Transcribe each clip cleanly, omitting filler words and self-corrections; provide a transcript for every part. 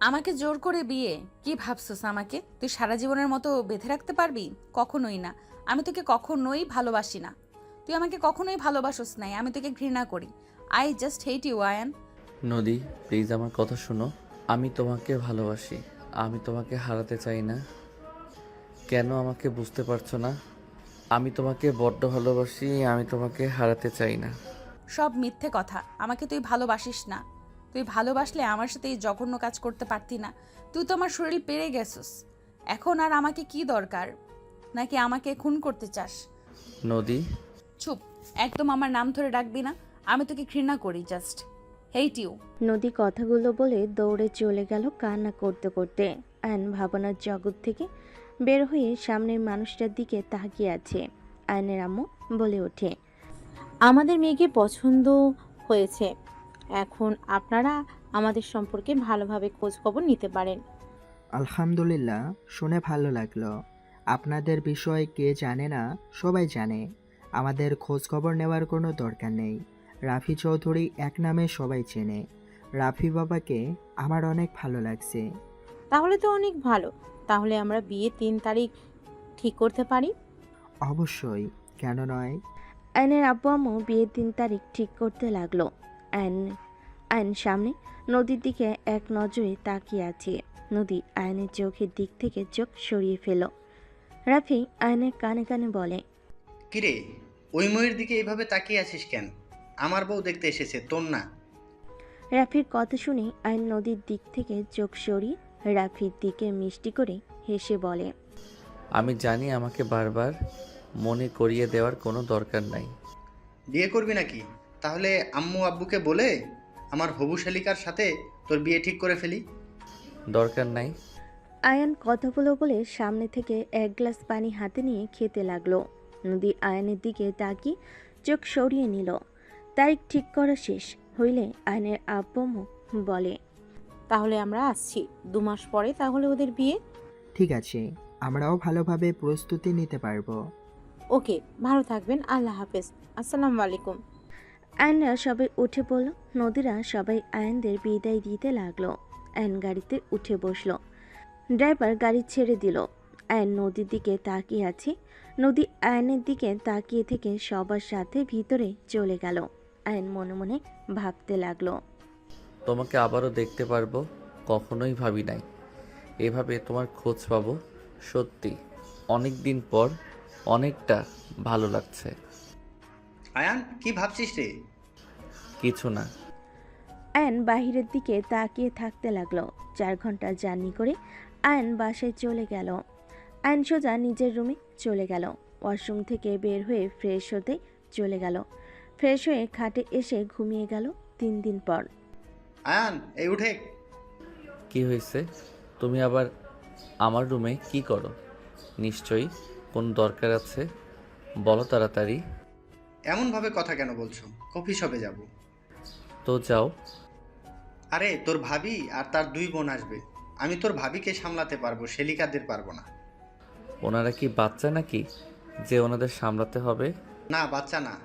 আমাকে জোর করে বিয়ে? কি ভাবছস আমাকে তুই সারা জীবনের মতো বেঁধে রাখতে পারবি? কখনোই না। আমি তোকে কখনোই ভালোবাসি না। তুই আমাকে কখনোই ভালোবাসস নাই। আমি তোকে ঘৃণা করি। I just hate you Ayan. Nodi, please আমার কথা শোনো। আমি তোমাকে ভালোবাসি। আমি তোমাকে হারাতে চাই না। কেন আমাকে বুঝতে পারছো না? আমি তোমাকে বড্ড ভালোবাসি। আমি তোমাকে হারাতে চাই না। সব মিথ্যে কথা। আমাকে তুই ভালোবাসিস না। তুই ভালোবাসলে আমার সাথে এই জঘন্য কাজ করতে পারতি না। তুই তো আমার শরীর পেরে গেছস। এখন আর আমাকে কি দরকার? নাকি আমাকে খুন করতে চাস? নদী, চুপ। একদম আমার নাম ধরে ডাকবি না। আমি তোকে ঘৃণা করি, জাস্ট হেট ইউ। নদী কথাগুলো বলে দৌড়ে চলে গেল কান্না করতে করতে। আয়ন ভাবনার জগৎ থেকে বের হয়ে সামনের মানুষটার দিকে তাকিয়ে আছে। আয়নের আম্মু বলে ওঠে, আমাদের মেয়েকে পছন্দ হয়েছে। এখন আপনারা আমাদের সম্পর্কে ভালোভাবে খোঁজ খবর নিতে পারেন। আলহামদুলিল্লাহ, শুনে ভালো লাগলো। আপনাদের বিষয় কে জানে না, সবাই জানে। আমাদের খোঁজ খবর নেওয়ার কোনো দরকার নেই। রাফি চৌধুরী এক নামে সবাই চেনে। রাফি বাবাকে আমার অনেক ভালো লাগছে। তাহলে তো অনেক ভালো। তাহলে আমরা বিয়ে 3 তারিখ ঠিক করতে পারি। অবশ্যই, কেন নয়। আয়নের আব্বু আম্মু বিয়ের 3 তারিখ ঠিক করতে লাগলো। আয়ন আয়ন সামনে নদীর দিকে এক নজরে তাকিয়ে আছে। নদী আয়নের চোখের দিক থেকে চোখ সরিয়ে ফেল। রাফি আয়নের কানে কানে বলে, কিরে, ওই মেয়ের দিকে এইভাবে তাকিয়ে আছিস কেন? আমার বউ দেখতে এসেছে, তোর না। রাফির কথা শুনে আয়ন নদীর দিক থেকে চোখ সরিয়ে রাফির দিকে মিষ্টি করে হেসে বলে, আমি জানি আমাকে বারবার মনে করিয়ে দেওয়ার কোনো দরকার নাই। বিয়ে করবি নাকি? তাহলে আম্মু আব্বুকে বলে আমার হবু শালিকার সাথে তোর বিয়ে ঠিক করে ফেলি। দরকার নাই। আয়ান কথাগুলো বলে সামনে থেকে এক গ্লাস পানি হাতে নিয়ে খেতে লাগলো। নদী আয়নের দিকে তাকিয়ে চোখ সরিয়ে নিল। তারিখ ঠিক করা শেষ হইলে আয়নের আব্বু আম্মু বলে, তাহলে আমরা আসছি 2 মাস পরে, তাহলে ওদের বিয়ে। ঠিক আছে, আমরাও ভালোভাবে প্রস্তুতি নিতে পারবো। ওকে, ভালো থাকবেন। আল্লাহ হাফেজ। আসসালামু আলাইকুম। আয়নরা সবাই উঠে পড়ল। নদীরা সবাই আয়নদের বিদায় দিতে লাগলো। আয়ন গাড়িতে উঠে বসলো। ড্রাইভার গাড়ি ছেড়ে দিল। আয়ন নদীর দিকে তাকিয়ে আছে। নদী আয়নের দিকে তাকিয়ে থেকে সবার সাথে ভিতরে চলে গেল। আয়ন মনে মনে ভাবতে লাগলো, তোমাকে আবারও দেখতে পারবো কখনোই ভাবি নাই। এভাবে তোমার খোঁজ পাবো। সত্যি অনেক দিন পর অনেকটা ভালো লাগছে। আয়ান, কি ভাবছিস রে? কিছু না। আয়ন বাহিরের দিকে তাকিয়ে থাকতে লাগলো। 4 ঘন্টা জার্নি করে আয়ন বাসায় চলে গেল। আয়ন সোজা নিজের রুমে চলে গেল। ওয়াশরুম থেকে বের হয়ে ফ্রেশ হতে চলে গেল। ফ্রেশ হয়ে খাটে এসে ঘুমিয়ে গেল 3 দিন পর। আয়ান, এই উঠে। কি হয়েছে? তুমি আবার আমার রুমে কি করো? নিশ্চয়ই কোনো দরকার আছে, বলো তাড়াতাড়ি। এমনভাবে কথা কেন বলছো? কফি শপে যাব। তো যাও। আরে, তোর ভাবি আর তার 2 বোন আসবে। আমি তোর ভাবিকে সামলাতে পারবো, শেলিকাদের পারবো না। ওনারা কি বাচ্চা নাকি যে ওনাদের সামলাতে হবে? না, বাচ্চা না।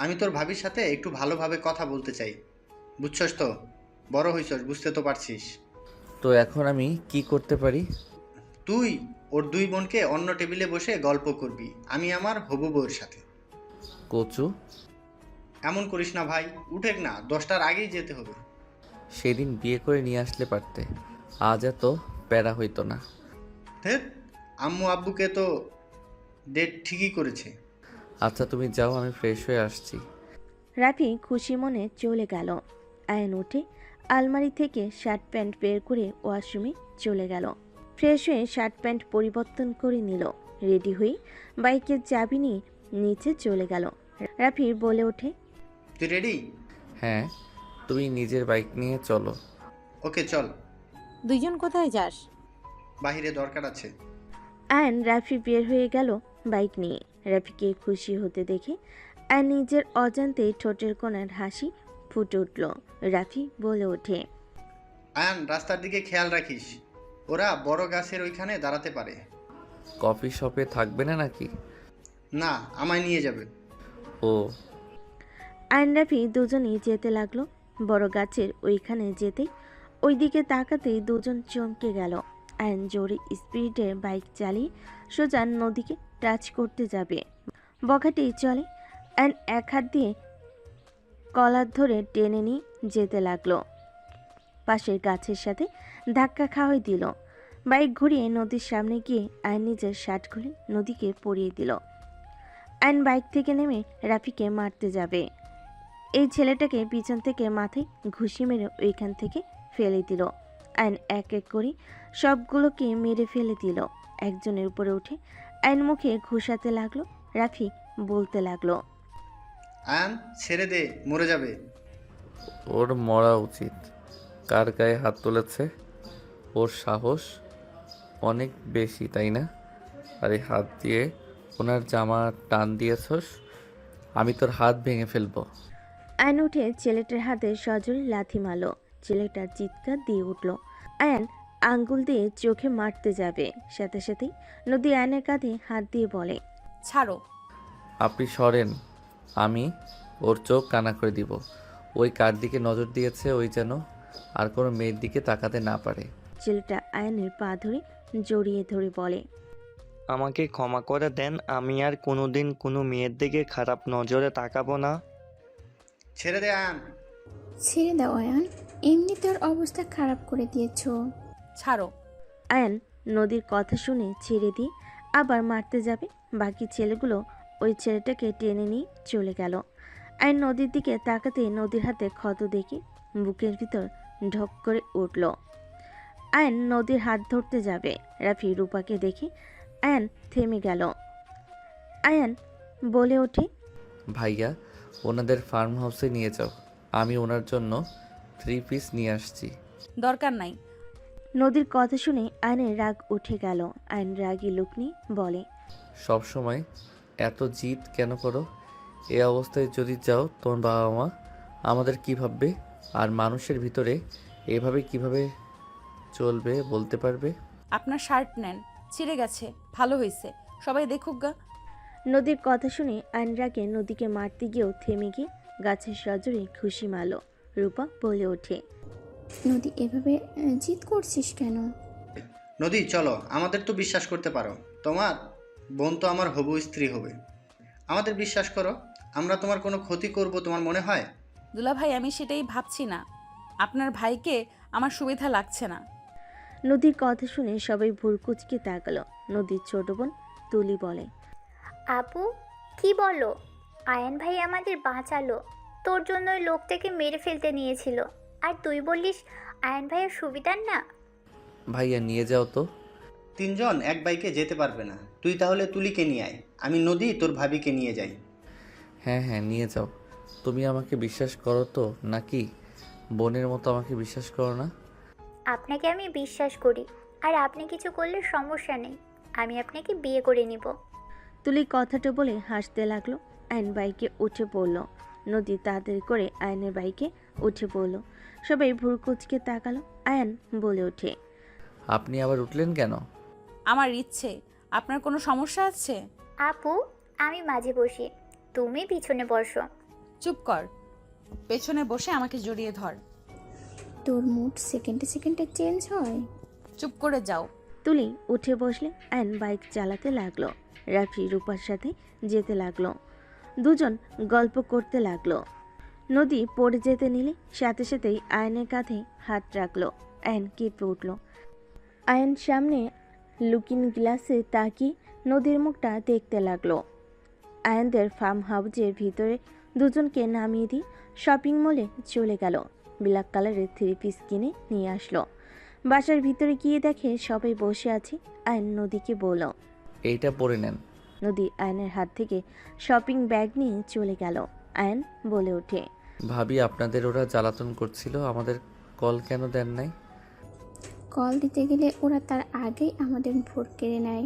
আমি তোর ভাবির সাথে একটু ভালোভাবে কথা বলতে চাই। বুঝছস তো? বড় হইছস, বুঝতে তো পারছিস। তো এখন আমি কি করতে পারি? তুই ওর 2 বোনকে অন্য টেবিলে বসে গল্প করবি, আমি আমার হবু বউয়ের সাথে। কচু, এমন করিস না ভাই, উঠেক না, 10টার আগেই যেতে হবে। সেদিন বিয়ে করে নিয়ে আসলে পারতে, আজ এত প্যারা হইতো না। ধ্যাৎ, আম্মু আব্বুকে তো ডেট ঠিকই করেছে। আচ্ছা তুমি যাও, আমি ফ্রেশ হয়ে আসছি। রাফি খুশি মনে চলে গেল। আয়ন উঠে আলমারি থেকে শার্ট প্যান্ট বের করে ওয়াশরুমে চলে গেল। ফ্রেশ হয়ে শার্ট প্যান্ট পরিবর্তন করে নিল। রেডি হয়ে বাইকের চাবি নিয়ে নিচে চলে গেল। রাফি বলে ওঠে, তুই রেডি? হ্যাঁ, তুমি নিজের বাইক নিয়ে চলো। ওকে, চল। 2জন কোথায় যাস? বাহিরে দরকার আছে। আয়ন রাফি বের হয়ে গেল বাইক নিয়ে। রাফিকে খুশি হতে দেখে আয়ন নিজের অজান্তেই ঠোঁটের কোণার হাসি ফুটে উঠল। রাফি বলে ওঠে, আয়ান, রাস্তার দিকে খেয়াল রাখিস। ওরা বড় গাছের ওইখানে দাঁড়াতে পারে। কফি শপে থাকবে না নাকি? না, আমায় নিয়ে যাবে। ও, আয়ন রাফি দুজনেই যেতে লাগলো। বড় গাছের ওইখানে যেতেই ওইদিকে তাকাতেই দুজন চমকে গেল। আয়ন জোরে স্পিডে বাইক চালিয়ে সোজা নদীকে টাচ করতে যাবে। বখাটেই চলে। আয়ন এক হাত দিয়ে কলার ধরে টেনে নিয়ে যেতে লাগলো। পাশের গাছের সাথে ধাক্কা খাওয়াই দিল। বাইক ঘুরিয়ে নদীর সামনে গিয়ে আয়ন নিজের শার্ট খুলে নদীকে পরিয়ে দিল। আয়ন বাইক থেকে নেমে রাফিকে মারতে যাবে। এই ছেলেটাকে পিছন থেকে মাথায় ঘুষি মেরে ওইখান থেকে ফেলে দিল। আয়ন এক এক করে সবগুলোকে মেরে ফেলে দিল। একজনের উপরে উঠে আয়ন মুখে ঘুষাতে লাগলো। রাফি বলতে লাগলো, আয়ান ছেড়ে দে, মরে যাবে। ওর মরা উচিত। কার গায়ে হাত তুলেছে? ওর সাহস অনেক বেশি, তাই না? আর এই হাত দিয়ে ওনার জামা টান দিয়েছস, আমি তোর হাত ভেঙে ফেলবো। আয়ন উঠে ছেলেটার হাতে সজোরে লাথি মারল। ছেলেটা চিৎকার দিয়ে উঠল। আয়ন আঙ্গুল দিয়ে চোখে মারতে যাবে, সাথে সাথেই নদী আয়নের কাঁধে হাত দিয়ে বলে, ছাড়ো। আপনি সরেন, আমি ওর চোখ কানা করে দিব। ওই কার দিকে নজর দিয়েছে, ওই যেন আর কোনো মেয়ের দিকে তাকাতে না পারে। ছেলেটা আয়নের পা ধরে জড়িয়ে ধরে বলে, আমাকে ক্ষমা করে দেন, আমি আর কোনোদিন কোনো মেয়ের দিকে খারাপ নজরে তাকাবো না। ছেড়ে দে আয়ান। ছেড়ে দাও আয়ান, এমনিতে ওর অবস্থা খারাপ করে দিয়েছো। ছাড়ো। আয়ন নদীর কথা শুনে ছেড়ে দিয়ে আবার মারতে যাবে। বাকি ছেলেগুলো ওই ছেলেটাকে টেনে নিয়ে চলে গেল। আয়ন নদীর দিকে তাকাতে নদীর হাতে ক্ষত দেখে বুকের ভিতর ঢক করে উঠল। আয়ন নদীর হাত ধরতে যাবে। রাফি রূপাকে দেখে আয়ন থেমে গেল। আয়ন বলে ওঠে, ভাইয়া, ওনাদের ফার্ম হাউসে নিয়ে যাও, আমি ওনার জন্য 3 পিস নিয়ে আসছি। দরকার নাই। নদীর কথা শুনে আয়নের রাগ উঠে গেল। আয়ন রাগী লুক নিয়ে বলে, সব সময় এত জিদ কেন করো? এই অবস্থায় যদি যাও, তোমার বাবা মা আমাদের কী ভাববে? আর মানুষের ভিতরে এভাবে কিভাবে চলবে বলতে পারবে? আপনার শার্ট নেন, ছিঁড়ে গেছে। ভালো হয়েছে, সবাই দেখুক গা। নদীর কথা শুনে আয়ন রাগে নদীকে মারতে গিয়েও থেমে গিয়ে গাছের সজোরে খুশি মারল। রূপা বলে ওঠে, নদী এভাবে জিদ করছিস কেন? নদী চলো, আমাদের তো বিশ্বাস করতে পারো। তোমার বোন তো আমার হবু স্ত্রী হবে। আমাদের বিশ্বাস করো, আমরা তোমার কোনো ক্ষতি করব তোমার মনে হয়? দুলা ভাই, আমি সেটাই ভাবছি না। আপনার ভাইকে আমার সুবিধা লাগছে না। নদীর কথা শুনে সবাই ভুরকুচকে তাকালো। নদীর ছোট বোন তুলি বলে, আপু কি বলো? আয়ান ভাই আমাদের বাঁচালো, তোর জন্য ওই লোকটাকে মেরে ফেলতে নিয়েছিল, আর তুই বললিস আয়ান ভাইয়ের সুবিধার না? ভাইয়া নিয়ে যাও তো। 3 জন এক বাইকে যেতে পারবে না। তুই তাহলে তুলিকে নিয়ে আয়, আমি নদী তোর ভাবিকে নিয়ে যাই। হ্যাঁ হ্যাঁ, নিয়ে যাও। তুমি আমাকে বিশ্বাস করো তো, নাকি বোনের মতো আমাকে বিশ্বাস করো না? আপনাকে আমি বিশ্বাস করি, আর আপনি কিছু করলে সমস্যা নেই, আমি আপনাকে বিয়ে করে নিব। তুলি কথাটা বলে হাসতে লাগলো। আয়ন বাইকে উঠে পড়ল। নদী তাড়াতাড়ি করে আয়নের বাইকে উঠে পড়ল। সবাই ভুরকুচকে তাকালো। আয়ন বলে ওঠে, আপনি আবার উঠলেন কেন? আমার ইচ্ছে। আপনার কোনো সমস্যা আছে? আপু আমি মাঝে বসি, তুমি পিছনে বসো। চুপ কর, পেছনে বসে আমাকে জড়িয়ে ধর। তোর মুড সেকেন্ডে সেকেন্ডে চেঞ্জ হয়। চুপ করে যাও। তুলি উঠে বসলে আয়ন বাইক চালাতে লাগলো। রাফি রূপার সাথে যেতে লাগলো। দুজন গল্প করতে লাগলো। নদী পড়ে যেতে নিলে সাথে সাথেই আয়নের কাঁধে হাত রাখলো। আয়ন কেঁপে উঠল। আয়ন সামনে লুকিং গ্লাসে তাকিয়ে নদীর মুখটা দেখতে লাগলো। আয়নদের ফার্ম হাউসের ভিতরে দুজনকে নামিয়ে দিয়ে শপিং মলে চলে গেল। ব্ল্যাক কালারের 3 পিস কিনে নিয়ে আসলো। বাসার ভিতরে গিয়ে দেখে সবাই বসে আছে। আয়ন নদীকে বলল, এইটা পরে নেন। নদী আয়নের হাত থেকে শপিং ব্যাগ নিয়ে চলে গেল। আয়ন বলে ওঠে, ভাবি, আপনাদের ওরা জ্বালাতন করছিল, আমাদের কল কেন দেন নাই? কল দিতে গেলে ওরা তার আগেই আমাদের ভোট কেড়ে নেয়।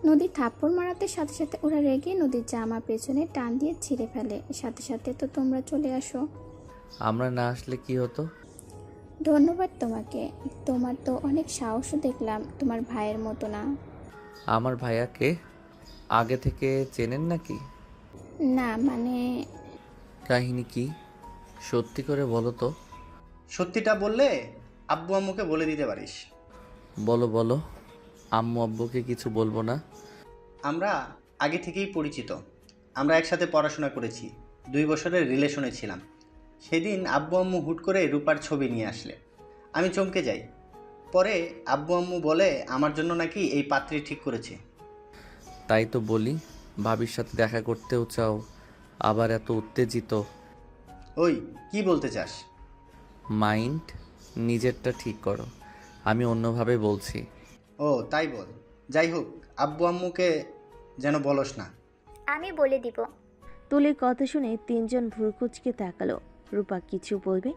নদী থাপ্পড় মারাতে সাথে সাথে ওরা রেগে নদীর জামা পেছনে টান দিয়ে ছিঁড়ে ফেলে। সাথে সাথে তো তোমরা চলে আসো। আমরা না আসলে কি হতো? ধন্যবাদ তোমাকে, তোমার তো অনেক সাহসও দেখলাম, তোমার ভাইয়ের মতো না। আমার ভাইয়াকে আগে থেকে চেনেন নাকি? না মানে কাহিনী কি? সত্যি করে বলো তো। সত্যিটা বললে আব্বু আম্মুকে বলে দিতে পারিস। বলো বলো, আম্মু আব্বুকে কিছু বলবো না। আমরা আগে থেকেই পরিচিত, আমরা একসাথে পড়াশোনা করেছি, 2 বছরের রিলেশনে ছিলাম। সেদিন আব্বু আম্মু হুট করে রূপার ছবি নিয়ে আসলে আমি চমকে যাই। পরে আব্বু আম্মু বলে আমার জন্য নাকি এই পাত্রী ঠিক করেছে। তাই তো বলি, ভাবির সাথে দেখা করতেও চাও, আবার এত উত্তেজিত। ওই কি বলতে চাস? মাইন্ড নিজেরটা ঠিক করো, আমি অন্যভাবে বলছি। ও তাই বল। যাই হোক, আব্বু আম্মুকে যেন বলস না। আমি বলে দিব। তুলির কথা শুনে তিনজন ভ্রুকুচকে তাকালো। রূপা কিছু বলবে,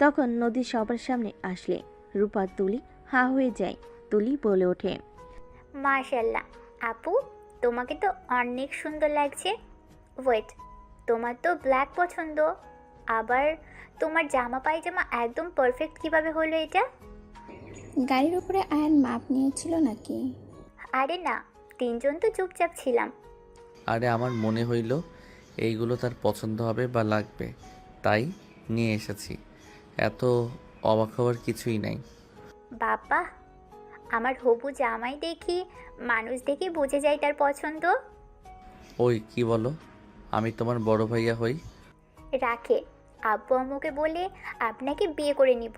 তখন নদী সবার সামনে আসলে রূপা তুলি হা হয়ে যায়। তুলি বলে ওঠে, মাশাল্লাহ আপু, তোমাকে তো অনেক সুন্দর লাগছে। ওয়েট, তোমার তো ব্ল্যাক পছন্দ, আবার তোমার জামা পায়জামা একদম পারফেক্ট কিভাবে হলো এটা? গাড়ির উপরে আয়ান মাপ নিয়েছিল নাকি? আরে না, 3 জন তো চুপচাপ ছিলাম। আরে আমার মনে হইল এইগুলো তার পছন্দ হবে বা লাগবে, তাই নিয়ে এসেছি। এত অবাক হওয়ার কিছুই নাই। বাবা, আমার হবু জামাই দেখি মানুষ দেখে বুঝে যায় তার পছন্দ। ওই কি বলো, আমি তোমার বড় ভাইয়া হই? রাখে, আব্বু আম্মুকে বলে আপনাকে বিয়ে করে নিব।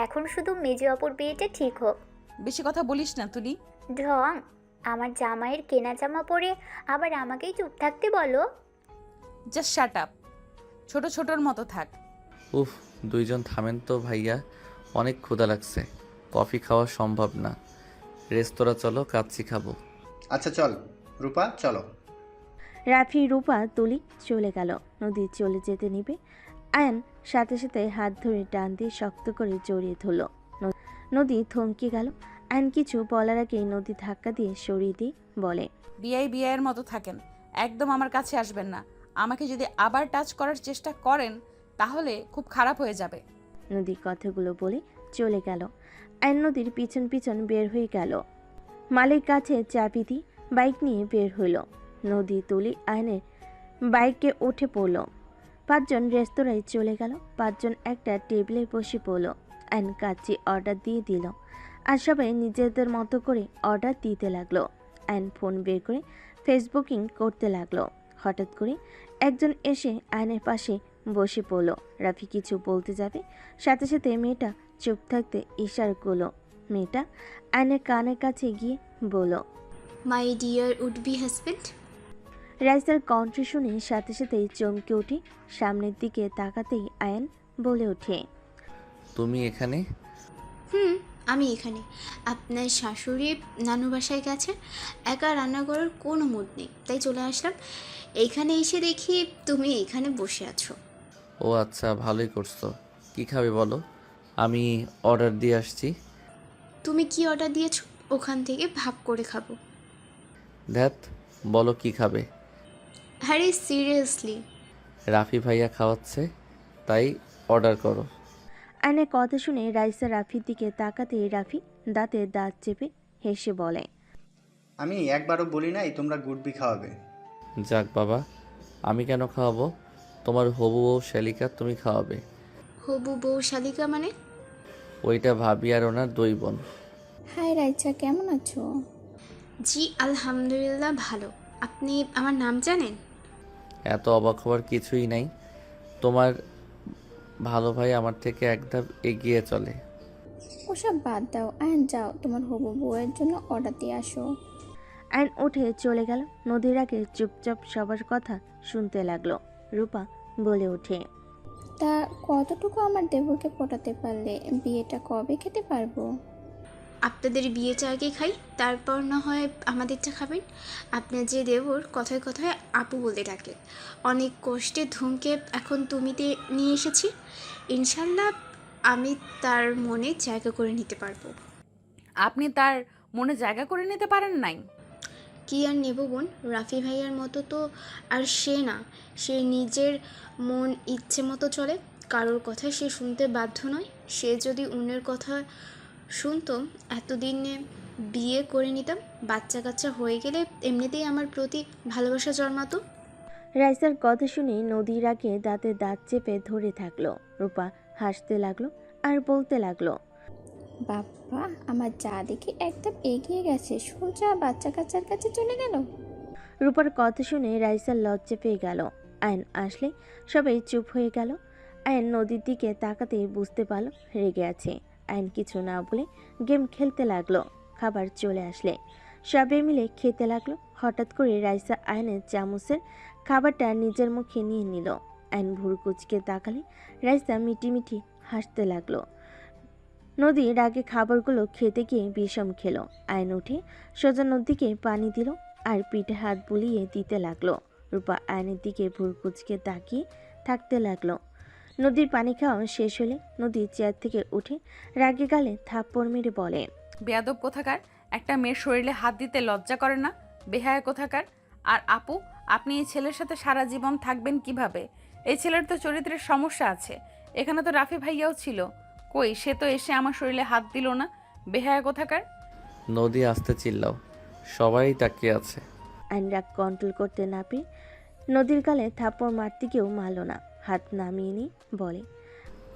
এখন শুধু মেজো অপর বিয়েটা ঠিক হোক। বেশি কথা বলিস না তুলি। ঢং, আমার জামাইয়ের কেনা জামা পরে আবার আমাকেই চুপ থাকতে বলো। জাস্ট শাট আপ, ছোট ছোটর মতো থাক। উফ, দুইজন থামেন তো ভাইয়া, অনেক ক্ষুধা লাগছে, কফি খাওয়া সম্ভব না। রেস্তোরাঁ চলো, কাচ্চি খাবো। আচ্ছা চল রূপা, চলো। রাফি, রূপা, তুলি চলে গেল। নদী চলে যেতে নিবে, আয়ান সাথে সাথে হাত ধরে টান দিয়ে শক্ত করে জড়িয়ে ধরল। নদী থমকে গেল। আয়ান কিছু বলার আগেই নদী ধাক্কা দিয়ে সরিয়ে দিয়ে বলে, বিয়ের মতো থাকেন, একদম আমার কাছে আসবেন না। আমাকে যদি আবার টাচ করার চেষ্টা করেন তাহলে খুব খারাপ হয়ে যাবে। নদী কথাগুলো বলে চলে গেল। আয়ন নদীর পিছন পিছন বের হয়ে গেল। মালিক কাছে চাবি দিয়ে বাইক নিয়ে বের হইল। নদী, তুলি, আয়নের বাইকে উঠে পড়ল। 5 জন রেস্তোরাঁয় চলে গেল। 5 জন একটা টেবিলে বসে পড়ল। আয়ন কাচ্চি অর্ডার দিয়ে দিল, আর সবাই নিজেদের মতো করে অর্ডার দিতে লাগলো। আয়ন ফোন বের করে ফেসবুকিং করতে লাগলো। হঠাৎ করে একজন এসে আয়নের পাশে বসে পড়ল। রাফি কিছু বলতে যাবে, সাথে সাথে মেয়েটা চুপ থাকতে ইশারা করলো। মেয়েটা আয়নের কানের কাছে গিয়ে বলল, my dear would be husband. রাইসার কণ্ঠ শুনে সাথে সাথেই চমকে উঠে সামনের দিকে তাকাতেই আয়ন বলে ওঠে, তুমি এখানে? আমি এখানে। আপনার শাশুড়ি নানু বাসায় গেছে, একা রান্না করার কোনো মুড নেই, তাই চলে আসলাম। এইখানে এসে দেখি তুমি এখানে বসে আছো। ও আচ্ছা, ভালোই করছো। কি খাবে বলো, আমি অর্ডার দিয়ে আসছি। তুমি কি অর্ডার দিয়েছো? ওখান থেকে ভাগ করে খাবো। ধ্যাত, বলো কি খাবে। আরে সিরিয়াসলি, রাফি ভাইয়া খাওয়াচ্ছে, তাই অর্ডার করো। আয়নের কথা শুনে রাইসা রাফির দিকে তাকাতেই রাফি দাঁতে দাঁত চেপে হেসে বলে, আমি একবারও বলি নাই তোমরা গুডবি খাওয়াবে। যাক বাবা, আমি কেন খাওয়াবো? তোমার হবু বউ শালিকা তুমি খাওয়াবে। হবু বউ শালিকা মানে? ওইটা ভাবি আর ওনার 2 বোন। হাই রাইচা, কেমন আছো? জি আলহামদুলিল্লাহ ভালো। আপনি আমার নাম জানেন? এত অবাক হওয়ার কিছুই নাই, তোমার ভালো ভাই আমার থেকে এক ধাপ এগিয়ে চলে। ওসব বাদ দাও, আয়ান যাও তোমার হবু বউয়ের জন্য অর্ডার দিয়ে আসো। আয়ন উঠে চলে গেল। নদীর আগে চুপচাপ সবার কথা শুনতে লাগলো। রূপা বলে ওঠে, তা কতটুকু আমার দেবরকে পটাতে পারলে বিয়েটা কবে খেতে পারবো? আপনাদের বিয়েটা আগে খাই, তারপর না হয় আমাদেরটা খাবেন। আপনার যে দেবর কথায় কথায় আপু বলে ডাকে, অনেক কষ্টে ধুমকে এখন তুমিতে নিয়ে এসেছি। ইনশাল্লাহ আমি তার মনে জায়গা করে নিতে পারবো। আপনি তার মনে জায়গা করে নিতে পারেন নাই? কি আর নেব বোন, রাফি ভাইয়ার মতো তো আর সে না। সে নিজের মন ইচ্ছে মতো চলে, কারোর কথা সে শুনতে বাধ্য নয়। সে যদি অন্যের কথা শুনতো, এতদিনে বিয়ে করে নিতাম। বাচ্চা কাচ্চা হয়ে গেলে এমনিতেই আমার প্রতি ভালোবাসা জন্মাতো। রাইসার কথা শুনে নদীর আগে দাঁতে দাঁত চেপে ধরে থাকলো। রূপা হাসতে লাগলো আর বলতে লাগলো, বাবা, আমার যা দেখি একদম এগিয়ে গেছে, সোজা বাচ্চা কাচ্চার কাছে চলে গেল। রূপার কথা শুনে রাইসার লজ্জা পেয়ে গেল। আয়ন আসলে সবাই চুপ হয়ে গেল। আয়ন নদীর দিকে তাকাতেই বুঝতে পারল রেগে আছে। আয়ন কিছু না বলে গেম খেলতে লাগলো। খাবার চলে আসলে সবাই মিলে খেতে লাগলো। হঠাৎ করে রাইসা আয়নের চামচের খাবারটা নিজের মুখে নিয়ে নিল। আয়ন ভুরু কুচকে তাকালে রাইসা মিটিমিটি হাসতে লাগলো। নদী রাগে খাবারগুলো খেতে গিয়ে বিষম খেলো। আয়ন উঠে সোজা নদীকে পানি দিল আর পিঠে হাত বুলিয়ে দিতে লাগলো। রূপা আয়নের দিকে ভুরু কুচকে তাকিয়ে থাকতে লাগলো। নদীর পানি খাওয়া শেষ হলে নদী চেয়ার থেকে উঠে রাগে গালে থাপ্পড় মেরে বলে, বেয়াদব কোথাকার, একটা মেয়ের শরীরে হাত দিতে লজ্জা করে না? বেহায়া কোথাকার। আর আপু, আপনি এই ছেলের সাথে সারা জীবন থাকবেন কিভাবে? এই ছেলের তো চরিত্রের সমস্যা আছে। এখানে তো রাফি ভাইয়াও ছিল, কই সে তো এসে আমার শরীরে হাত দিল না। বেহায়া কোথাকার। নদী আসতে চিল্লাও, সবাই তাকিয়ে আছে। আইন রাগ কন্ট্রোল করতে না পেরে নদীর গালে থাপ্পড় মারতে গিয়েও মারল না, হাত নামিয়ে নিয়ে বলে,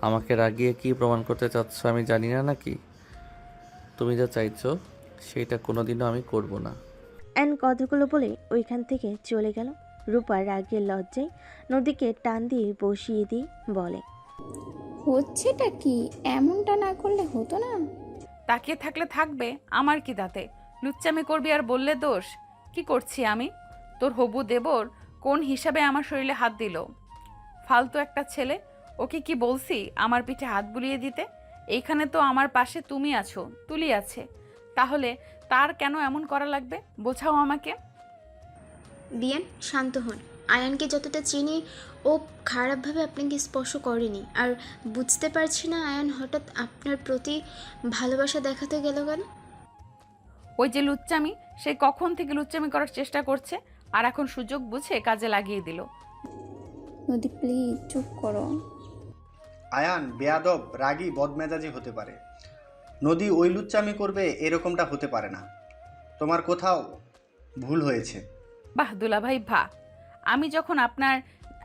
আমাকে রাগিয়ে কি প্রমাণ করতে চাচ্ছ আমি জানি না নাকি? তুমি যা চাইছো সেটা কোনোদিনও আমি করব না। আইন কথাগুলো বলে ওইখান থেকে চলে গেল। রূপা রাগের লজ্জায় নদীকে টান দিয়ে বসিয়ে দিয়ে বলে, হচ্ছেটা কি? এমনটা না করলে হতো না। তাকিয়ে থাকলে থাকবে, আমার কি তাতে? লুচ্চামি করবি আর বললে দোষ? কি করছি আমি? তোর হবু দেবর কোন হিসাবে আমার শরীরে হাত দিল? ফালতু একটা ছেলে। ওকে কি বলছি আমার পিঠে হাত বুলিয়ে দিতে? এইখানে তো আমার পাশে তুমি আছো, তুলি আছে, তাহলে তার কেন এমন করা লাগবে? বোঝাও আমাকে। বিয়ান, শান্ত হন। আয়ানকে যতটা চিনি, ও খারাপভাবে আপনাকে স্পর্শ করেনি। আর বুঝতে পারছি না আয়ান হঠাৎ আপনার প্রতি ভালোবাসা দেখাতে গেল কেন? ওই যে লুচ্চামি, সে কখন থেকে লুচ্চামি করার চেষ্টা করছে, আর এখন সুযোগ বুঝে কাজে লাগিয়ে দিল। নদী প্লিজ চুপ করো। আয়ান বেয়াদব, রাগী, বদমেজাজি হতে পারে। নদী ওই লুচ্চামি করবে এরকমটা হতে পারে না। তোমার কোথাও ভুল হয়েছে। বাহ দুলাভাই ভা,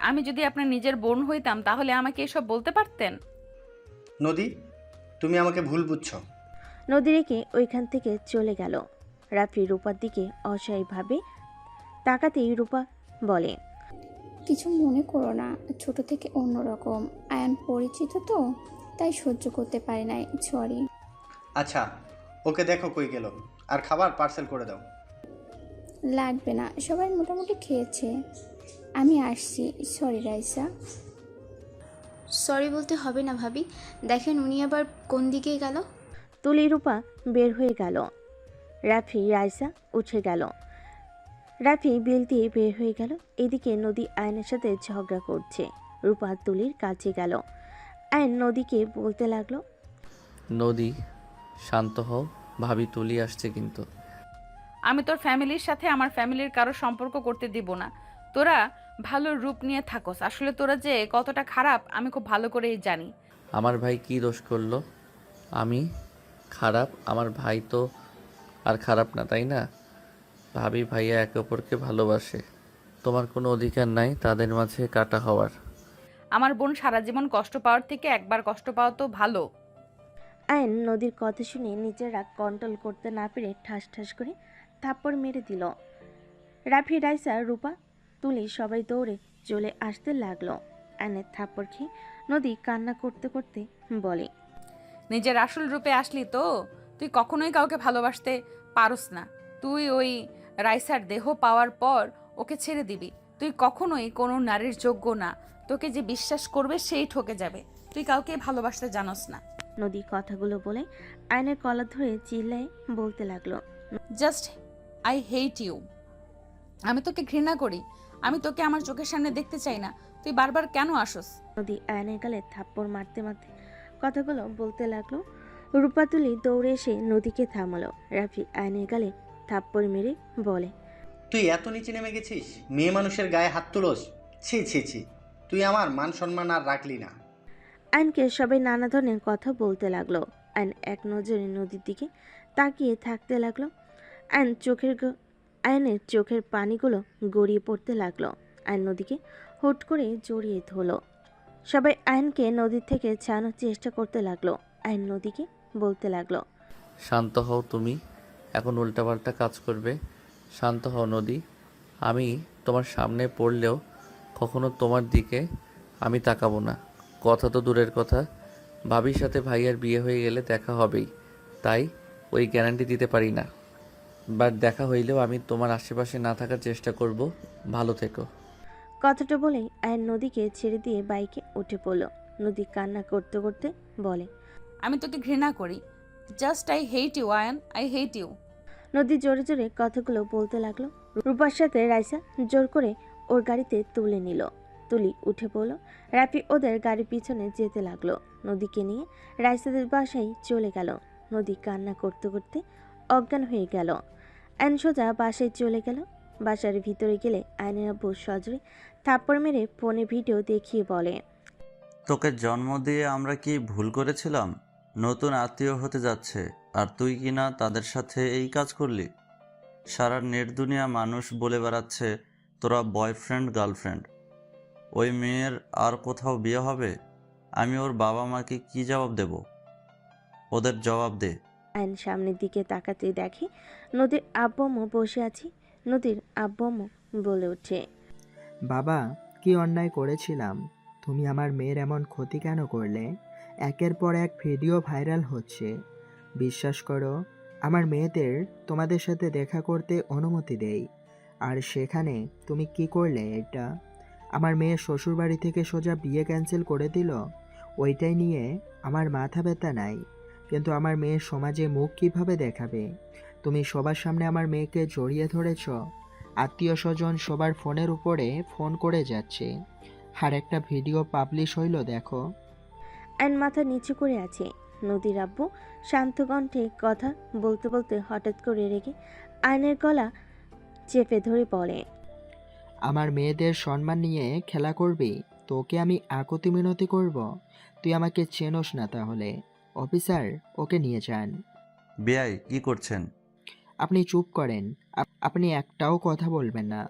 আমি যদি আপনার নিজের বোন হইতাম তাহলে আমাকে এসব বলতে পারতেন। নদী, তুমি আমাকে ভুল বুঝছো। নদী রেখে ওইখান থেকে চলে গেল। রাফি রূপার দিকে অসহায়ভাবে তাকাতেই রূপা বলে, কিছু মনে করো না, ছোট থেকে অন্যরকম। আয়ান পরিচিত তো, তাই সহ্য করতে পারি নাই, সরি। আচ্ছা, ওকে দেখো কই গেল, আর খাবার পার্সেল করে দাও। লাগবে না, সবাই মোটামুটি খেয়েছে। আমি আসছি। সরি রাইসা। সরি বলতে হবে না ভাবি। দেখেন উনি আবার কোন দিকে গেল। তুলি রূপা বের হয়ে গেল। রাফি রাইসা উঠে গেল। রাফি বিল দিয়ে বের হয়ে গেল। এদিকে নদী আয়নের সাথে ঝগড়া করছে। রূপা তুলির কাছে গেল। আয়ন নদীকে বলতে লাগলো, নদী শান্ত হও, ভাবি তুলি আসছে কিন্তু। আমি তোর ফ্যামিলির সাথে আমার ফ্যামিলির কারো সম্পর্ক করতে দিব না। তোরা ভালো রূপ নিয়ে থাকোস, আসলে তোরা যে কতটা খারাপ আমি খুব ভালো করেই জানি। আমার ভাই কি দোষ করলো? আমি খারাপ? আমার ভাই তো আর খারাপ না, তাই না? ভাবি ভাইয়া একে অপরকে ভালোবাসে, তোমার কোনো অধিকার নাই তাদের মাঝে কাটা হওয়ার। আমার বোন সারা জীবন কষ্ট পাওয়ার থেকে একবার কষ্ট পাওয়া তো ভালো। আয়ন নদীর কথা শুনে নিজের রাগ কন্ট্রোল করতে না পেরে ঠাস ঠাস করে থাপ্পড় মেরে দিল। রাফি রাইসা রূপা তুলি সবাই দৌড়ে চলে আসতে লাগলো। আয়নের থাপ্পড় খেয়ে নদী কান্না করতে করতে বলে, নিজের আসল রূপে আসলি তো, তুই কখনোই কাউকে ভালোবাসতে পারস না। তুই ওই রাইসার দেহ পাওয়ার পর ওকে ছেড়ে দিবি। তুই কখনোই কোনো নারীর যোগ্য না। তোকে যে বিশ্বাস করবে সেই ঠকে যাবে। তুই কাউকে ভালোবাসতে জানোস না। নদী কথাগুলো বলে আয়নের কলা ধরে চিল্লায় বলতে লাগলো, জাস্ট আই হেট ইউ। আমি তোকে ঘৃণা করি। আমি তোকে আমার চোখের সামনে দেখতে চাই না। তুই বারবার কেন আসোস? নদী আয়নের গালে থাপ্পড় মারতে মারতে কথাগুলো বলতে লাগলো। রূপা তুলি দৌড়ে এসে নদীকে থামালো। রাফি আয়নের গালে থাপ্পড় মেরে বলে, তুই এত নিচে নেমে গেছিস? মেয়ে মানুষের গায়ে হাত তুলোস? ছি ছি ছি, তুই আমার মান সম্মান আর রাখলি না। আয়নকে সবাই নানা ধরনের কথা বলতে লাগলো। আয়ন এক নজরে নদীর দিকে তাকিয়ে থাকতে লাগলো। আয়নের চোখের পানিগুলো গড়িয়ে পড়তে লাগলো। আয়ন নদীকে হুট করে জড়িয়ে ধরলো। সবাই আয়নকে নদীর থেকে ছাড়ানোর চেষ্টা করতে লাগলো। আয়ন নদীকে বলতে লাগলো। শান্ত হও তুমি, এখন উল্টাপাল্টা কাজ করবে। শান্ত হও নদী। আমি তোমার সামনে পড়লেও কখনো তোমার দিকে আমি তাকাবো না। কথা তো দূরের কথা, ভাবির সাথে ভাইয়ার বিয়ে হয়ে গেলে দেখা হবেই, তাই ওই গ্যারান্টি দিতে পারি না। বাট দেখা হইলেও আমি তোমার আশেপাশে না থাকার চেষ্টা করব। ভালো থেকো। কথাটা বলেই আয়ন নদীকে ছেড়ে দিয়ে বাইকে উঠে পড়ল। নদী কান্না করতে করতে বলে, আমি তোকে ঘৃণা করি। Just I hate you Ayan, I hate you. Nodi জোরে জোরে কথাগুলো বলতে লাগলো। রূপার সাথে রাইসা জোর করে ওর গাড়িতে তুলে নিল। তুলি উঠে পড়ল। রাফি ওদের গাড়ির পিছনে যেতে লাগলো। নদীকে নিয়ে রাইসাদের বাসায় চলে গেল। নদী কান্না করতে করতে অজ্ঞান হয়ে গেল। আইন সোজা বাসায় চলে গেল। বাসার ভিতরে গেলে আইনের আব্বু সজরে থাপ্পড় মেরে ফোনে ভিডিও দেখিয়ে বলে, তোকে জন্ম দিয়ে আমরা কি ভুল করেছিলাম? নতুন আত্মীয় হতে যাচ্ছে আর তুই কিনা তাদের সাথে এই কাজ করলি। সারা নেট দুনিয়া মানুষ বলে বেড়াচ্ছে তোরা বয়ফ্রেন্ড গার্লফ্রেন্ড। ওই মেয়ের আর কোথাও বিয়ে হবে? আমি ওর বাবা মাকে কি জবাব দেব? ওদের জবাব দে। আইন সামনের দিকে তাকাতে দেখে নদীর আব্বু আম্মু বসে আছে। নদীর আব্বু আম্মু বলে ওঠে, বাবা, কি অন্যায় করেছিলাম? তুমি আমার মেয়ের এমন ক্ষতি কেন করলে? একের পর এক ভিডিও ভাইরাল হচ্ছে। বিশ্বাস করো, আমার মেয়েদের তোমাদের সাথে দেখা করতে অনুমতি দেই, আর সেখানে তুমি কি করলে এটা? আমার মেয়ের শ্বশুরবাড়ি থেকে সোজা বিয়ে ক্যান্সেল করে দিল। ওইটাই নিয়ে আমার মাথা ব্যথা নাই, কিন্তু আমার মেয়ের সমাজে মুখ কিভাবে দেখাবে? তুমি সবার সামনে আমার মেয়েকে জড়িয়ে ধরেছ। আত্মীয় স্বজন সবার ফোনের উপরে ফোন করে যাচ্ছে, আর একটা ভিডিও পাবলিশ হইল দেখো। আইন মাথা নিচু করে আছে। নদীর আব্বু শান্ত কণ্ঠে কথা বলতে বলতে হঠাৎ করে রেগে আইনের গলা চেপে ধরে বলে, আমার মেয়েদের সম্মান নিয়ে খেলা করবি? তোকে আমি আকুতি মিনতি করব? তুই আমাকে চেনোস না তাহলে? অফিসার, ওকে নিয়ে যান। বেয়াই কি করছেন? আপনি চুপ করেন। আপনি একটাও কথা বলবেন না।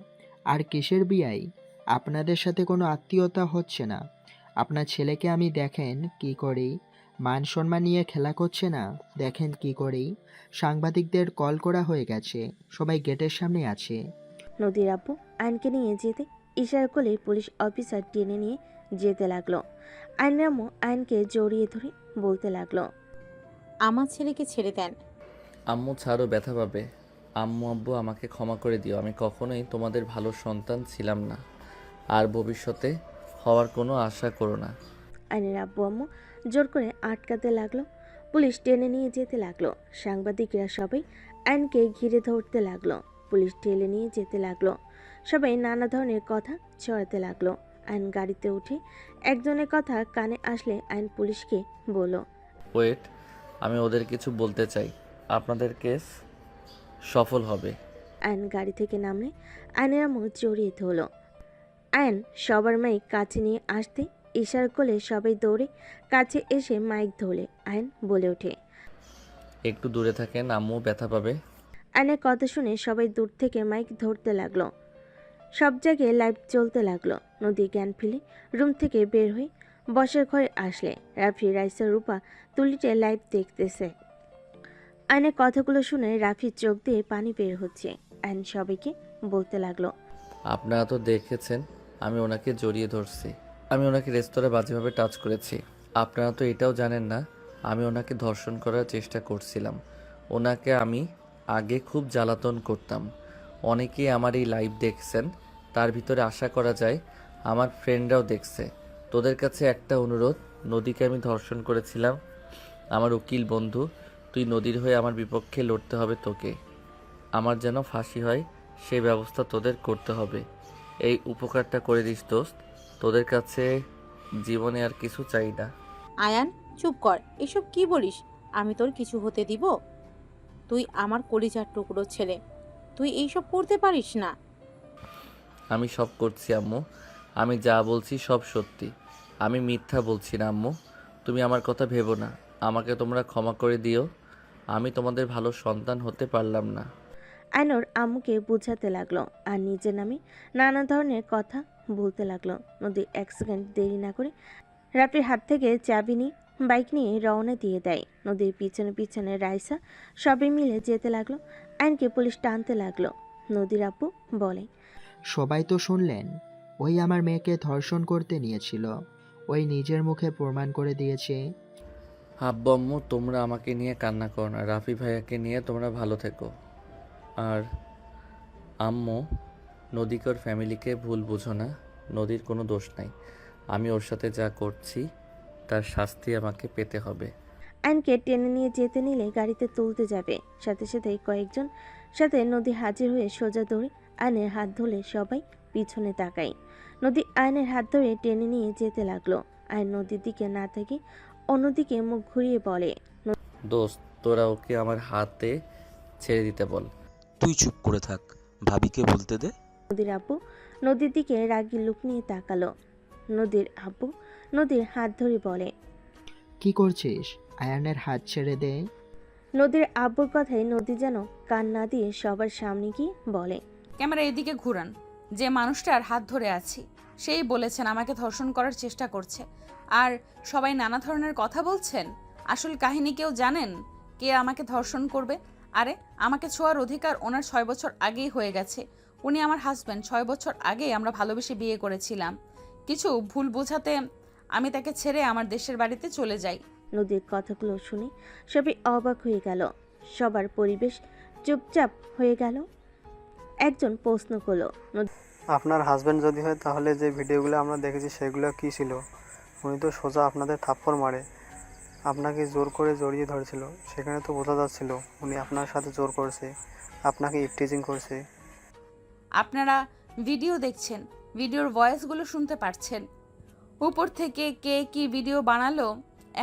আর কিসের বিয়াই? আপনাদের সাথে কোনো আত্মীয়তা হচ্ছে না। আপনার ছেলেকে আমি দেখেন কি করি। মান সম্মান নিয়ে খেলা করছে না, দেখেন কি করি। সাংবাদিকদের কল করা হয়ে গেছে, সবাই গেটের সামনে আছে। নদীর আব্বু আইনকে নিয়ে যেতে ইশারা করলে পুলিশ অফিসার টেনে নিয়ে যেতে লাগলো। আইনের আম্মু আইনকে জড়িয়ে ধরে বলতে লাগলো, আমার ছেলেকে ছেড়ে দেন। আম্মু ছাড়ো, ব্যথা পাবে। আম্মু আব্বু আমাকে ক্ষমা করে দিও। আমি কখনোই তোমাদের ভালো সন্তান ছিলাম না, আর ভবিষ্যতে হওয়ার কোনো আশা করো না। আইনের আব্বু আম্মু জোর করে আটকাতে লাগলো। পুলিশ টেনে নিয়ে যেতে লাগলো। সাংবাদিকরা সবাই আইনকে ঘিরে ধরতে লাগলো। পুলিশ টেনে নিয়ে যেতে লাগলো। সবাই নানা ধরনের কথা ছড়াতে লাগলো। আইন গাড়িতে উঠে একজনের কথা কানে আসলে আইন পুলিশকে বলল, ওয়েট, আমি ওদের কিছু বলতে চাই। আপনাদের কেস সফল হবে। আইন গাড়ি থেকে নামলে আইনের আম্মু জড়িয়ে ধরল। আইন সবার মাইক কাছে নিয়ে আসতে ইশারা করলে সবাই দৌড়ে কাছে এসে মাইক ধরলে আইন বলে ওঠে, একটু দূরে থাকেন, আম্মু ব্যথা পাবে। আইনের কথা শুনে সবাই দূর থেকে মাইক ধরতে লাগলো। সব জায়গায় লাইভ চলতে লাগলো। নদী জ্ঞান ফিরে রুম থেকে বের হয়ে বসার ঘরে আসলে রাফি, রাইসা, রূপা তুলিতে লাইভ দেখতেছে। আইনের কথাগুলো শুনে রাফির চোখ দিয়ে পানি বের হচ্ছে। আইন সবাইকে বলতে লাগলো, আপনারা তো দেখেছেন আমি ওনাকে জড়িয়ে ধরছি, আমি ওনাকে রেস্তোরাঁ বাজেভাবে টাচ করেছি। আপনারা তো এটাও জানেন না আমি ওনাকে ধর্ষণ করার চেষ্টা করছিলাম। ওনাকে আমি আগে খুব জ্বালাতন করতাম। অনেকেই আমার এই লাইভ দেখছেন, তার ভিতরে আশা করা যায় আমার ফ্রেন্ডরাও দেখছে। তোদের কাছে একটা অনুরোধ, নদীকে আমি ধর্ষণ করেছিলাম। আমার উকিল বন্ধু, তুই নদীর হয়ে আমার বিপক্ষে লড়তে হবে তোকে। আমার যেন ফাঁসি হয় সেই ব্যবস্থা তোদের করতে হবে। এই উপকারটা করে দিস দোস্ত। তোদের কাছে জীবনে আর কিছু চাই না। আয়ান চুপ কর, এসব কি বলিস? আমি তোর কিছু হতে দিব? তুই আমার কলিজার টুকরো ছেলে, তুই এইসব করতে পারিস না। আমি সব করছি আম্মু, আমি যা বলছি সব সত্যি, আমি মিথ্যা বলছি না আম্মু। তুমি আমার কথা ভেবো না, আমাকে তোমরা ক্ষমা করে দিও। আমি তোমাদের ভালো সন্তান হতে পারলাম না। আইনর আম্মুকে বুঝাতে লাগলো আর নিজের নামে নানা ধরনের কথা বলতে লাগলো। নদী এক সেকেন্ড দেরি না করে রাফির হাত থেকে চাবি নিয়ে বাইক নিয়ে রওনা দিয়ে দেয়। নদীর পিছনে পিছনে রাইসা সবাই মিলে যেতে লাগলো। আয়নকে পুলিশ টানতে লাগলো। নদীর আপু বলে, সবাই তো শুনলেন, ওই আমার মেয়েকে ধর্ষণ করতে নিয়েছিল। ওই নিজের মুখে প্রমাণ করে দিয়েছে। আব্বু আম্মু তোমরা আমাকে নিয়ে কান্না করো না, রাফি ভাইয়াকে নিয়ে তোমরা ভালো থেকো। আর আম্মু, নদীকে ওর ফ্যামিলিকে ভুল বুঝো না, নদীর কোনো দোষ নাই। আমি ওর সাথে যা করছি তার শাস্তি আমাকে পেতে হবে। আয়নকে টেনে নিয়ে যেতে নিলে গাড়িতে তুলতে যাবে, সাথে সাথে কয়েকজন সাথে নদী হাজির হয়ে সোজা দৌড়ে আয়নের হাত ধরে সবাই পিছনে তাকায়। নদী আয়নের হাত ধরে টেনে নিয়ে যেতে লাগলো। আয়ন নদীর দিকে না থেকে অন্যদিকে মুখ ঘুরিয়ে বলে, দোস্ত, তোরা ওকে আমার হাতে ছেড়ে দিতে বল। তুই চুপ করে থাক, ভাবিকে বলতে দে। নদীর আব্বু নদীর দিকে রাগী লুক নিয়ে তাকালো। নদীর আব্বু নদীর হাত ধরে বলে, কি করছিস? আয়ানের হাত ছেড়ে দে। নদীর আব্বুর কথায় নদী যেন কান না দিয়ে সবার সামনে গিয়ে বলে, ক্যামেরা এদিকে ঘুরান। যে মানুষটার হাত ধরে আছি সেই বলেছেন আমাকে ধর্ষণ করার চেষ্টা করছে, আর সবাই নানা ধরনের কথা বলছেন। আসল কাহিনী কেউ জানেন কে আমাকে ধর্ষণ করবে? আরে আমাকে ছোঁয়ার অধিকার ওনার 6 বছর আগেই হয়ে গেছে। উনি আমার হাজব্যান্ড। 6 বছর আগে আমরা ভালোবেসে বিয়ে করেছিলাম। কিছু ভুল বোঝাতে আমি তাকে ছেড়ে আমার দেশের বাড়িতে চলে যাই। নদীর কথাগুলো শুনে সবাই অবাক হয়ে গেল। সবার পরিবেশ চুপচাপ হয়ে গেল। একজন প্রশ্ন করলো, আপনার হাজব্যান্ড যদি হয় তাহলে যে ভিডিওগুলো আমরা দেখেছি সেগুলো কি ছিল? উনি তো সোজা আপনাদের থাপ্পড় মারে, আপনাকে জোর করে জড়িয়ে ধরেছিল। সেখানে তো বোঝা যাচ্ছিল উনি আপনার সাথে জোর করছে, আপনাকে ইফটিজিং করছে। আপনারা ভিডিও দেখছেন, ভিডিওর ভয়েসগুলো শুনতে পারছেন। উপর থেকে কে কি ভিডিও বানালো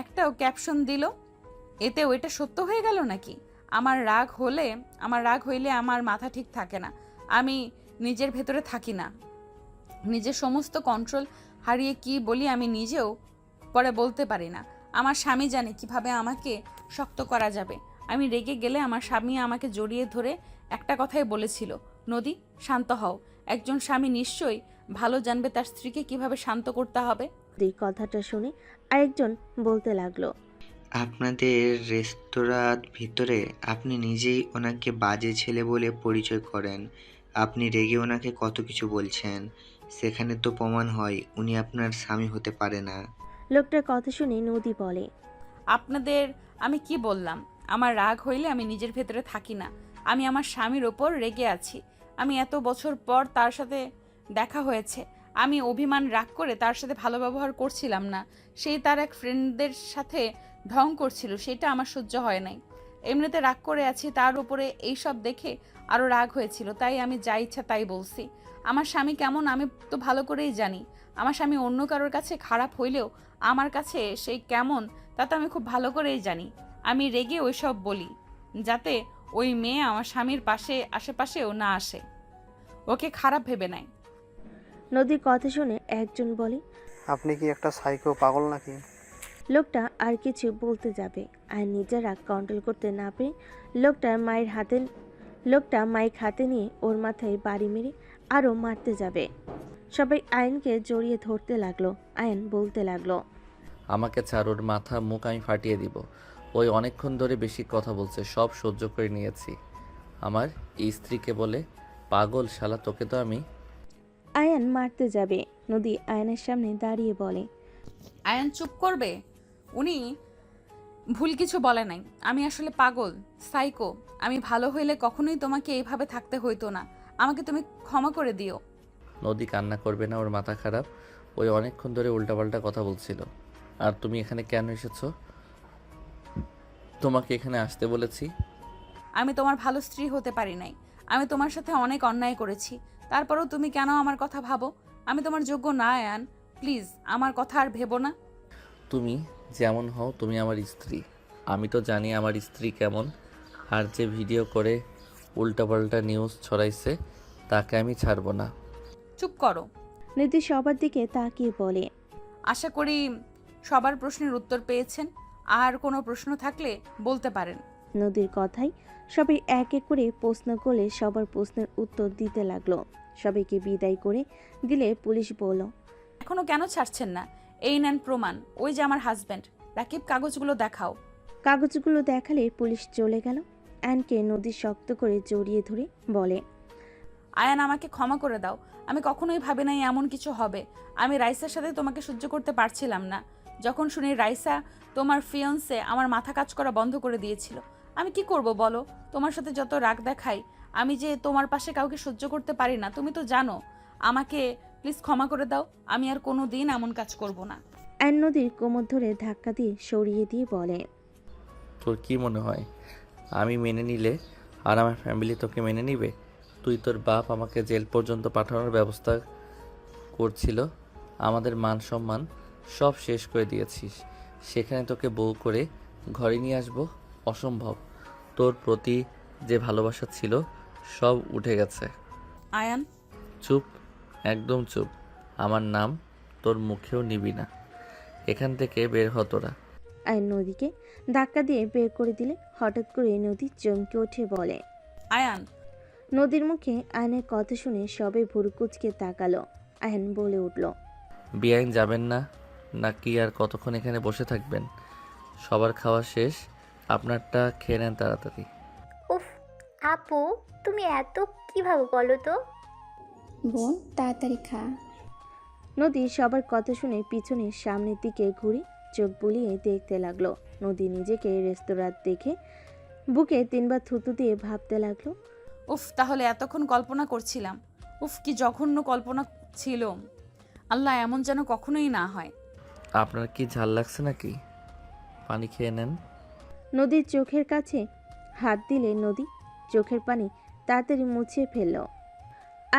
একটাও ক্যাপশন দিল, এতে ওইটা সত্য হয়ে গেল নাকি? আমার রাগ হইলে আমার মাথা ঠিক থাকে না। আমি নিজের ভেতরে থাকি না। নিজের সমস্ত কন্ট্রোল হারিয়ে কি বলি আমি নিজেও পরে বলতে পারি না। আমার স্বামী জানে কিভাবে আমাকে শক্ত করা যাবে। আমি রেগে গেলে আমার স্বামী আমাকে জড়িয়ে ধরে একটা কথাই বলেছিল, নদী শান্ত হও। একজন স্বামী নিশ্চয়ই ভালো জানবে তার স্ত্রীকে কিভাবে শান্ত করতে হবে। নদীর কথাটা শুনে আরেকজন বলতে লাগলো, আপনাদের রেস্তোরাঁর ভিতরে আপনি নিজেই ওনাকে বাজে ছেলে বলে পরিচয় করেন। আপনি রেগে ওনাকে কত কিছু বলছেন, সেখানে তো প্রমাণ হয় উনি আপনার স্বামী হতে পারে না। লোকটার কথা শুনে নদী বলে, আপনাদের আমি কি বললাম? আমার রাগ হইলে আমি নিজের ভেতরে থাকি না। আমি আমার স্বামীর ওপর রেগে আছি। আমি এত বছর পর তার সাথে দেখা হয়েছে। আমি অভিমান রাগ করে তার সাথে ভালো ব্যবহার করছিলাম না। সেই তার এক ফ্রেন্ডদের সাথে ঢং করছিল, সেটা আমার সহ্য হয় নাই। এমনিতে রাগ করে আছি, তার উপরে এইসব দেখে আরও রাগ হয়েছিল, তাই আমি যা ইচ্ছা তাই বলছি। আমার স্বামী কেমন আমি তো ভালো করেই জানি। আমার স্বামী অন্য কারোর কাছে খারাপ হইলেও আমার কাছে সেই কেমন তা তো আমি খুব ভালো করেই জানি। আমি রেগে ওইসব বলি যাতে ওই মেয়ে আমার স্বামীর আশেপাশেও না আসে, ওকে খারাপ ভেবে নেয়। নদীর কথা শুনে একজন বলে, আপনি কি একটা সাইকো পাগল নাকি? লোকটা আর কিছু বলতে যাবে আর নিজের রাগ কন্ট্রোল করতে না পেরে লোকটা মাইক হাতে নিয়ে ওর মাথায় বাড়ি মেরে আরও মারতে যাবে। সবাই আয়নকে জড়িয়ে ধরতে লাগলো। আয়ন বলতে লাগলো, আমাকে ছাড়, ওর মাথা মুখ আমি ফাটিয়ে দিব। ওই অনেকক্ষণ ধরে বেশি কথা বলছে, সব সহ্য করে নিয়েছি। আমার এই স্ত্রীকে বলে পাগল শালা, তোকে তো আমি। আয়ন মারতে যাবে। নদী আয়নের সামনে দাঁড়িয়ে বলে, আয়ন চুপ করবে? উনি ভুল কিছু বলে নাই। আমি আসলে পাগল, সাইকো। আমি ভালো হইলে কখনোই তোমাকে এইভাবে থাকতে হইতো না। আমাকে তুমি ক্ষমা করে দিও। নদী কান্না করবে না, ওর মাথা খারাপ। ওই অনেকক্ষণ ধরে উল্টাপাল্টা কথা বলছিল। আর তুমি এখানে কেন এসেছো? তোমাকে এখানে আসতে বলেছি। আমি তোমার ভালো স্ত্রী হতে পারি নাই। আমি তোমার সাথে অনেক অন্যায় করেছি, তারপরেও তুমি কেন আমার কথা ভাবো? আমি তোমার যোগ্য না আয়ান, প্লিজ আমার কথা আর ভেবো না। তুমি যেমন হও, তুমি আমার স্ত্রী। আমি তো জানি আমার স্ত্রী কেমন। আর যে ভিডিও করে উল্টাপাল্টা নিউজ ছড়াইছে তাকে আমি ছাড়বো না। চুপ করো। নদী সবার দিকে তাকিয়ে বলে, আশা করি সবার প্রশ্নের উত্তর পেয়েছেন। আর কোনো প্রশ্ন থাকলে বলতে পারেন। নদীর কথাই সবাই এক এক করে প্রশ্ন করলে সবার প্রশ্নের উত্তর দিতে লাগলো। সবাইকে বিদায় করে দিলে পুলিশ বলল, এখনো কেন ছাড়ছেন না? এই নেন প্রমাণ, ওই যে আমার হাজব্যান্ড। রাকিব কাগজগুলো দেখাও। কাগজগুলো দেখালে পুলিশ চলে গেল। অ্যানকে নদী শক্ত করে জড়িয়ে ধরে বলে, আয়ান, আমাকে ক্ষমা করে দাও। আমি কখনোই ভাবি নাই এমন কিছু হবে। আমি রাইসার সাথে তোমাকে সহ্য করতে পারছিলাম না। যখন শুনি রাইসা তোমার ফিয়ন্সে, আমার মাথা কাজ করা বন্ধ করে দিয়েছিল। আমি কি করব বলো? তোমার সাথে যত রাগ দেখাই, আমি যে তোমার পাশে কাউকে সহ্য করতে পারি না, তুমি তো জানো। আমাকে প্লিজ ক্ষমা করে দাও। আমি আর কোনো দিন এমন কাজ করব না। অ্যান নদীর কোমর ধরে ধাক্কা দিয়ে সরিয়ে দিয়ে বলে, তোর কি মনে হয় আমি মেনে নিলে আর আমার ফ্যামিলি তোকে মেনে নিবে? তুই তোর বাপ আমাকে জেল পর্যন্ত পাঠানোর ব্যবস্থা করছিল। আমাদের মান সম্মান সব শেষ করে দিয়েছিস। সেখানে তোকে বউ করে ঘরে নিয়ে আসবো? অসম্ভব। তোর প্রতি যে ভালোবাসা ছিল সব উঠে গেছে। আয়ান, চুপ, একদম চুপ। আমার নাম তোর মুখেও নিবি না। এখান থেকে বের হ তোরা। অ্যান নদীকে ধাক্কা দিয়ে বের করে দিলে হঠাৎ করে নদী চমকে উঠে বলে, আয়ান। নদীর মুখে আয়নের কথা শুনে সবে ভুরুকুচকে তাকালো। আয়ন বলে উঠল, বেআইন যাবেন না নাকি আর কতক্ষণ এখানে বসে থাকবেন? সবার খাওয়া শেষ, আপনারটা খেয়ে নেন তাড়াতাড়ি। উফ, আপু তুমি এত কিভাবে বলো তো? বোন তাড়াতাড়ি খা। নদী সবার কথা শুনে পিছনে সামনের দিকে ঘুরে চোখ বুলিয়ে দেখতে লাগলো। নদী নিজেকে রেস্তোরাঁ দেখে বুকে তিনবার থুতু দিয়ে ভাবতে লাগলো, উফ, তাহলে এতক্ষণ কল্পনা করছিলাম। উফ, কি জঘন্য কল্পনা ছিল। আল্লাহ, এমন যেন কখনোই না হয়। আপনার কি ঝাল লাগছে নাকি? পানি খেয়ে নেন। নদীর চোখের কাছে হাত দিলে নদী চোখের পানি তাড়াতাড়ি মুছিয়ে ফেলল।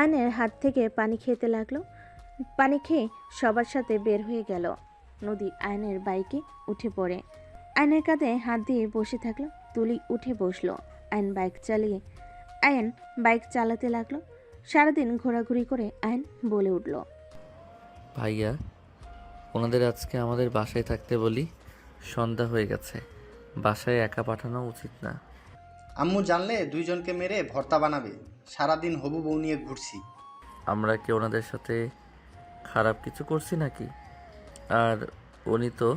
আয়নের হাত থেকে পানি খেতে লাগলো। পানি খেয়ে সবার সাথে বের হয়ে গেল। নদী আয়নের বাইকে উঠে পড়ে। আয়নের কাঁধে হাত দিয়ে বসে থাকলো। তুলি উঠে বসলো। আয়ন বাইক চালাতে লাগলো। সারাদিন ঘোরাঘুরি করে আয়ন বলে উঠল, ভাইয়া, ওনাদের আজকে আমাদের বাসায় থাকতে বলি। সন্ধ্যা হয়ে গেছে, বাসায় একা পাঠানো উচিত না। আম্মু জানলে দুইজনকে মেরে ভর্তা বানাবে। সারাদিন হবু বউ নিয়ে ঘুরছি। আমরা কি ওনাদের সাথে খারাপ কিছু করছি নাকি? আর উনি তো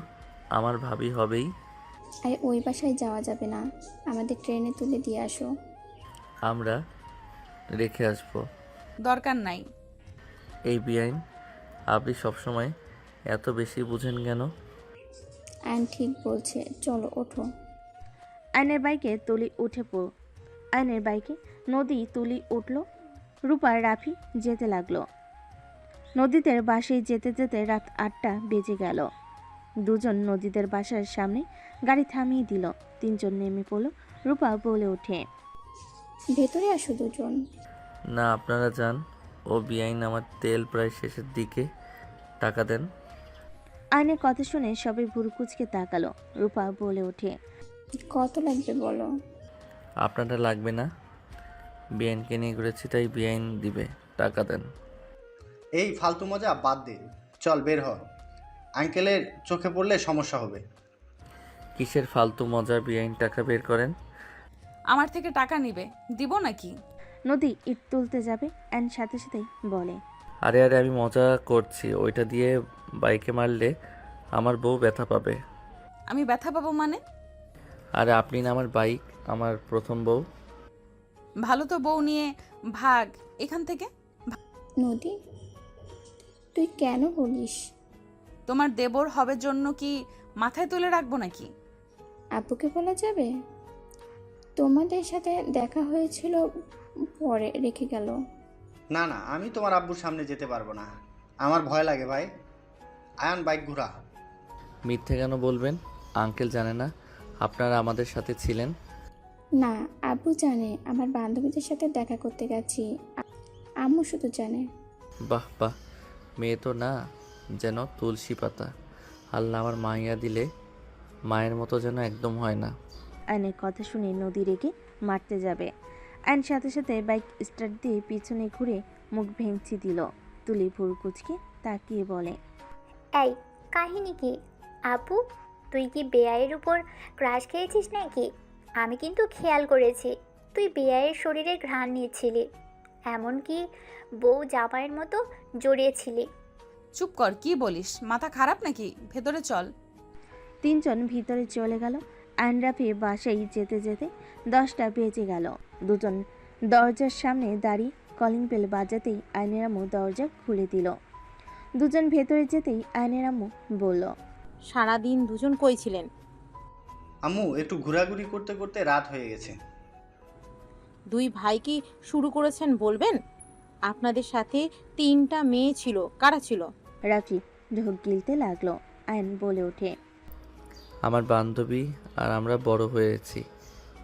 আমার ভাবি হবেই। আরে ওই বাসায় যাওয়া যাবে না, আমাদের ট্রেনে তুলে দিয়ে আসো। আমরা রেখে আসবো। দরকার নাই। এই বেআইন, আপনি সবসময় এত বেশি বুঝেন কেন? আয়ন ঠিক বলছে, চলো ওঠো। আয়নের বাইকে নদী তুলি উঠল। রূপা রাফি যেতে লাগলো। নদীদের বাসায় যেতে যেতে রাত 8টা বেজে গেল। দুজন নদীদের বাসার সামনে গাড়ি থামিয়ে দিল। তিনজন নেমে পড়ল। রূপা বলে ওঠে, ভেতরে আসো দুজন। না, আপনারা যান। ও বেআইন, আমার তেল প্রায় শেষের দিকে, টাকা দেন। আয়নের কথা শুনে সবাই ভুরুকুচকে তাকালো। রূপা বলে ওঠে, কত লাগবে বলো। আপনারটা লাগবে না, বেআইনকে নিয়ে ঘুরেছি তাই বেআইন দিবে, টাকা দেন। এই ফালতু মজা বাদ দে, চল বের হ। আঙ্কেলের চোখে পড়লে সমস্যা হবে। কিসের ফালতু মজা? বেআইন টাকা বের করেন। আমার থেকে টাকা নিবে, দিব নাকি? নদী ইট তুলতে যাবে। অ্যান সাথে সাথেই বলে, আরে আরে, আমি মজা করছি। ওইটা দিয়ে বাইকে মারলে আমার বউ ব্যথা পাবে। আমি ব্যথা পাবো মানে? আরে আপনি না আমার বাইক, আমার প্রথম বউ। ভালো তো বউ নিয়ে ভাগ এখান থেকে। নদী, তুই কেন বলিস? তোমার দেবর হবে জন্য কি মাথায় তুলে রাখবো নাকি? আব্বুকে বলা যাবে? তোমাদের সাথে দেখা হয়েছিল, পরে রেখে গেল। না না, আমি তোমার আব্বুর সামনে যেতে পারবো না, আমার ভয় লাগে ভাই। আয়ান, বাইক ঘোরা। মিথ্যে কেন বলবেন? আঙ্কেল জানে না আপনারা আমাদের সাথে ছিলেন? না, আব্বু জানে, আমার বান্ধবীদের সাথে দেখা করতে গেছি। আম্মু শুধু জানে। বাহ বাহ, মেয়ে তো না, যেন তুলসী পাতা। আল্লাহ আমার মাইয়া দিলে মায়ের মতো যেন একদম হয় না। আয়নের কথা শুনে নদী রেগে মারতে যাবে। আয়ন সাথে সাথে বাইক স্টার্ট দিয়ে পিছনে ঘুরে মুখ ভেঙচি দিল। তুলি ভুরুকুচকে তাকিয়ে বলে, এই কাহিনী কি? আপু, তুই কি বেয়াইয়ের উপর ক্রাশ খেয়েছিস নাকি? আমি কিন্তু খেয়াল করেছি তুই বেয়াইয়ের শরীরে ঘ্রাণ নিয়েছিলি, এমনকি বউ জামাইয়ের মতো জড়িয়েছিলি। চুপ কর, কি বলিস? মাথা খারাপ নাকি? ভেতরে চল। তিনজন ভিতরে চলে গেল। আয়ন রাফি বাসায় যেতে যেতে 10টা বেজে গেল। দুজন দরজার সামনে দাঁড়িয়ে কলিং বেল বাজাতেই আয়নের আম্মু দরজা খুলে দিল। দুজন ভেতরে যেতেই আয়নের আম্মু বলল, সারাদিন দুজন কই ছিলেন? আম্মু একটু ঘোরাঘুরি করতে করতে রাত হয়ে গেছে। দুই ভাই কি শুরু করেছেন বলবেন? আপনাদের সাথে 3টা মেয়ে ছিল, কারা ছিল? রাফি ঢোক গিলতে লাগলো। আয়ন বলে ওঠে, আমার বান্ধবী আর আমরা বড় হয়েছি।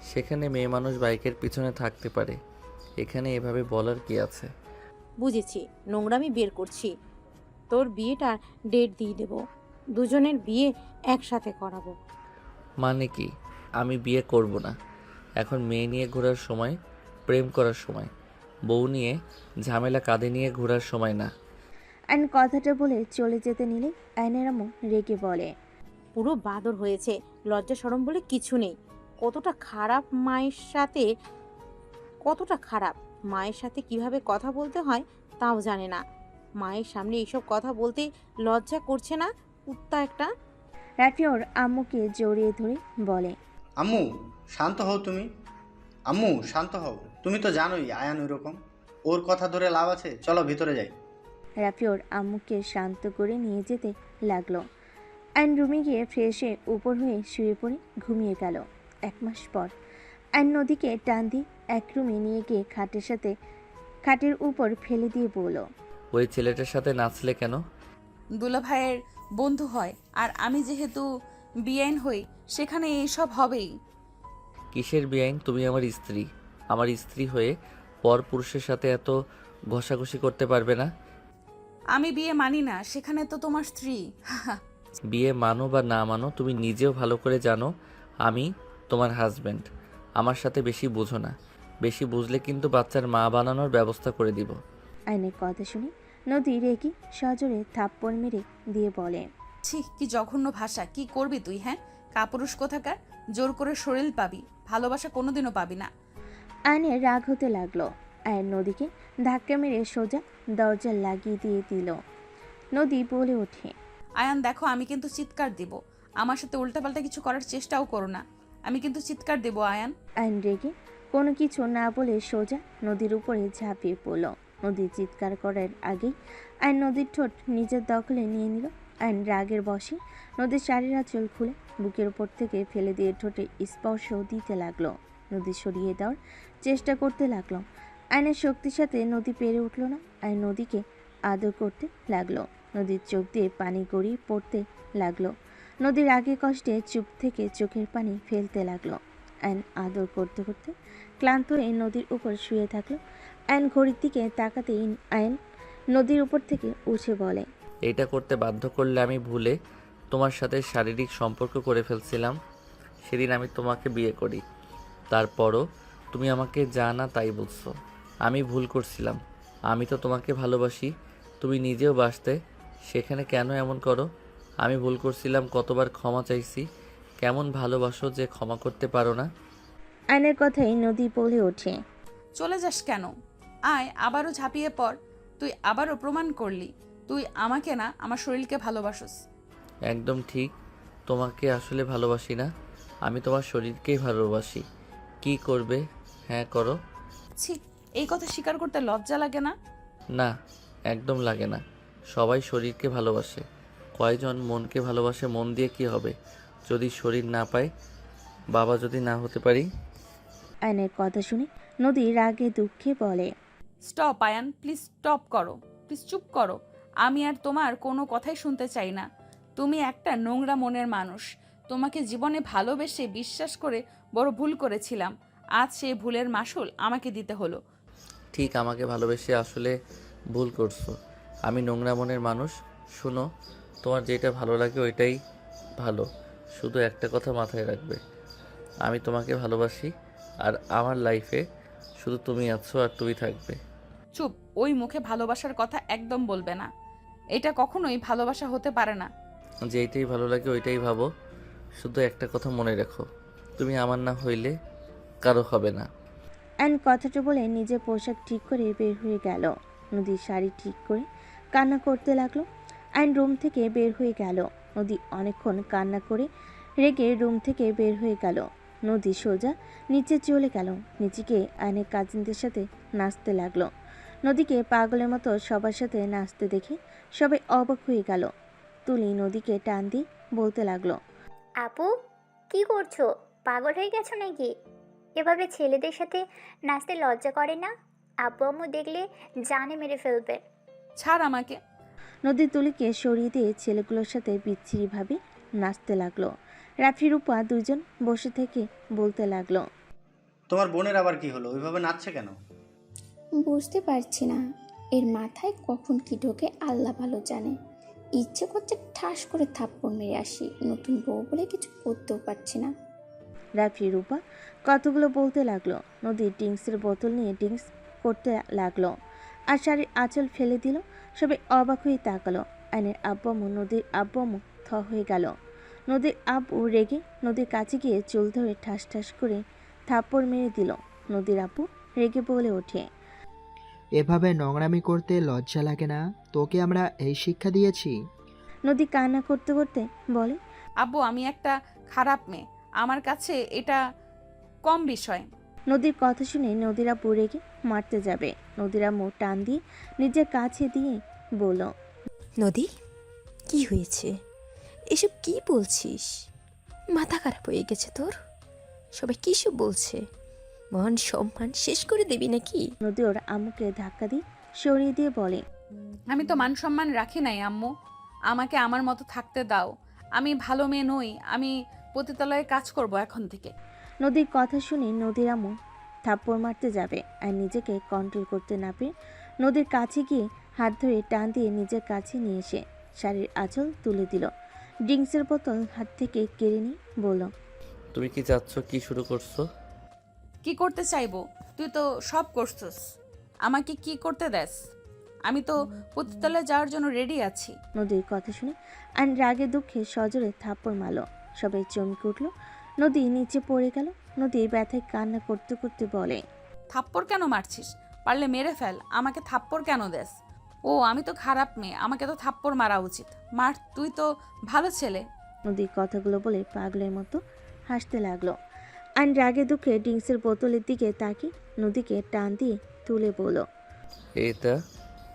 সেখানে মেয়ে মানুষ বাইকের পিছনে থাকতে পারে, এখানে এভাবে বলার কি আছে? বুঝেছি, নোংরামি বের করছি। তোর বিয়েটার ডেট দিয়ে দেব, দুজনের বিয়ে একসাথে করাবো। মানে কি? আমি বিয়ে করব না। এখন মেয়ে নিয়ে ঘোরার সময়, প্রেম করার সময়। বউ নিয়ে ঝামেলা কাঁধে নিয়ে ঘোরার সময় না। আয়ন কথাটা বলে চলে যেতে নিলে আয়নের আম্মু রেগে বলে, পুরো বাদর হয়েছে, লজ্জা শরম বলে কিছু নেই। কতটা খারাপ মায়ের সাথে কিভাবে কথা বলতে হয় তাও জানে না। মায়ের সামনে এইসব কথা বলতে লজ্জা করছে না? কুত্তা একটা। রাফি ওর আম্মুকে জড়িয়ে ধরে বলে, আম্মু শান্ত হও তুমি। আম্মু শান্ত হও, তুমি তো জানোই আয়ান ওইরকম। ওর কথা ধরে লাভ আছে, চলো ভিতরে যাই। রাফি ওর আম্মুকে শান্ত করে নিয়ে যেতে লাগলো। আইন রুমে গিয়ে ফ্রেশ হয়ে উপর হয়ে শুয়ে পড়ে ঘুমিয়ে গেল। 1 মাস পর আইন নদীকে টান দিয়ে এক রুমে নিয়ে গিয়ে খাটের উপর ফেলে দিয়ে বলল, ওই ছেলেটার সাথে নাচলে কেন? দুলা ভাইয়ের বন্ধু হয়, আর আমি যেহেতু বিআইন হই সেখানে এইসব হবেই। কিসের বেআইন? তুমি আমার স্ত্রী। আমার স্ত্রী হয়ে পর পুরুষের সাথে এত ঘষাঘষি করতে পারবে না। আমি বিয়ে মানি না, সেখানে তো তোমার স্ত্রী। বিয়ে মানো বা না মানো, তুমি নিজেও ভালো করে জানো আমি তোমার হাজব্যান্ড। আমার সাথে বেশি বুঝো না, বেশি বুঝলে কিন্তু বাচ্চার মা বানানোর ব্যবস্থা করে দিব। আইনের কথা শুনে নদী রেগে সজোরে থাপ্পড় মেরে দিয়ে বলে, ছি, কি জঘন্য ভাষা! কি করবি তুই? হ্যাঁ, কাপুরুষ কোথাকার! জোর করে শরীর পাবি, ভালোবাসা কোনোদিনও পাবি না। আইনের রাগ হতে লাগলো। আয়ন নদীকে ধাক্কা মেরে সোজা দরজা লাগিয়ে দিয়ে দিল। নদী বলে ওঠে, আয়ান দেখো, আমি কিন্তু চিৎকার দেব। আমার সাথে উল্টাপাল্টা কিছু করার চেষ্টাও করো না, আমি কিন্তু চিৎকার দেব। আয়ান আইন রেগে কোনো কিছু না বলে সোজা নদীর উপরে ঝাঁপিয়ে পড়ল। নদী চিৎকার করার আগেই আইন নদীর ঠোঁট নিজের দখলে নিয়ে নিল। আইন রাগের বশে নদীর শাড়ির আঁচল খুলে বুকের উপর থেকে ফেলে দিয়ে ঠোঁটে স্পর্শ দিতে লাগলো। নদী সরিয়ে দেওয়ার চেষ্টা করতে লাগলো। আইনের শক্তির সাথে নদী পেরে উঠল না। আইন নদীকে আদর করতে লাগলো। নদীর চোখ দিয়ে পানি গড়িয়ে পড়তে লাগলো। নদীর আগে কষ্টে চুপ থেকে চোখের পানি ফেলতে লাগলো। আইন আদর করতে করতে ক্লান্ত হয়ে নদীর উপর শুয়ে থাকলো। আইন ঘড়ির দিকে তাকাতেই আইন নদীর উপর থেকে উঠে বলে, এইটা করতে বাধ্য করলে আমি ভুলে তোমার সাথে শারীরিক সম্পর্ক করে ফেলছিলাম। সেদিন আমি তোমাকে বিয়ে করি, তারপরও তুমি আমাকে যা না তাই বলছো। আমি ভুল করছিলাম, আমি তো তোমাকে ভালোবাসি, তুমি নিজেও বাসতে, সেখানে কেন এমন করো? আমি ভুল করছিলাম, কতবার ক্ষমা চাইছি। কেমন ভালোবাসো যে ক্ষমা করতে পারো না? আইনের কথাই নদী বলে ওঠে, চলে যাস কেন? আয়, আবারও ঝাঁপিয়ে পড়। তুই আবারও প্রমাণ করলি তুই আমাকে না, আমার শরীরকে ভালোবাসোস। একদম ঠিক, তোমাকে আসলে ভালোবাসি না, আমি তোমার শরীরকেই ভালোবাসি। কি করবে? হ্যাঁ করো। ছি, এই কথা স্বীকার করতে লজ্জা লাগে না? না, একদম লাগে না। সবাই শরীরকে ভালোবাসে, কয়জন মনকে ভালোবাসে? মন দিয়ে কি হবে যদি শরীর না পায়? বাবা যদি না হতে পারি? আইনের কথা শুনে নদী রাগে দুঃখে বলে, স্টপ আয়ান, প্লিজ স্টপ করো, প্লিজ চুপ করো। আমি আর তোমার কোনো কথাই শুনতে চাই না। তুমি একটা নোংরা মনের মানুষ। তোমাকে জীবনে ভালোবেসে বিশ্বাস করে বড় ভুল করেছিলাম। আজ সেই ভুলের মাসুল আমাকে দিতে হলো। ঠিক, আমাকে ভালোবেসে আসলে ভুল করছো। আমি নোংরা মনের মানুষ। শুনো, তোমার যেটা ভালো লাগে ওইটাই ভালো। শুধু একটা কথা মাথায় রাখবে, আমি তোমাকে ভালোবাসি, আর আমার লাইফে শুধু তুমি আছো আর তুমি থাকবে। চুপ, ওই মুখে ভালোবাসার কথা একদম বলবে না। এটা কখনোই ভালোবাসা হতে পারে না। যেইটাই ভালো লাগে ওইটাই ভাবো। শুধু একটা কথা মনে রেখো, তুমি আমার না হইলে কারো হবে না। আইন কথাটা বলে নিজের পোশাক ঠিক করে বের হয়ে গেল। নদীর শাড়ি ঠিক করে কান্না করতে লাগলো। আইন রুম থেকে বের হয়ে গেল। নদী অনেকক্ষণ কান্না করে রেগে রুম থেকে বের হয়ে গেল। নদী সোজা নিচে চলে গেল। নিচে গিয়ে আয়নের কাজিনদের সাথে নাচতে লাগলো। নদীকে পাগলের মতো সবার সাথে নাচতে দেখে সবাই অবাক হয়ে গেল। তুলি নদীকে টান দিয়ে বলতে লাগলো, আপু, কি করছো? পাগল হয়ে গেছো নাকি? এভাবে ছেলেদের সাথে নাচতে লজ্জা করে না? আব্বু আম্মু দেখলে জানে মেরে ফেলবে। ছাড় আমাকে। নদী তুলিকে সরিয়ে দিয়ে ছেলেগুলোর সাথে বিচ্ছিরিভাবে নাচতে লাগলো। রাফি রূপা দুজন বসে থেকে বলতে লাগলো, তোমার বোনের আবার কি হলো? ওইভাবে নাচছে কেন? বুঝতে পারছি না, এর মাথায় কখন কি ঢোকে আল্লাহ ভালো জানে। ইচ্ছে করছে ঠাস করে থাপ্পড় মেরে আসি, নতুন বউ বলে কিছু করতেও পারছি না। রাফি রূপা কতগুলো বলতে লাগলো। নদী ড্রিঙ্কসের বোতল নিয়ে ড্রিঙ্কস করতে লাগলো আর শাড়ির আঁচল ফেলে দিল। সবাই অবাক হয়ে তাকালো। আইনের আব্বু আম্মু, নদীর আব্বু আম্মু থ হয়ে গেল। নদীর আব্বু রেগে নদীর কাছে গিয়ে চুল ধরে ঠাস ঠাস করে থাপ্পড় মেরে দিল। নদীর আব্বু রেগে বলে ওঠে, এভাবে নোংরামি করতে লজ্জা লাগে না? তোকে আমরা এই শিক্ষা দিয়েছি? নদী কান্না করতে করতে বলে, আব্বু, আমি একটা খারাপ মেয়ে, আমার কাছে এটা কম বিষয়। নদীর কথা শুনে নদীর আব্বু রেগে মারতে যাবে। নদীর আম্মু টান দিয়ে নিজের কাছে দিয়ে বলল, নদী, কি হয়েছে? এসব কি বলছিস? মাথা খারাপ হয়ে গেছে তোর? সবাই কি সব বলছে? মান সম্মান শেষ করে দিবি নাকি? নদী ওর আম্মুকে ধাক্কা দিয়ে সরিয়ে দিয়ে বলে, আমি তো মান সম্মান রাখি নাই আম্মু, আমাকে আমার মতো থাকতে দাও। আমি ভালো মেয়ে নই, আমি পতিতালয়ে কাজ করব এখন থেকে। নদীর কথা শুনে নদীর আম্মু থাপ্পড় মারতে যাবে আর নিজেকে কন্ট্রোল করতে না পেরে নদীর কাছে গিয়ে হাত ধরে টান দিয়ে নিজের কাছে নিয়ে এসে শাড়ির আঁচল তুলে দিল। ড্রিঙ্কসের বোতল হাত থেকে কেড়ে নিয়ে বলল, তুমি কি চাচ্ছ? কি শুরু করছো? কি করতে চাইবো? তুই তো সব করছস, আমাকে কি করতে দেস? আমি তো পতিতালয়ে যাওয়ার জন্য রেডি আছি। নদীর কথা শুনে আর রাগে দুঃখে সজোরে থাপ্পড় মারল। সবাই চমকে উঠল। নদী নিচে পড়ে গেল। নদী ব্যথায় কান্না করতে করতে বলে, থাপ্পড় কেন মারছিস? পারলে মেরে ফেল, আমাকে থাপ্পড় কেন দেস? ও, আমি তো খারাপ মেয়ে, আমাকে তো থাপ্পড় মারা উচিত। মার, তুই তো ভালো ছেলে। নদীর কথাগুলো বলে পাগলের মতো হাসতে লাগলো। আর রাগে দুঃখে ড্রিঙ্কসের বোতলের দিকে তাকিয়ে নদীকে টান দিয়ে তুলে বলল, এটা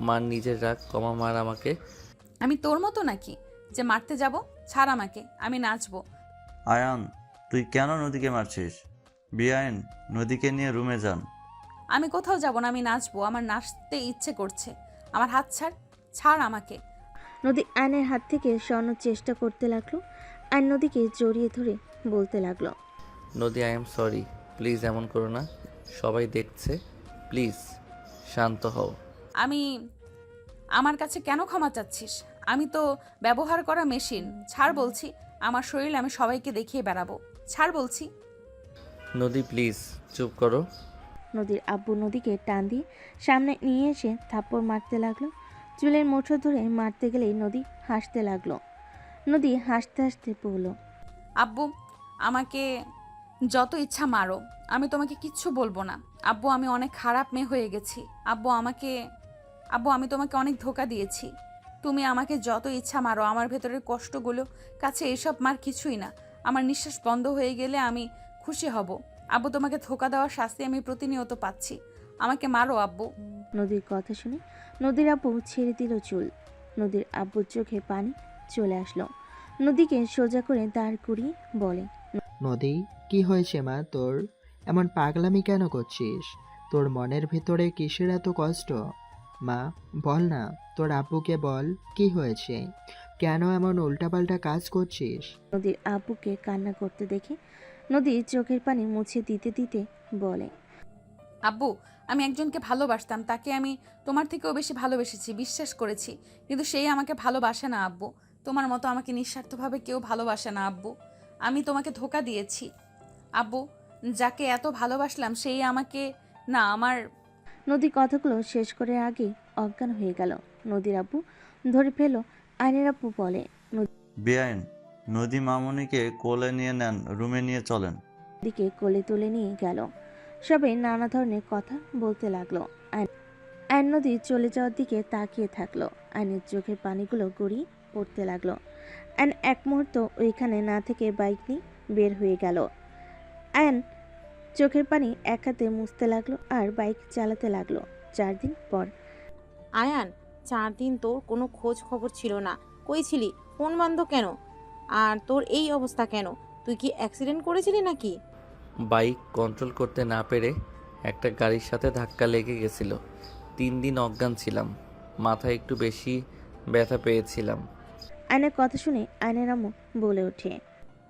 মার, নিজের রাগ কমা, মার আমাকে। আমি তোর মতো নাকি যে মারতে যাব? ছাড় আমাকে, আমি নাচবো। আয়ান, তুই কেন নদীকে মারছিস? বিয়াইন, নদীকে নিয়ে রুমে যান। আমি কোথাও যাব না, আমি নাচবো, আমার নাচতে ইচ্ছে করছে। আমার হাত ছাড়, ছাড় আমাকে। নদী আয়নের হাত থেকে সরানোর চেষ্টা করতে লাগলো। আর নদীকে জড়িয়ে ধরে বলতে লাগলো, নদী, আই এম সরি, প্লিজ এমন করো না, সবাই দেখছে, প্লিজ শান্ত হও। আমার কাছে কেন ক্ষমা চাচ্ছিস? আমি তো ব্যবহার করা মেশিন। ছাড় বলছি, আমার শরীর আমি সবাইকে দেখিয়ে বেড়াবো। ছাড় বলছি। নদী প্লিজ চুপ করো। নদীর আব্বু নদীকে টান দিয়ে সামনে নিয়ে এসে থাপ্পড় মারতে লাগলো। চুলের মুঠো ধরে মারতে গেলেই নদী হাসতে লাগলো। নদী হাসতে হাসতে বলল, আব্বু, আমাকে যত ইচ্ছা মারো, আমি তোমাকে কিচ্ছু বলবো না। আব্বু, আমি অনেক খারাপ মেয়ে হয়ে গেছি। আব্বু, আমি তোমাকে অনেক ধোঁকা দিয়েছি। তুমি আমাকে যত ইচ্ছা মারো, আমার ভেতরের কষ্টগুলো কাছে এসব মার কিছুই না। আমার নিঃশ্বাস বন্ধ হয়ে গেলে আমি খুশি হব। আব্বু, তোমাকে ধোঁকা দেওয়ার শাস্তি আমি প্রতিনিয়ত পাচ্ছি। আমাকে মারো আব্বু। নদীর কথা শুনে নদীর আব্বু ছেড়ে দিল চুল। নদীর আব্বুর চোখে পানি চলে আসলো। নদীকে সোজা করে দাঁড় করিয়ে বলে, নদী, কি হয়েছে মা তোর? এমন পাগলামি কেন করছিস? তোর মনের ভিতরে কিসের এত কষ্ট? মা, বল না, তোর আব্বুকে বল কি হয়েছে? কেন এমন উল্টাপাল্টা কাজ করছিস? নদীর আব্বুকে কান্না করতে দেখে নদীর চোখের পানি মুছে দিতে দিতে বলে, আব্বু, আমি একজনকে ভালোবাসতাম, তাকে আমি তোমার থেকেও বেশি ভালোবেসেছি, বিশ্বাস করেছি, কিন্তু সেই আমাকে ভালোবাসে না আব্বু। তোমার মতো আমাকে নিঃস্বার্থভাবে কেউ ভালোবাসে না আব্বু। আমি তোমাকে ধোঁকা দিয়েছি আব্বু। যাকে এত ভালোবাসলাম সেই আমাকে না আমার। নদী কথাগুলো শেষ করে আগেই অজ্ঞান হয়ে গেল। নদীর আব্বু ধরে ফেল। আইনের আব্বু বলে, বিয়াইন, নদী মামুনিকে কোলে নিয়ে নেন, রুমে নিয়ে চলেন। নদীকে কোলে তুলে নিয়ে গেল। সবাই নানা ধরনের কথা বলতে লাগলো। আইন নদী চলে যাওয়ার দিকে তাকিয়ে থাকলো। আইনের চোখের পানিগুলো গড়িয়ে পড়তে লাগলো। অ্যান এক মুহূর্ত ওইখানে না থেকে বাইক নিয়ে বের হয়ে গেল। অ্যান চোখের পানি এক হাতে মুছতে লাগলো আর বাইক চালাতে লাগলো। 4 দিন পর। আয়ান 4 দিন তোর কোনো খোঁজ খবর ছিল না, কই ছিলি? ফোন বন্ধ কেন? আর তোর এই অবস্থা কেন? তুই কি অ্যাক্সিডেন্ট করেছিলি নাকি? বাইক কন্ট্রোল করতে না পেরে একটা গাড়ির সাথে ধাক্কা লেগে গেছিল। 3 দিন অজ্ঞান ছিলাম, মাথায় একটু বেশি ব্যথা পেয়েছিলাম। আয়নের কথা শুনে আয়নের আম্মু বলে ওঠে,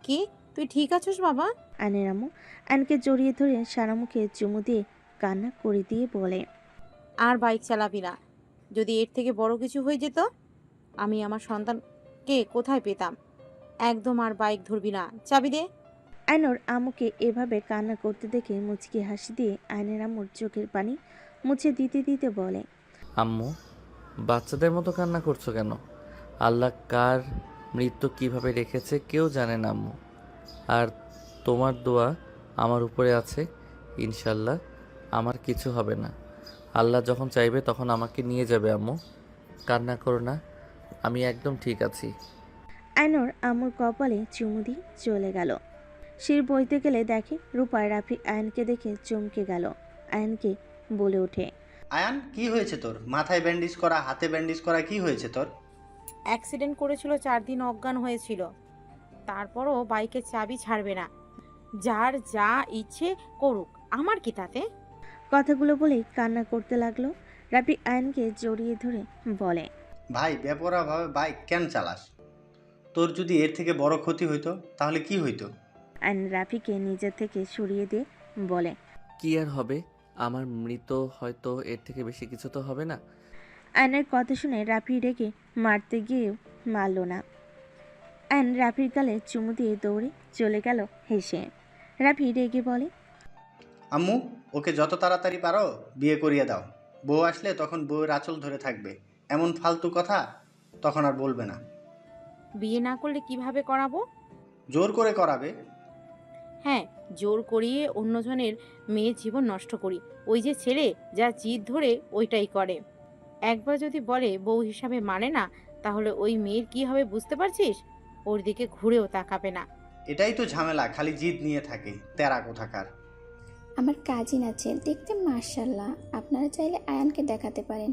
কি তুই ঠিক আছিস বাবা? আয়নের আম্মু আয়নকে জড়িয়ে ধরে সারা মুখে চুমু দিয়ে কান্না করে দিয়ে বলে, আর বাইক চালাবি না। যদি এর থেকে বড় কিছু হয়ে যেত, আমি আমার সন্তানকে কোথায় পেতাম? একদম আর বাইক ধরবি না, চাবি দে। আয়নর আম্মুকে এভাবে কান্না করতে দেখে মুচকি হাসি দিয়ে আয়নের আম্মুর চোখের পানি মুছে দিতে দিতে বলে, আম্মু, বাচ্চাদের মতো কান্না করছো কেন? আল্লাহ কার মৃত্যু কিভাবে রেখেছে কেউ জানে না আম্মু। আর তোমার দোয়া আমার উপরে আছে, ইনশাল্লাহ আমার কিছু হবে না। আল্লাহ যখন চাইবে তখন আমাকে নিয়ে যাবে আম্মু, কান্না করো না, আমি একদম ঠিক আছি। আয়নর আম্মুর কপালে চুমু দিয়ে চলে গেল। শির বইতে গেলে দেখে রূপা রাফি আয়নকে দেখে চমকে গেল। আয়নকে বলে ওঠে, আয়ান কি হয়েছে তোর? মাথায় ব্যান্ডেজ করা, হাতে ব্যান্ডেজ করা, কি হয়েছে তোর? অ্যাক্সিডেন্ট করেছিল, 4 দিন অজ্ঞান হয়েছিল। তারপরও বাইকের চাবি ছাড়বে না। যার যা ইচ্ছে করুক, আমার কি তাতে? কথাগুলো বলেই কান্না করতে লাগলো। রাফি আয়নকে জড়িয়ে ধরে বলে, ভাই বেপরোয়াভাবে বাইক কেন চালাস? তোর যদি এর থেকে বড় ক্ষতি হইতো তাহলে কি হইতো? আয়ন রাফিকে নিজের থেকে সরিয়ে দিয়ে বলে, কি আর হবে, আমার মৃত হয়তো এর থেকে বেশি কিছু তো হবে না। আয়নের কথা শুনে রাফি রেগে মারতে গিয়েও মারল না। আয়ন রাফির গালে চুমু দিয়ে দৌড়ে চলে গেল হেসে। রাফি রেগে বলে, আম্মু, ওকে যত তাড়াতাড়ি পারো বিয়ে করিয়ে দাও। বউ আসলে তখন বউয়ের আঁচল ধরে থাকবে, এমন ফালতু কথা তখন আর বলবে না। বিয়ে না করলে কিভাবে করাবো? জোর করে করাবে। হ্যাঁ, জোর করিয়ে অন্যজনের মেয়ের জীবন নষ্ট করি। ওই যে ছেলে যা জিদ ধরে ওইটাই করে। একবার যদি বলে বউ হিসাবে মানে না, তাহলে ওই মেয়ের কি হবে বুঝতে পারছিস? ওর দিকে ঘুরেও তাকাবে না। এটাই তো ঝামেলা, খালি জিদ নিয়ে থাকে, তেরা কোথাকার। আমার কাজিন আছে, দেখতে মাশাল্লাহ। আপনারা চাইলে আয়ানকে দেখাতে পারেন,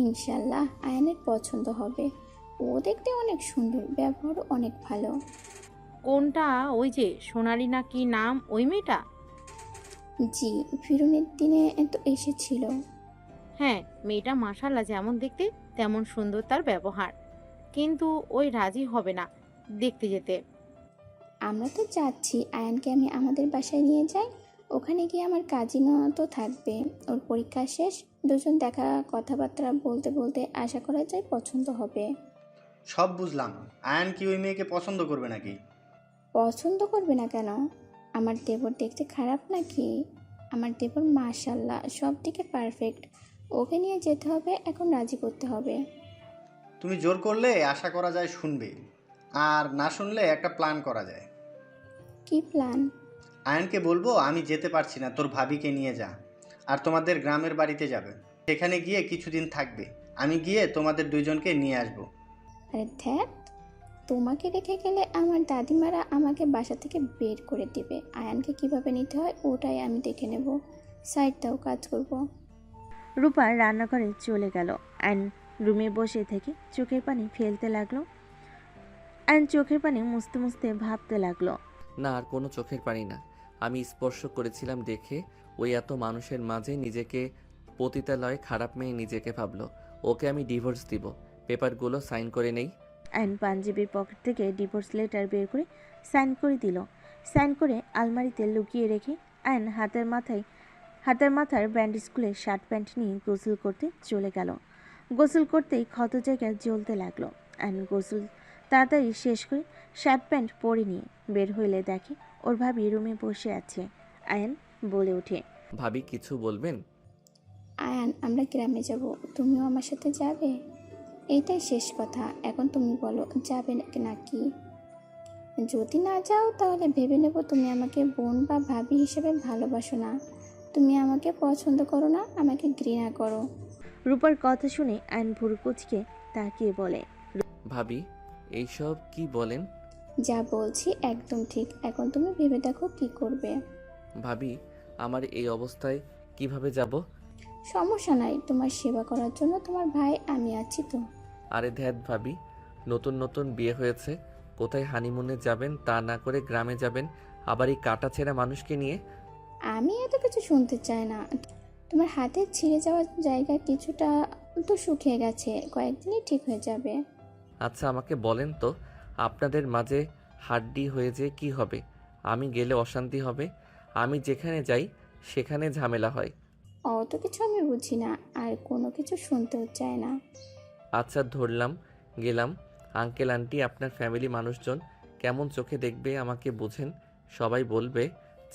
ইনশাল্লাহ আয়ানের পছন্দ হবে। ও দেখতে অনেক সুন্দর, ব্যবহারও অনেক ভালো। কোনটা? ওই যে সোনালি না কি নাম, ওই মেয়েটা? জি, ফিরনের দিনে তো এসেছিল। হ্যাঁ, মেয়েটা মাশাল্লাহ, যেমন দেখতে তেমন সুন্দর তার ব্যবহার। কিন্তু ওই রাজি হবে না দেখতে যেতে। আমরা তো যাচ্ছি, আয়ানকে আমি আমাদের বাসায় নিয়ে যাই। ওখানে গিয়ে আমার কাজিনও তো থাকবে। ওর পরীক্ষা শেষ, দুজন দেখা কথাবার্তা বলতে বলতে আশা করা যায় পছন্দ হবে। সব বুঝলাম, আয়ান কি ওই মেয়েকে পছন্দ করবে নাকি? পছন্দ করবে না কেন? আমার দেবর দেখতে খারাপ নাকি? আমার দেবর মাশাল্লাহ, সব দিকে পারফেক্ট। ওকে নিয়ে যেতে হবে, এখন রাজি করতে হবে। তুমি জোর করলে আশা করা যায় শুনবে, আর না শুনলে একটা প্ল্যান করা যায়। কি প্ল্যান? আয়ানকে বলবো আমি যেতে পারছি না, তোর ভাবিকে নিয়ে যা, আর তোমাদের গ্রামের বাড়িতে যাবে। সেখানে গিয়ে কিছুদিন থাকবে, আমি গিয়ে তোমাদের দুইজনকে নিয়ে আসবো। আরে ধ্যাত, তোমাকে রেখে গেলে আমার দাদিমারা আমাকে বাসা থেকে বের করে দিবে। আয়ানকে কিভাবে নিতে হয় ওটাই আমি দেখে নেব। সাইড দাও, কাজ করব। রূপা রান্নাঘরে চলে গেল। আয়ন রুমে বসে থেকে চোখের পানি ফেলতে লাগলো। আয়ন চোখের পানি মুছতে মুছতে ভাবতে লাগলো, না, আর কোনো চোখের পানি না, আমি স্পর্শ করেছিলাম দেখে ওই এত মানুষের মাঝে নিজেকে পতিতালয়ে খারাপ মেয়ে নিজেকে ভাবলো। ওকে আমি ডিভোর্স দিব, পেপারগুলো সাইন করে নেই। আয়ন পাঞ্জাবির পকেট থেকে ডিভোর্স লেটার বের করে সাইন করে দিল। সাইন করে আলমারিতে লুকিয়ে রেখে আয়ন হাতের মাথার ব্যান্ডেজ খুলে শার্ট প্যান্ট নিয়ে গোসল করতে চলে গেল। গোসল করতেই ক্ষত জায়গায় জ্বলতে লাগলো। আয়ন গোসল তাড়াতাড়ি শেষ করে শার্ট প্যান্ট পরে নিয়ে বের হইলে দেখে ওর ভাবি রুমে বসে আছে। আয়ন বলে ওঠে, ভাবি কিছু বলবেন? আয়ান, আমরা গ্রামে যাব, তুমিও আমার সাথে যাবে? এইটাই শেষ কথা, এখন তুমি বলো যাবে নাকি? যদি না যাও তাহলে ভেবে নেব তুমি আমাকে বোন বা ভাবি হিসেবে ভালোবাসো না। তুমি আমাকে পছন্দ করো না, আমাকে ঘৃণা করো। রূপার কথা শুনে আয়ন ভুরু কুচকে তাকিয়ে বলে, ভাবি, এইসব কি বলেন? যা বলছি একদম ঠিক। এখন তুমি ভেবে দেখো কি করবে। ভাবি, আমার এই অবস্থায় কিভাবে যাব? সমস্যা নাই, তোমার সেবা করার জন্য তোমার ভাই আমি আছি তো। আরে ধ্যাত ভাবি, নতুন নতুন বিয়ে হয়েছে, কোথায় হানিমুনে যাবেন তা না করে গ্রামে যাবেন, আবার এই কাটা ছেঁড়া মানুষকে নিয়ে। আমি এত কিছু শুনতে চাই না। তোমার হাতে ছিঁড়ে যাওয়ার জায়গা কিছুটা তো শুকিয়ে গেছে, কয়েকদিনই ঠিক হয়ে যাবে। আচ্ছা আমাকে বলেন তো, আপনাদের মাঝে হাড্ডি হয়ে যে কি হবে? আমি গেলে অশান্তি হবে, আমি যেখানে যাই সেখানে ঝামেলা হয়। অত কিছু আমি বুঝি না, আর কোনো কিছু শুনতেও চাই না। আচ্ছা ধরলাম গেলাম, আঙ্কেল আন্টি আপনার ফ্যামিলি মানুষজন কেমন চোখে দেখবে আমাকে বুঝেন? সবাই বলবে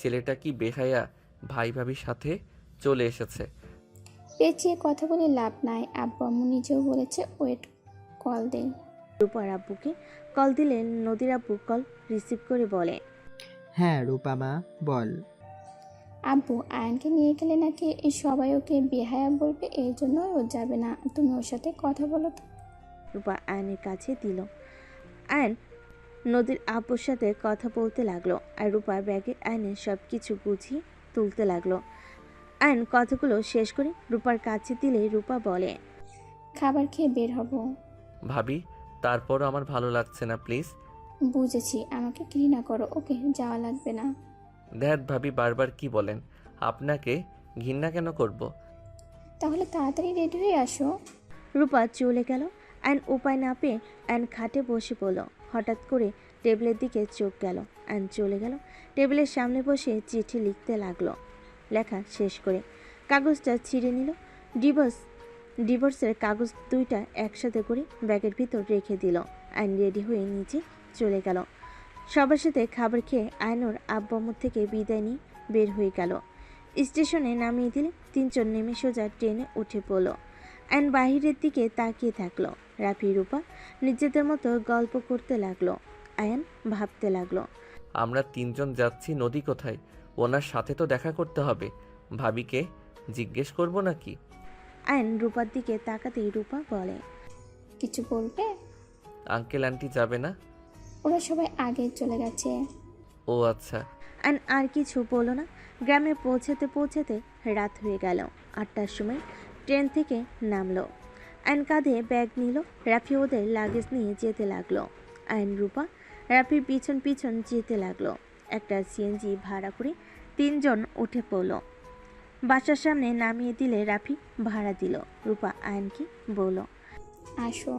ছেলেটা কি বেহায়া ভাই ভাবির সাথে চলে এসেছে। পেঁচিয়ে কথা বলে লাভ নাই, আব্বু আম্মু নিজেও বলেছে ওয়েট কল দেই। রূপার আব্বুকে কল দিলে নদীর আব্বু কল রিসিভ করে বলে, হ্যাঁ রূপা মা, বল। আব্বু আয়নকে নিয়ে গেলে নাকি এই সবাই ওকে বেহায়া বলবে, এই জন্যই ও যাবে না। তুমি ওর সাথে কথা বলো তো। রূপা আয়নের কাছে দিল। আয়ন নদীর আব্বুর সাথে কথা বলতে লাগলো, আর রূপা ব্যাগে আয়নের সব কিছু গুছিয়ে তুলতে লাগলো। আয়ন কথাগুলো শেষ করে রূপার কাছে দিলে রূপা বলে, খাবার খেয়ে বের হব। ভাবি, তারপরও আমার ভালো লাগছে না, প্লিজ। বুঝেছি, আমাকে ঘৃণা করো। ওকে, যাওয়া লাগবে না। ধ্যাত ভাবি, বারবার কি বলেন? আপনাকে ঘৃণা কেন করব? তাহলে তাড়াতাড়ি রেডি হয়ে আসো। রূপা চলে গেল। আয়ন উপায় না পেয়ে আয়ন খাটে বসে পড়ল। হঠাৎ করে টেবিলের দিকে চোখ গেল। আয়ন চলে গেল, টেবিলের সামনে বসে চিঠি লিখতে লাগলো। লেখা শেষ করে কাগজটা ছিঁড়ে নিল। ডিভোর্সের কাগজ দুইটা একসাথে করে ব্যাগের ভিতর রেখে দিল। আয়ন রেডি হয়ে নিচে চলে গেল। সবার সাথে খাবার খেয়ে আয়নুর আব্বু আম্মু থেকে বিদায় নিয়ে বের হয়ে গেল। স্টেশনে নামিয়ে দিলে তিনজন নেমে সোজা ট্রেনে উঠে পড়ল। আয়ন বাহিরের দিকে তাকিয়ে থাকলো। রাফি রূপা নিজেদের মতো গল্প করতে লাগলো। আয়ন ভাবতে লাগলো, আমরা তিনজন যাচ্ছি, নদী কোথায়? ওনার সাথে তো দেখা করতে হবে। ভাবিকে জিজ্ঞেস করব নাকি? আয়ন রূপার দিকে তাকাতেই রূপা বলে, কিছু বলবে? আঙ্কেল আন্টি যাবে না? ওরা সবাই আগে চলে গেছে। ও আচ্ছা। আয়ন আর কিছু বলল না। গ্রামে পৌঁছাতে পৌঁছাতে রাত হয়ে গেল। 8টার সময় ট্রেন থেকে নামলো। আয়ন কাঁধে ব্যাগ নিল। রাফি ওদের লাগেজ নিয়ে যেতে লাগলো। আয়ন রূপা রাফির পিছন পিছন যেতে লাগলো। একটা সিএনজি ভাড়া করে তিনজন উঠে পড়ল। বাসার সামনে নামিয়ে দিলে রাফি ভাড়া দিল। রূপা আয়নকে বলল, আসো।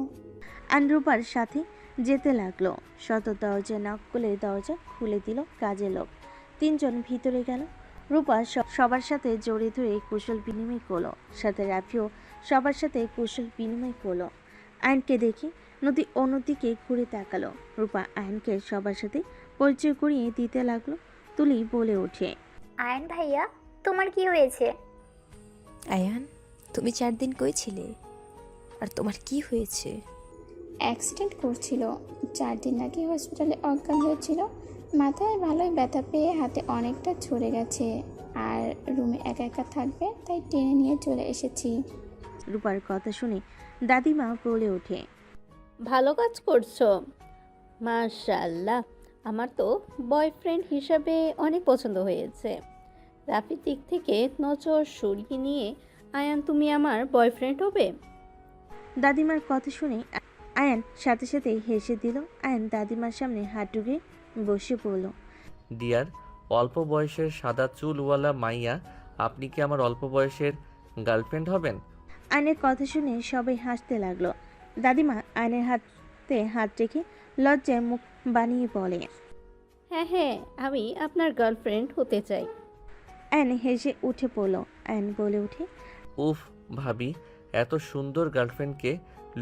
আয়ন রূপার সাথে যেতে লাগলো। শত দরজা নক করলে দরজা খুলে দিল কাজের লোক। তিনজন ভিতরে গেল। রূপা সবার সাথে জড়িয়ে ধরে কুশল বিনিময় করলো। সাথে রাফিও সবার সাথে কুশল বিনিময় করলো। আয়নকে দেখে নদী অন্যদিকে ঘুরে তাকালো। রূপা আয়নকে সবার সাথে পরিচয় করিয়ে দিতে লাগলো। তুলি বলে ওঠে, আয়ন ভাইয়া, তোমার কি হয়েছে? আয়ান, তুমি 4 দিন কই ছিলে? আর তোমার কি হয়েছে? অ্যাক্সিডেন্ট করছিল, 4 দিন নাকি হসপিটালে অজ্ঞান হয়েছিল। মাথায় ভালোই ব্যথা পেয়ে হাতে অনেকটা ছড়ে গেছে, আর রুমে একা একা থাকবে তাই টেনে নিয়ে চলে এসেছি। রূপার কথা শুনে দাদিমা বলে ওঠে, ভালো কাজ করছো, মাশাআল্লাহ। আমার তো বয়ফ্রেন্ড হিসাবে অনেক পছন্দ হয়েছে। রাফির দিক থেকে নজর সরিয়ে নিয়ে আয়ান তুমি আমার বয়ফ্রেন্ড হবে? দাদিমার কথা শুনে আয়ান সাথে সাথে হেসে দিল। আয়ান দাদিমার সামনে হাত ঢুকে বসে পড়ল। ডিয়ার, অল্প বয়সের সাদা চুলওয়ালা মাইয়া, আপনি কি আমার অল্প বয়সের গার্লফ্রেন্ড হবেন? আয়নের কথা শুনে সবাই হাসতে লাগলো। দাদিমা আয়নের হাতে হাত রেখে লজ্জায় মুখ বানিয়ে বলে, হ্যাঁ হ্যাঁ, আমি আপনার গার্লফ্রেন্ড হতে চাই। আয়ন হেসে উঠে পড়ল। আয়ন বলে উঠে, উফ ভাবি, এত সুন্দর গার্লফ্রেন্ডকে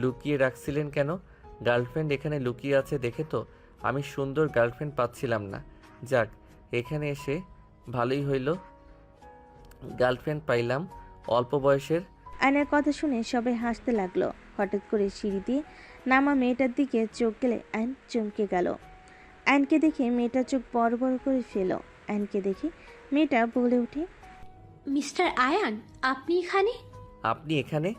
লুকিয়ে রাখছিলেন কেন? গার্লফ্রেন্ড এখানে লুকিয়ে আছে দেখে তো আমি সুন্দর গার্লফ্রেন্ড পাচ্ছিলাম না। যাক, এখানে এসে ভালোই হইল, গার্লফ্রেন্ড পাইলাম অল্প বয়সের। আয়নের কথা শুনে সবাই হাসতে লাগলো। হঠাৎ করে সিঁড়ি দিয়ে নামা মেয়েটার দিকে চোখ গেলে আয়ন চমকে গেল। আয়নকে দেখে মেয়েটা চোখ বড় বড় করে ফেল। আয়নকে দেখে মেয়েটা বলে ওঠে, মিস্টার আয়ান, আপনি এখানে? আপনি এখানে?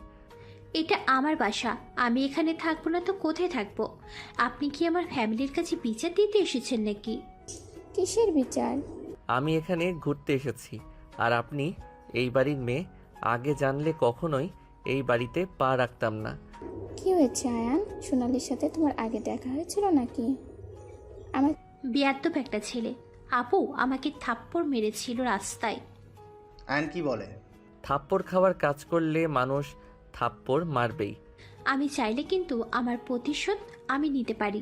এটা আমার বাসা, আমি এখানে থাকবো না তো কোথায় থাকবো? আপনি কি আমার ফ্যামিলির কাছে বিচার দিতে এসেছেন নাকি? কিসের বিচার? আমি এখানে ঘুরতে এসেছি, আর আপনি এই বাড়ির মেয়ে। আগে জানলে কখনোই এই বাড়িতে পা রাখতাম না। কি হয়েছে আয়ান? সোনালির সাথে তোমার আগে দেখা হয়েছিল নাকি? আমার বেয়াদ্দপ একটা ছেলে। আপু আমাকে থাপ্পড় মেরেছিল রাস্তায়। আয়ন কি বলে? থাপ্পড় খাওয়ার কাজ করলে মানুষ থাপ্পড় মারবেই। আমি চাইলে কিন্তু আমার প্রতিশোধ আমি নিতে পারি।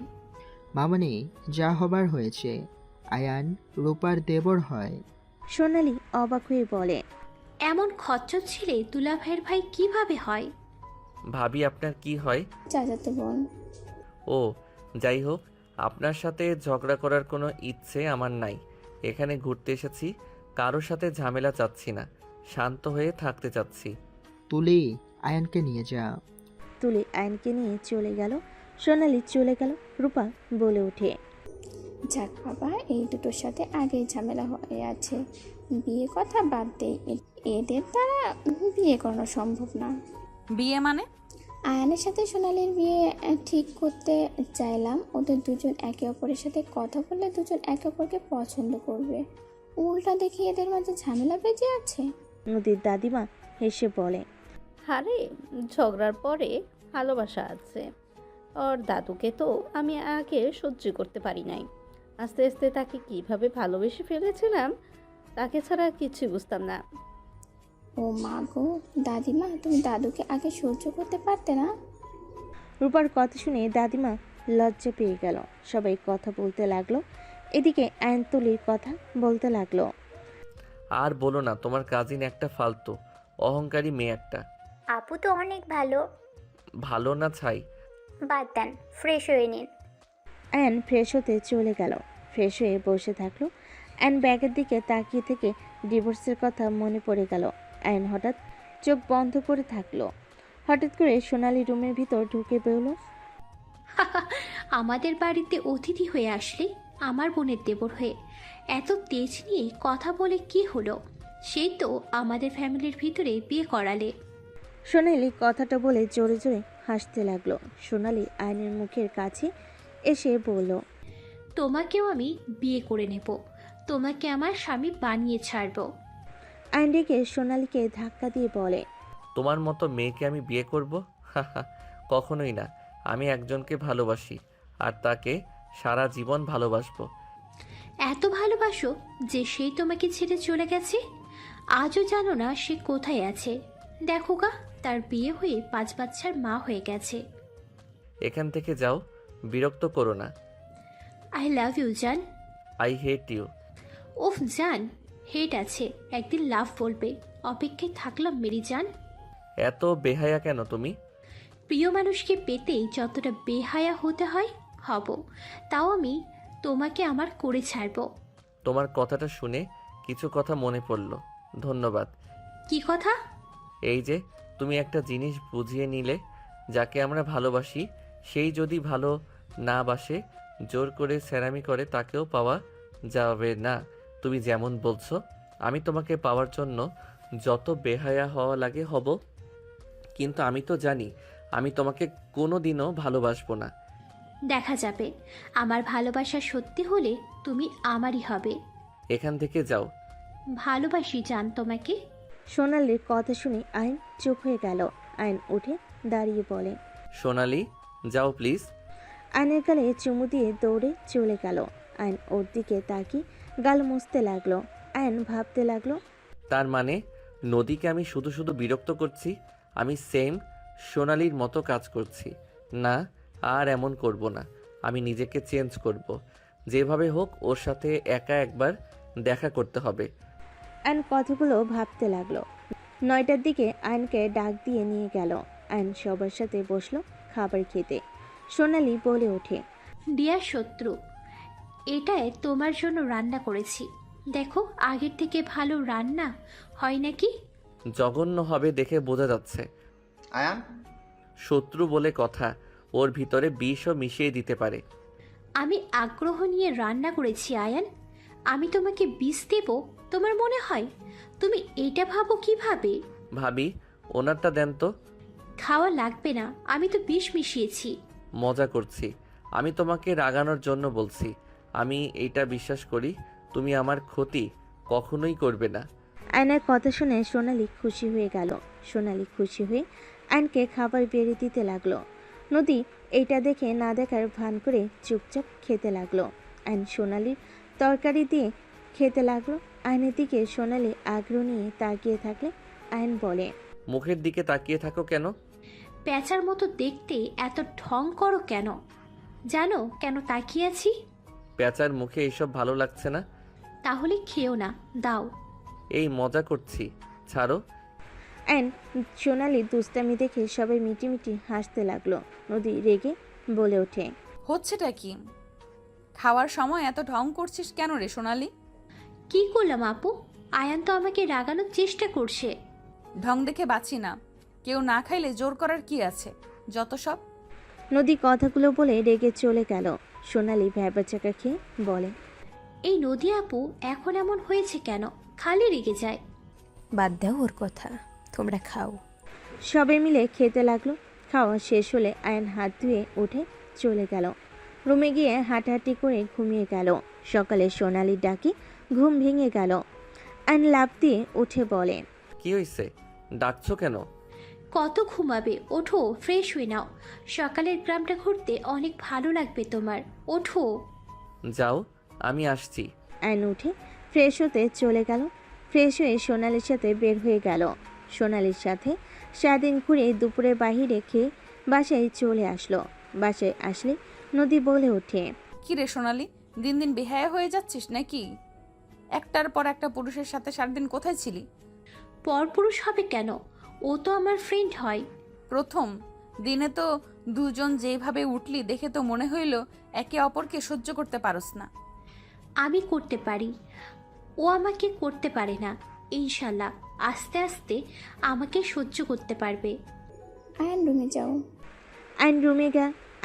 মামনি, যা হবার হয়েছে। আয়ান রূপার দেবর হয়। সোনালি অবাক হয়ে বলে, এমন খচ্চর ছেলে দুলাভাইয়ের ভাই কিভাবে হয়? ভাবি আপনার কি হয়? চাচাতো বোন। ও, যাই হোক, আপনার সাথে ঝগড়া করার কোনো ইচ্ছে আমার নাই। এখানে ঘুরতে এসেছি, কারোর সাথে ঝামেলা চাচ্ছি না, শান্ত হয়ে থাকতে চাচ্ছি। তুলি, আয়ানকে নিয়ে যা। তুলি আয়নকে নিয়ে চলে গেল। সোনালি চলে গেল। রূপা বলে ওঠে, যাক বাবা, এই দুটোর সাথে আগেই ঝামেলা হয়ে আছে। বিয়ে কথা বাদ দেই, এদের দ্বারা বিয়ে করানো সম্ভব না। বিয়ে মানে? আয়ানের সাথে সোনালির বিয়ে ঠিক করতে চাইলাম। ওদের দুজন একে অপরের সাথে কথা বললে দুজন একে অপরকে পছন্দ করবে। উল্টা দেখি এদের মাঝে ঝামেলা বেজে আছে। নদীর দাদিমা হেসে বলে, আরে ঝগড়ার পরে ভালোবাসা আছে। ওর দাদুকে তো আমি আগে সহ্য করতে পারি নাই। আস্তে আস্তে তাকে কিভাবে ভালোবেসে ফেলেছিলাম, তাকে ছাড়া কিছুই বুঝতাম না। ও মা গো, দাদিমা তুমি দাদুকে আগে সহ্য করতে পারতে না? রূপার কথা শুনে দাদিমা লজ্জা পেয়ে গেল। সবাই কথা বলতে লাগলো। এদিকে আয়ন তুলির কথা বলতে লাগলো। আর বলো না, তোমার কাজিন একটা ফালতু অহংকারী মেয়ে একটা। আপু তো অনেক ভালো। ভালো না ছাই। বাদ দেন, ফ্রেশ হয়ে নিন। আয়ন ফ্রেশ হতে চলে গেল। ফ্রেশ হয়ে বসে থাকলো। আয়ন ব্যাগের দিকে তাকিয়ে থেকে ডিভোর্সের কথা মনে পড়ে গেল। আয়ন হঠাৎ চোখ বন্ধ করে থাকলো। হঠাৎ করে সোনালি রুমের ভিতর ঢুকে বেরোলো। আমাদের বাড়িতে অতিথি হয়ে আসলে আমার বোনের দেবর হয়ে এত তেজ নিয়ে কথা বলে কি হলো? সেই তো আমাদের ফ্যামিলির ভিতরে বিয়ে করালে। সোনালি কথাটা বলে জোরে জোরে হাসতে লাগলো। সোনালি আয়নের মুখের কাছে এসে বলল, তোমাকেও আমি বিয়ে করে নেব, তোমাকে আমার স্বামী বানিয়ে ছাড়বো। আয়ন রেগে সোনালিকে ধাক্কা দিয়ে বলে, তোমার মতো মেয়েকে আমি বিয়ে করব? কখনোই না। আমি একজনকে ভালোবাসি, আর তাকে সারা জীবন ভালোবাসবো। এত ভালোবাসো যে সেই তোমাকে ছেড়ে চলে গেছে? আজও জানো না সে কোথায় আছে? দেখো গা, তার বিয়ে হয়ে 5 বাচ্চার মা হয়ে গেছে। এখান থেকে যাও, বিরক্ত করো না। আই লাভ ইউ জান। I hate you. ওফ জান, হেট আছে, একদিন লাভ বলবে, অপেক্ষায় থাকলাম মেরি জান। এত বেহায়া কেন তুমি? প্রিয় মানুষকে পেতে যতটা বেহায়া হতে হয় হব, তাও আমি তোমাকে আমার করে ছাড়ব। তোমার কথাটা শুনে কিছু কথা মনে পড়ল। ধন্যবাদ। কি কথা? এই যে তুমি একটা জিনিস বুঝিয়ে নিলে, যাকে আমরা ভালোবাসি সেই যদি ভালো না বাসে, জোর করে সেরামি করে তাকেও পাওয়া যাবে না। তুমি যেমন বলছো, আমি তোমাকে পাওয়ার জন্য যত বেহায়া হওয়া লাগে হব, কিন্তু আমি তো জানি আমি তোমাকে কোনো দিনও ভালোবাসবো না। দেখা যাবে। আমার ভালোবাসা সত্যি হলে তুমি আমারই হবে। এখান থেকে যাও। ভালোবাসি জান তোমাকে। সোনালির কথা শুনে আয়ন চুপ হয়ে গেল। আয়ন উঠে দাঁড়িয়ে বলে, সোনালি, যাও প্লিজ। আয়নের গালে চুমু দিয়ে দৌড়ে চলে গেল। আয়ন ওর দিকে তাকিয়ে গাল মুছতে লাগলো। আয়ন ভাবতে লাগলো, তার মানে নদীকে আমি শুধু শুধু বিরক্ত করছি। আমি সেম সোনালির মতো কাজ করছি না, আর এমন করব না। আমি নিজেকে চেঞ্জ করব। যেভাবে হোক ওর সাথে একা একবার দেখা করতে হবে। আয়ন কথাগুলো ভাবতে লাগলো। 9টার দিকে আয়নকে ডাক দিয়ে নিয়ে গেল। আয়ন সবার সাথে বসলো খাবার খেতে। সোনালি বলে ওঠে, ডিয়ার শত্রু, এটাই তোমার জন্য রান্না করেছি। দেখো, আগের থেকে ভালো রান্না হয় নাকি? জঘন্য হবে দেখে বোঝা যাচ্ছে। আয়ান, শত্রু বলে কথা, ওর ভিতরে বিষও মিশিয়ে দিতে পারে। আমি আগ্রহ নিয়ে রান্না করেছি আয়ান। আমি তোমাকে বিষ দেব তোমার মনে হয়? তুমি এটা ভাবো কিভাবে? ভাবি, ওনারটা দেন তো। খাওয়া লাগবে না, আমি তো বিষ মিশিয়েছি। মজা করছি, আমি তোমাকে রাগানোর জন্য বলছি। আমি এইটা বিশ্বাস করি তুমি আমার ক্ষতি কখনোই করবে না। আয়নার কথা শুনে সোনালি খুশি হয়ে গেল। সোনালি খুশি হয়ে আয়নকে খাবার বেড়ে দিতে লাগলো। নদী এইটা দেখে না দেখার ভান করে চুপচাপ খেতে লাগলো। আয়ন সোনালির তরকারি দিয়ে খেতে লাগলো। আয়নের দিকে সোনালি আগ্রহ নিয়ে তাকিয়ে থাকলে আয়ন বলে, মুখের দিকে তাকিয়ে থাকো কেন? প্যাঁচার মতো দেখতে এত ঢং করো কেন? জানো কেন তাকিয়ে আছি? পেঁচার মুখে এইসব ভালো লাগছে না। তাহলে খেও না, দাও। এই মজা করছি, ছাড়ো। আয়ন সোনালির দুষ্টামি দেখে সবাই মিটিমিটি হাসতে লাগলো। নদী রেগে বলে ওঠে, হচ্ছেটা কি? খাওয়ার সময় এত ঢং করছিস কেন রে সোনালি? কি করলাম আপু? আয়ান তো আমাকে রাগানোর চেষ্টা করছে। ঢং দেখে বাঁচি না, কেউ না খাইলে জোর করার কি আছে? যত সব। নদী কথাগুলো বলে রেগে চলে গেল। সোনালি ভ্যাবাচাকা খেয়ে বলে, এই নদী আপু এখন এমন হয়েছে কেন? খালি রেগে যায়। বাদ দাও ওর কথা, তোমরা খাও। সবাই মিলে খেতে লাগলো। খাওয়া শেষ হলে আয়ন হাত ধুয়ে উঠে চলে গেল। রুমে গিয়ে হাঁটাহাঁটি করে ঘুমিয়ে গেল। সকালে সোনালির ডাকে ঘুম ভেঙে গেল। আয়ন লাফ দিয়ে উঠে বলে, কি হইছে, ডাকছো কেন? কত ঘুমাবে? ওঠো, ফ্রেশ হয়ে নাও। সকালের গ্রামটা ঘুরতে অনেক ভালো লাগবে তোমার। ওঠো। যাও, আমি আসছি। আয়ন উঠে ফ্রেশ হতে চলে গেল। ফ্রেশ হয়ে সোনালির সাথে বের হয়ে গেল। সোনালির সাথে সারাদিন ঘুরে দুপুরে বাহিরে খেয়ে বাসায় চলে আসলো। বাসায় আসলে নদী বলে ওঠে, কি রে সোনালি, দিন দিন বেহায়া হয়ে যাচ্ছিস নাকি? একটার পর একটা পুরুষের সাথে সারাদিন কোথায় ছিলি? পরপুরুষ হবে কেন? ও তো আমার ফ্রেন্ড হয়। প্রথম দিনে তো দুজন যেভাবে উঠলি দেখে তো মনে হইল একে অপরকে সহ্য করতে পারস না। আমি করতে পারি, ও আমাকে করতে পারে না। ইনশাল্লাহ আস্তে আস্তে আমাকে সহ্য করতে পারবে। আয়ান রুমে যাও।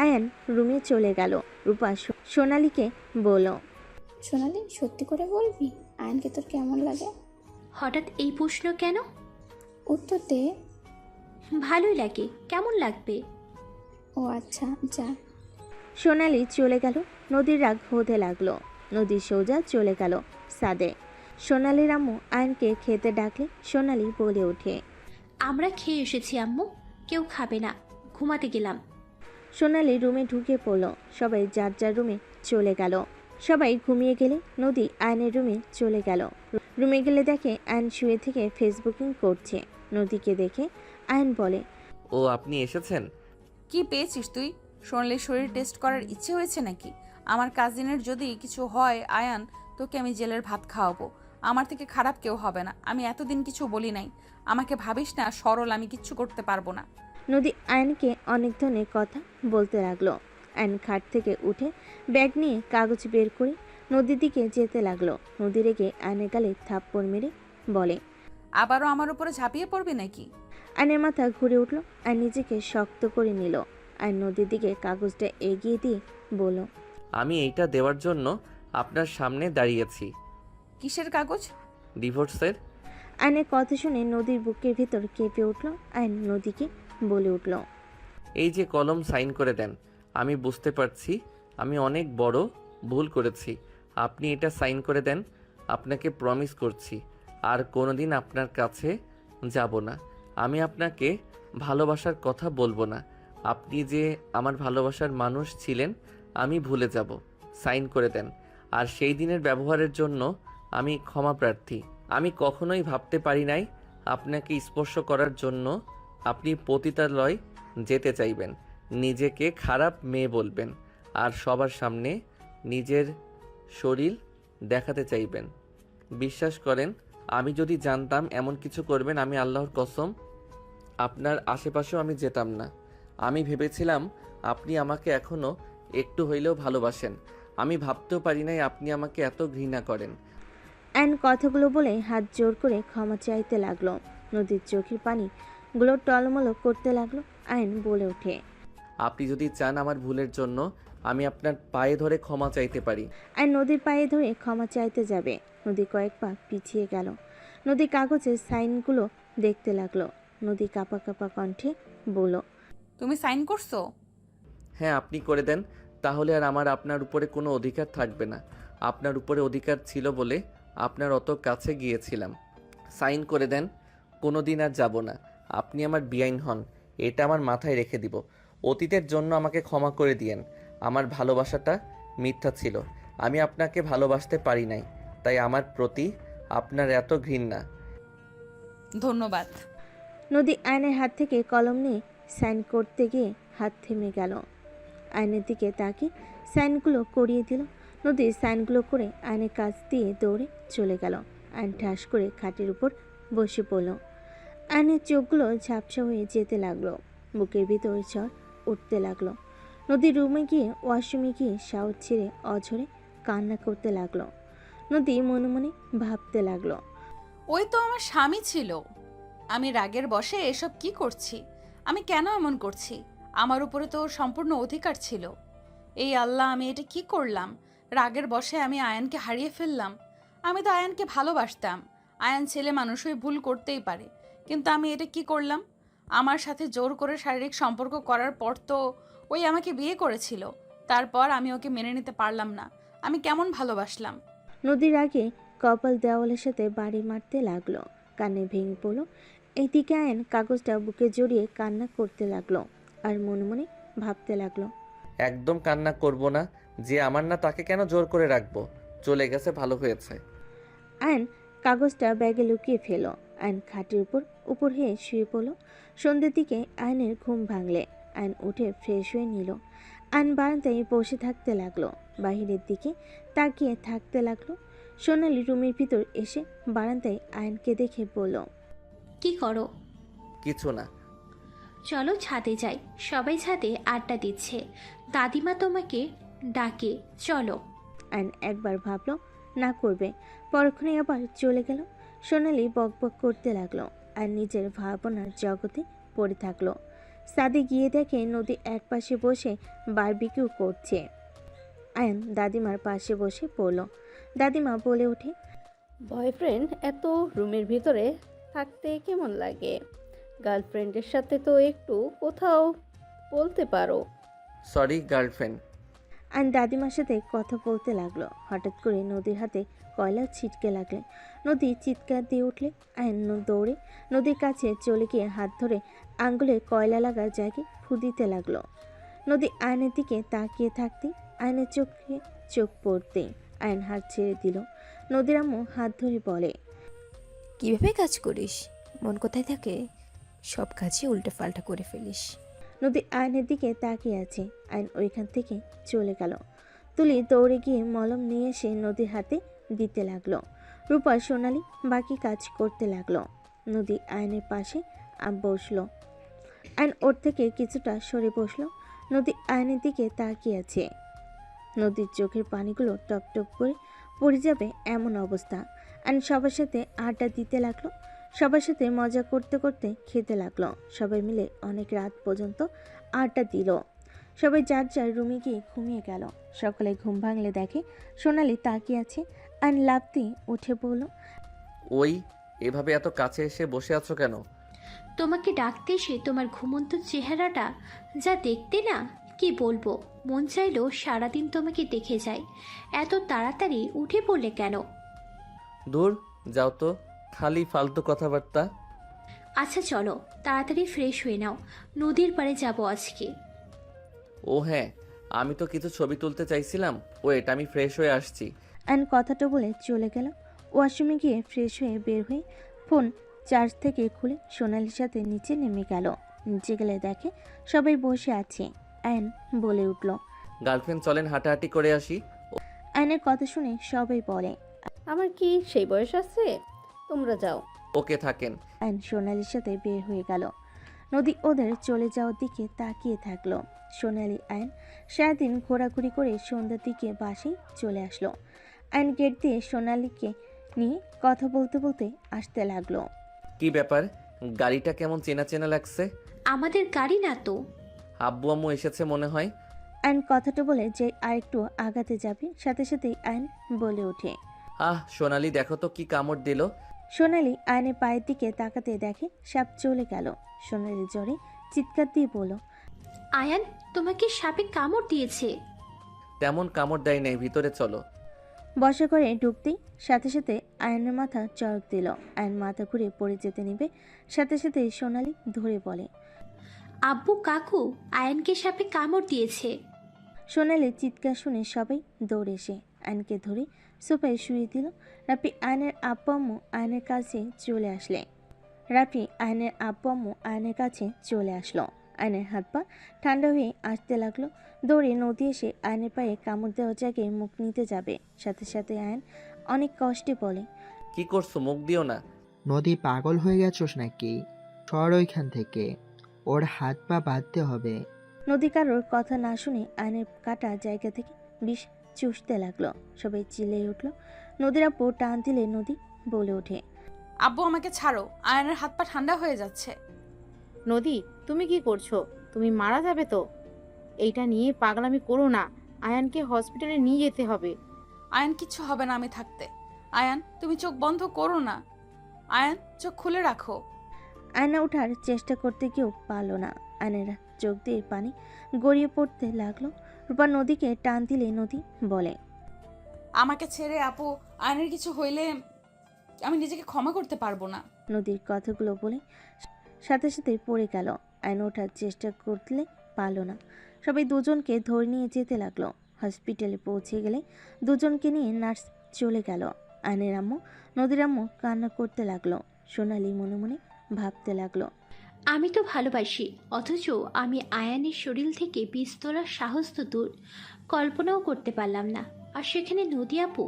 আয়ন রুমে চলে গেল। রূপা সোনালিকে বলল, সোনালি সত্যি করে বলবি আয়ানকে তোর কেমন লাগে? হঠাৎ এই প্রশ্ন কেন? উত্তর দে। ভালোই লাগে। কেমন লাগবে? ও আচ্ছা, যা। সোনালি চলে গেল। নদীর রাগ হতে লাগলো। নদী সোজা চলে গেল সাদে। সোনালির আম্মু আয়নকে খেতে ডাকলে সোনালি বলে ওঠে, আমরা খেয়ে এসেছি আম্মু, কেউ খাবে না, ঘুমাতে গেলাম। সোনালি রুমে ঢুকে পড়ল। সবাই যার যার রুমে চলে গেল। সবাই ঘুমিয়ে গেলে নদী আয়নের রুমে চলে গেল। রুমে গেলে দেখে আয়ন শুয়ে থেকে ফেসবুকিং করছে। নদীকে দেখে আয়ন বলে, ও আপনি এসেছেন? কি পেয়েছিস তুই? সোনালির শরীর টেস্ট করার ইচ্ছে হয়েছে নাকি? আমার কাজিনের যদি কিছু হয় আয়ান, তোকে আমি জেলের ভাত খাওয়াবো। আমার থেকে খারাপ কেউ হবে না। আমি এতদিন কিছু বলি নাই। আমাকে ভাবিস না সরল, আমি কিচ্ছু করতে পারবো না। নদী আয়নকে অনেক ধরনের কথা বলতে লাগলো। আয়ন খাট থেকে উঠে ব্যাগ নিয়ে কাগজ বের করে নদীর দিকে যেতে লাগলো। নদী রেগে আয়নের গালে থাপ্পড় মেরে বলে, আবারও আমার উপরে ঝাঁপিয়ে পড়বি নাকি? আয়নের মাথা ঘুরে উঠল। আর নিজেকে শক্ত করে নিল। আর নদীর দিকে কাগজটা এগিয়ে দিয়ে বলল, আমি এইটা দেওয়ার জন্য আপনার সামনে দাঁড়িয়েছি। কিসের কাগজ? ডিভোর্সের। আয়নের কথা শুনে নদীর বুকের ভিতর কেঁপে উঠল। আয়ন নদীকে বলে উঠল, এই যে কলম, সাইন করে দেন। আমি বুঝতে পারছি আমি অনেক বড় ভুল করেছি। আপনি এটা সাইন করে দেন। আপনাকে প্রমিস করছি আর কোনোদিন আপনার কাছে যাব না। আমি আপনাকে ভালোবাসার কথা বলবো না। আপনি যে আমার ভালোবাসার মানুষ ছিলেন আমি ভুলে যাব। সাইন করে দেন। আর সেই দিনের ব্যবহারের জন্য আমি ক্ষমা প্রার্থী। আমি কখনোই ভাবতে পারি নাই আপনাকে স্পর্শ করার জন্য আপনি পতিতালয় যেতে চাইবেন, নিজেকে খারাপ মেয়ে বলবেন আর সবার সামনে নিজের শরীর দেখাতে চাইবেন। বিশ্বাস করেন, আমি যদি জানতাম এমন কিছু করবেন, আমি আল্লাহর কসম আপনার আশেপাশেও আমি যেতাম না। আমি ভেবেছিলাম আপনি আমাকে এখনও একটু হইলেও ভালোবাসেন। আমি ভাবতেও পারি নাই আপনি আমাকে এত ঘৃণা করেন। আয়ন কথাগুলো বলে হাত জোর করে ক্ষমা চাইতে লাগলো। নদীর চোখের পানিগুলো টলমলো করতে লাগলো। আয়ন বলে ওঠে, আপনি যদি চান আমার ভুলের জন্য আমি আপনার পায়ে ধরে ক্ষমা চাইতে পারি। আয়ন নদীর পায়ে ধরে ক্ষমা চাইতে যাবে। নদী কয়েক পা পিছিয়ে গেল। নদী কাগজের সাইনগুলো দেখতে লাগলো। নদী কাঁপা কাঁপা কণ্ঠে বলল, তুমি সাইন করছো? হ্যাঁ, আপনি করে দেন, তাহলে আর আমার আপনার উপরে কোনো অধিকার থাকবে না। আপনার উপরে অধিকার ছিল বলে আপনার অত কাছে গিয়েছিলাম। সাইন করে দেন, কোনো দিন আর যাব না। আপনি আমার বেআইন হন, এটা আমার মাথায় রেখে দিব। অতীতের জন্য আমাকে ক্ষমা করে দিয়েন। আমার ভালোবাসাটা মিথ্যা ছিল, আমি আপনাকে ভালোবাসতে পারি নাই, তাই আমার প্রতি আপনার এত ঘৃণা। ধন্যবাদ। নদী আয়নের হাত থেকে কলম নিয়ে সাইন করতে গিয়ে হাত থেমে গেল। আয়নের দিকে তাকিয়ে সাইনগুলো করিয়ে দিল। নদী সাইনগুলো করে আয়নের কাছ দিয়ে দৌড়ে চলে গেল। আয়ন ঠাস করে খাটের উপর বসে পড়ল। আয়নের চোখগুলো ঝাপসা হয়ে যেতে লাগলো, বুকের ভিতর ঝড় উঠতে লাগলো। নদী রুমে গিয়ে ওয়াশরুমে গিয়ে শাওয়ার ছেড়ে অঝরে কান্না করতে লাগলো। নদী মনে মনে ভাবতে লাগলো, ওই তো আমার স্বামী ছিল। আমি রাগের বশে এসব কি করছি? আমি কেন এমন করছি? আমার উপরে তো ওর সম্পূর্ণ অধিকার ছিল। এই আল্লাহ, আমি এটা কি করলাম? রাগের বশে আমি আয়ানকে হারিয়ে ফেললাম। আমি তো আয়ানকে ভালোবাসতাম। আয়ান ছেলে মানুষ হয়ে ভুল করতেই পারে, কিন্তু আমি এটা কি করলাম? আমার সাথে জোর করে শারীরিক সম্পর্ক করার পর তো ওই আমাকে বিয়ে করেছিল। তারপর আমি ওকে মেনে নিতে পারলাম না। আমি কেমন ভালোবাসলাম? নদীর আগে কপাল দেওয়ালের সাথে বাড়ি মারতে লাগলো, কানে ভেঙে পড়লো। এইদিকে আয়ন কাগজটা বুকে জড়িয়ে কান্না করতে লাগলো আর মনে মনে ভাবতে লাগলো, একদম কান্না করব না, যে আমার না তাকে কেন জোর করে রাখবো? চলে গেছে, ভালো হয়েছে। আয়ন কাগজটা ব্যাগে লুকিয়ে ফেল। আয়ন খাটের উপর হয়ে শুয়ে পড়ল। সন্ধ্যের দিকে আয়নের ঘুম ভাঙলে আয়ন উঠে ফ্রেশ হয়ে নিল। আয়ন বারান্দায় বসে থাকতে লাগলো, বাহিরের দিকে তাকিয়ে থাকতে লাগলো। সোনালি রুমের ভিতর এসে বারান্দায় আয়নকে দেখে বলল, কি করো? কিছু না। চলো ছাদে যাই, সবাই ছাদে আড্ডা দিচ্ছে। দাদিমা তোমাকে ডাকে, চলো। আয়ন একবার ভাবলো না করবে, পরক্ষণে আবার চলে গেল। সোনালি বকবক করতে লাগলো আর নিজের ভাবনার জগতে পড়ে থাকলো। ছাদে গিয়ে দেখে নদী এক পাশে বসে বারবিকিউ করছে। আয়ন দাদিমার পাশে বসে পড়ল। দাদিমা বলে ওঠে, বয়ফ্রেন্ড এত রুমের ভিতরে থাকতে কেমন লাগে? গার্লফ্রেন্ডের সাথে তো একটু কোথাও বলতে পারো। Sorry girlfriend. আয়ন দাদিমার সাথে কথা বলতে লাগলো। হঠাৎ করে নদীর হাতে কয়লা ছিটকে লাগলে নদী চিৎকার দিয়ে উঠলে। আয়ন দৌড়ে নদীর কাছে চলে গিয়ে হাত ধরে আঙ্গুলে কয়লা লাগা জায়গায় ফু দিতে লাগলো। নদী আয়নের দিকে তাকিয়ে থাকতে আয়নের চোখে চোখ পড়তে আয়ন হাত ছেড়ে দিল। নদীর আম্মু হাত ধরে বলে, কিভাবে কাজ করিস? মন কোথায় থাকে? সব কাজই উল্টে পাল্টা করে ফেলিস। নদী আয়নের দিকে তাকিয়ে আছে। আয়ন ওইখান থেকে চলে গেল। তুলি দৌড়ে গিয়ে মলম নিয়ে এসে নদীর হাতে দিতে লাগলো। রূপা সোনালি বাকি কাজ করতে লাগলো। নদী আয়নের পাশে বসলো। আয়ন ওর থেকে কিছুটা সরে বসলো। নদী আয়নের দিকে তাকিয়ে আছে। নদীর চোখের পানিগুলো টপ টপ করে পড়ে যাবে এমন অবস্থা। আয়ন সবার সাথে আড্ডা দিতে লাগলো, সবার সাথে মজা করতে করতে খেতে লাগলো। সবাই মিলে অনেক রাত পর্যন্ত আড্ডা দিল। সবাই যার যার রুমে গিয়ে ঘুমিয়ে গেল। সকালে ঘুম ভাঙলে দেখে সোনালি তাকিয়ে আছে। আয়ন লাফ দিয়ে উঠে পড়ল। ওই এভাবে এত কাছে এসে বসে আছো কেন? তোমাকে ডাকতে এসে তোমার ঘুমন্ত চেহারাটা যা দেখতে না, কি বলবো, মন চাইলো সারাদিন তোমাকে দেখে যাই। এত তাড়াতাড়ি উঠে পড়লে কেন? দূর যাও তো, খালি ফালতু কথাবার্তা। আচ্ছা চলো তাড়াতাড়ি ফ্রেশ হয়ে নাও, নদীর পাড়ে যাবো আজকে। ও হ্যাঁ, আমি তো কিছু ছবি তুলতে চাইছিলাম। ওয়েট, আমি ফ্রেশ হয়ে আসছি। আয়ন কথাটা বলে চলে গেল। ওয়াশরুমে গিয়ে ফ্রেশ হয়ে বের হয়ে ফোন চার্জ থেকে খুলে সোনালির সাথে নিচে নেমে গেল। নিচে গেলে দেখে সবাই বসে আছে। আয়ন বলে উঠল, গার্লফ্রেন্ড চলেন হাঁটাহাঁটি করে আসি। আয়নের কথা শুনে সবাই বলে, আমার কি সেই বয়স আছে? তোমরা যাও। ওকে থাকেন। আয়ন সোনালির সাথে বের হয়ে গেল। নদী ওদের চলে যাওয়ার দিকে তাকিয়ে থাকলো। সোনালি আয়ন সারাদিন ঘোরাঘুরি করে সন্ধ্যার দিকে বাসে চলে আসলো। আয়ন গেট দিয়ে সোনালিকে নিয়ে কথা বলতে বলতে আসতে লাগলো। কি ব্যাপার, গাড়িটা কেমন চেনা চেনা লাগছে? আমাদের গাড়ি না তো। আব্বু আম্মু এসেছে মনে হয়। আয়ন কথাটা বলে যে আরেকটু আগাতে যাবে, সাথে সাথেই আয়ন বলে ওঠে, আহ সোনালি, দেখো তো কি কামড় দিল। সোনালি আয়নের পায়ের দিকে তাকাতে দেখে সাপ চলে গেল। সোনালি জ্বরে চিৎকার দিয়ে বলল, আয়ান, তোমাকে সাপে কামড় দিয়েছে। তেমন কামড় দেয় নাই, ভিতরে চলো। বসা করে ঢুকতেই সাথে সাথে আয়নের মাথা চড়ক দিল। আয়ন মাথা ঘুরে পড়ে যেতে নেবে, সাথে সাথে সোনালি ধরে বলে, আব্বু কাকু, আয়ানকে সাপে কামড় দিয়েছে। সোনালির চিৎকার শুনে সবাই দৌড়ে এসে আয়নকে ধরে সোফায় শুয়ে দিল। রাফি আয়নের আব্বু আম্মু আয়নের কাছে চলে আসলো। আয়নের হাত পা ঠান্ডা হয়ে আসতে লাগলো। দৌড়ে নদী এসে আয়নের পায়ে কামড় দেওয়ার জায়গায় মুখ নিতে যাবে, সাথে সাথে আয়ন অনেক কষ্টে বলে, কি করছো? মুখ দিও না। নদী, পাগল হয়ে গেছোস নাকি? সর ওইখান থেকে, ওর হাত পা বাঁধতে হবে। নদী কারোর কথা না শুনে আয়নের কাটা জায়গা থেকে বিষ চুষতে লাগলো। সবাই চিল্লিয়ে উঠল। নদীর আব্বু টান দিলে নদী বলে ওঠে, আব্বু আমাকে ছাড়ো, আয়নের হাত পা ঠান্ডা হয়ে যাচ্ছে। নদী, তুমি কি করছো? তুমি মারা যাবে তো। এইটা নিয়ে পাগলামি করো না, আয়ানকে হসপিটালে নিয়ে যেতে হবে। আয়ান কিচ্ছু হবে না আমি থাকতে। আয়ান, তুমি চোখ বন্ধ করো না। আয়ান, চোখ খুলে রাখো। আয়না ওঠার চেষ্টা করতে গিয়েও পারল না। আয়নের চোখ দিয়ে পানি গড়িয়ে পড়তে লাগলো। রূপা নদীকে টান দিলে নদী বলে, আমাকে ছেড়ে আপু, আয়নের কিছু হইলে আমি নিজেকে ক্ষমা করতে পারবো না। নদীর কথাগুলো বলে সাথে সাথে পড়ে গেল। আয়ন ওঠার চেষ্টা করলে পারল না। সবাই দুজনকে ধরে নিয়ে যেতে লাগলো। হসপিটালে পৌঁছে গেলে দুজনকে নিয়ে নার্স চলে গেল। আয়নের আম্মু নদীর আম্মু কান্না করতে লাগলো। সোনালি মনে মনে ভাবতে লাগলো, আমি তো ভালোবাসি, অথচ আমি আয়ানের শরীর থেকে বিষ তোলার সাহস তো দূর, কল্পনাও করতে পারলাম না। আর সেখানে নদী আপু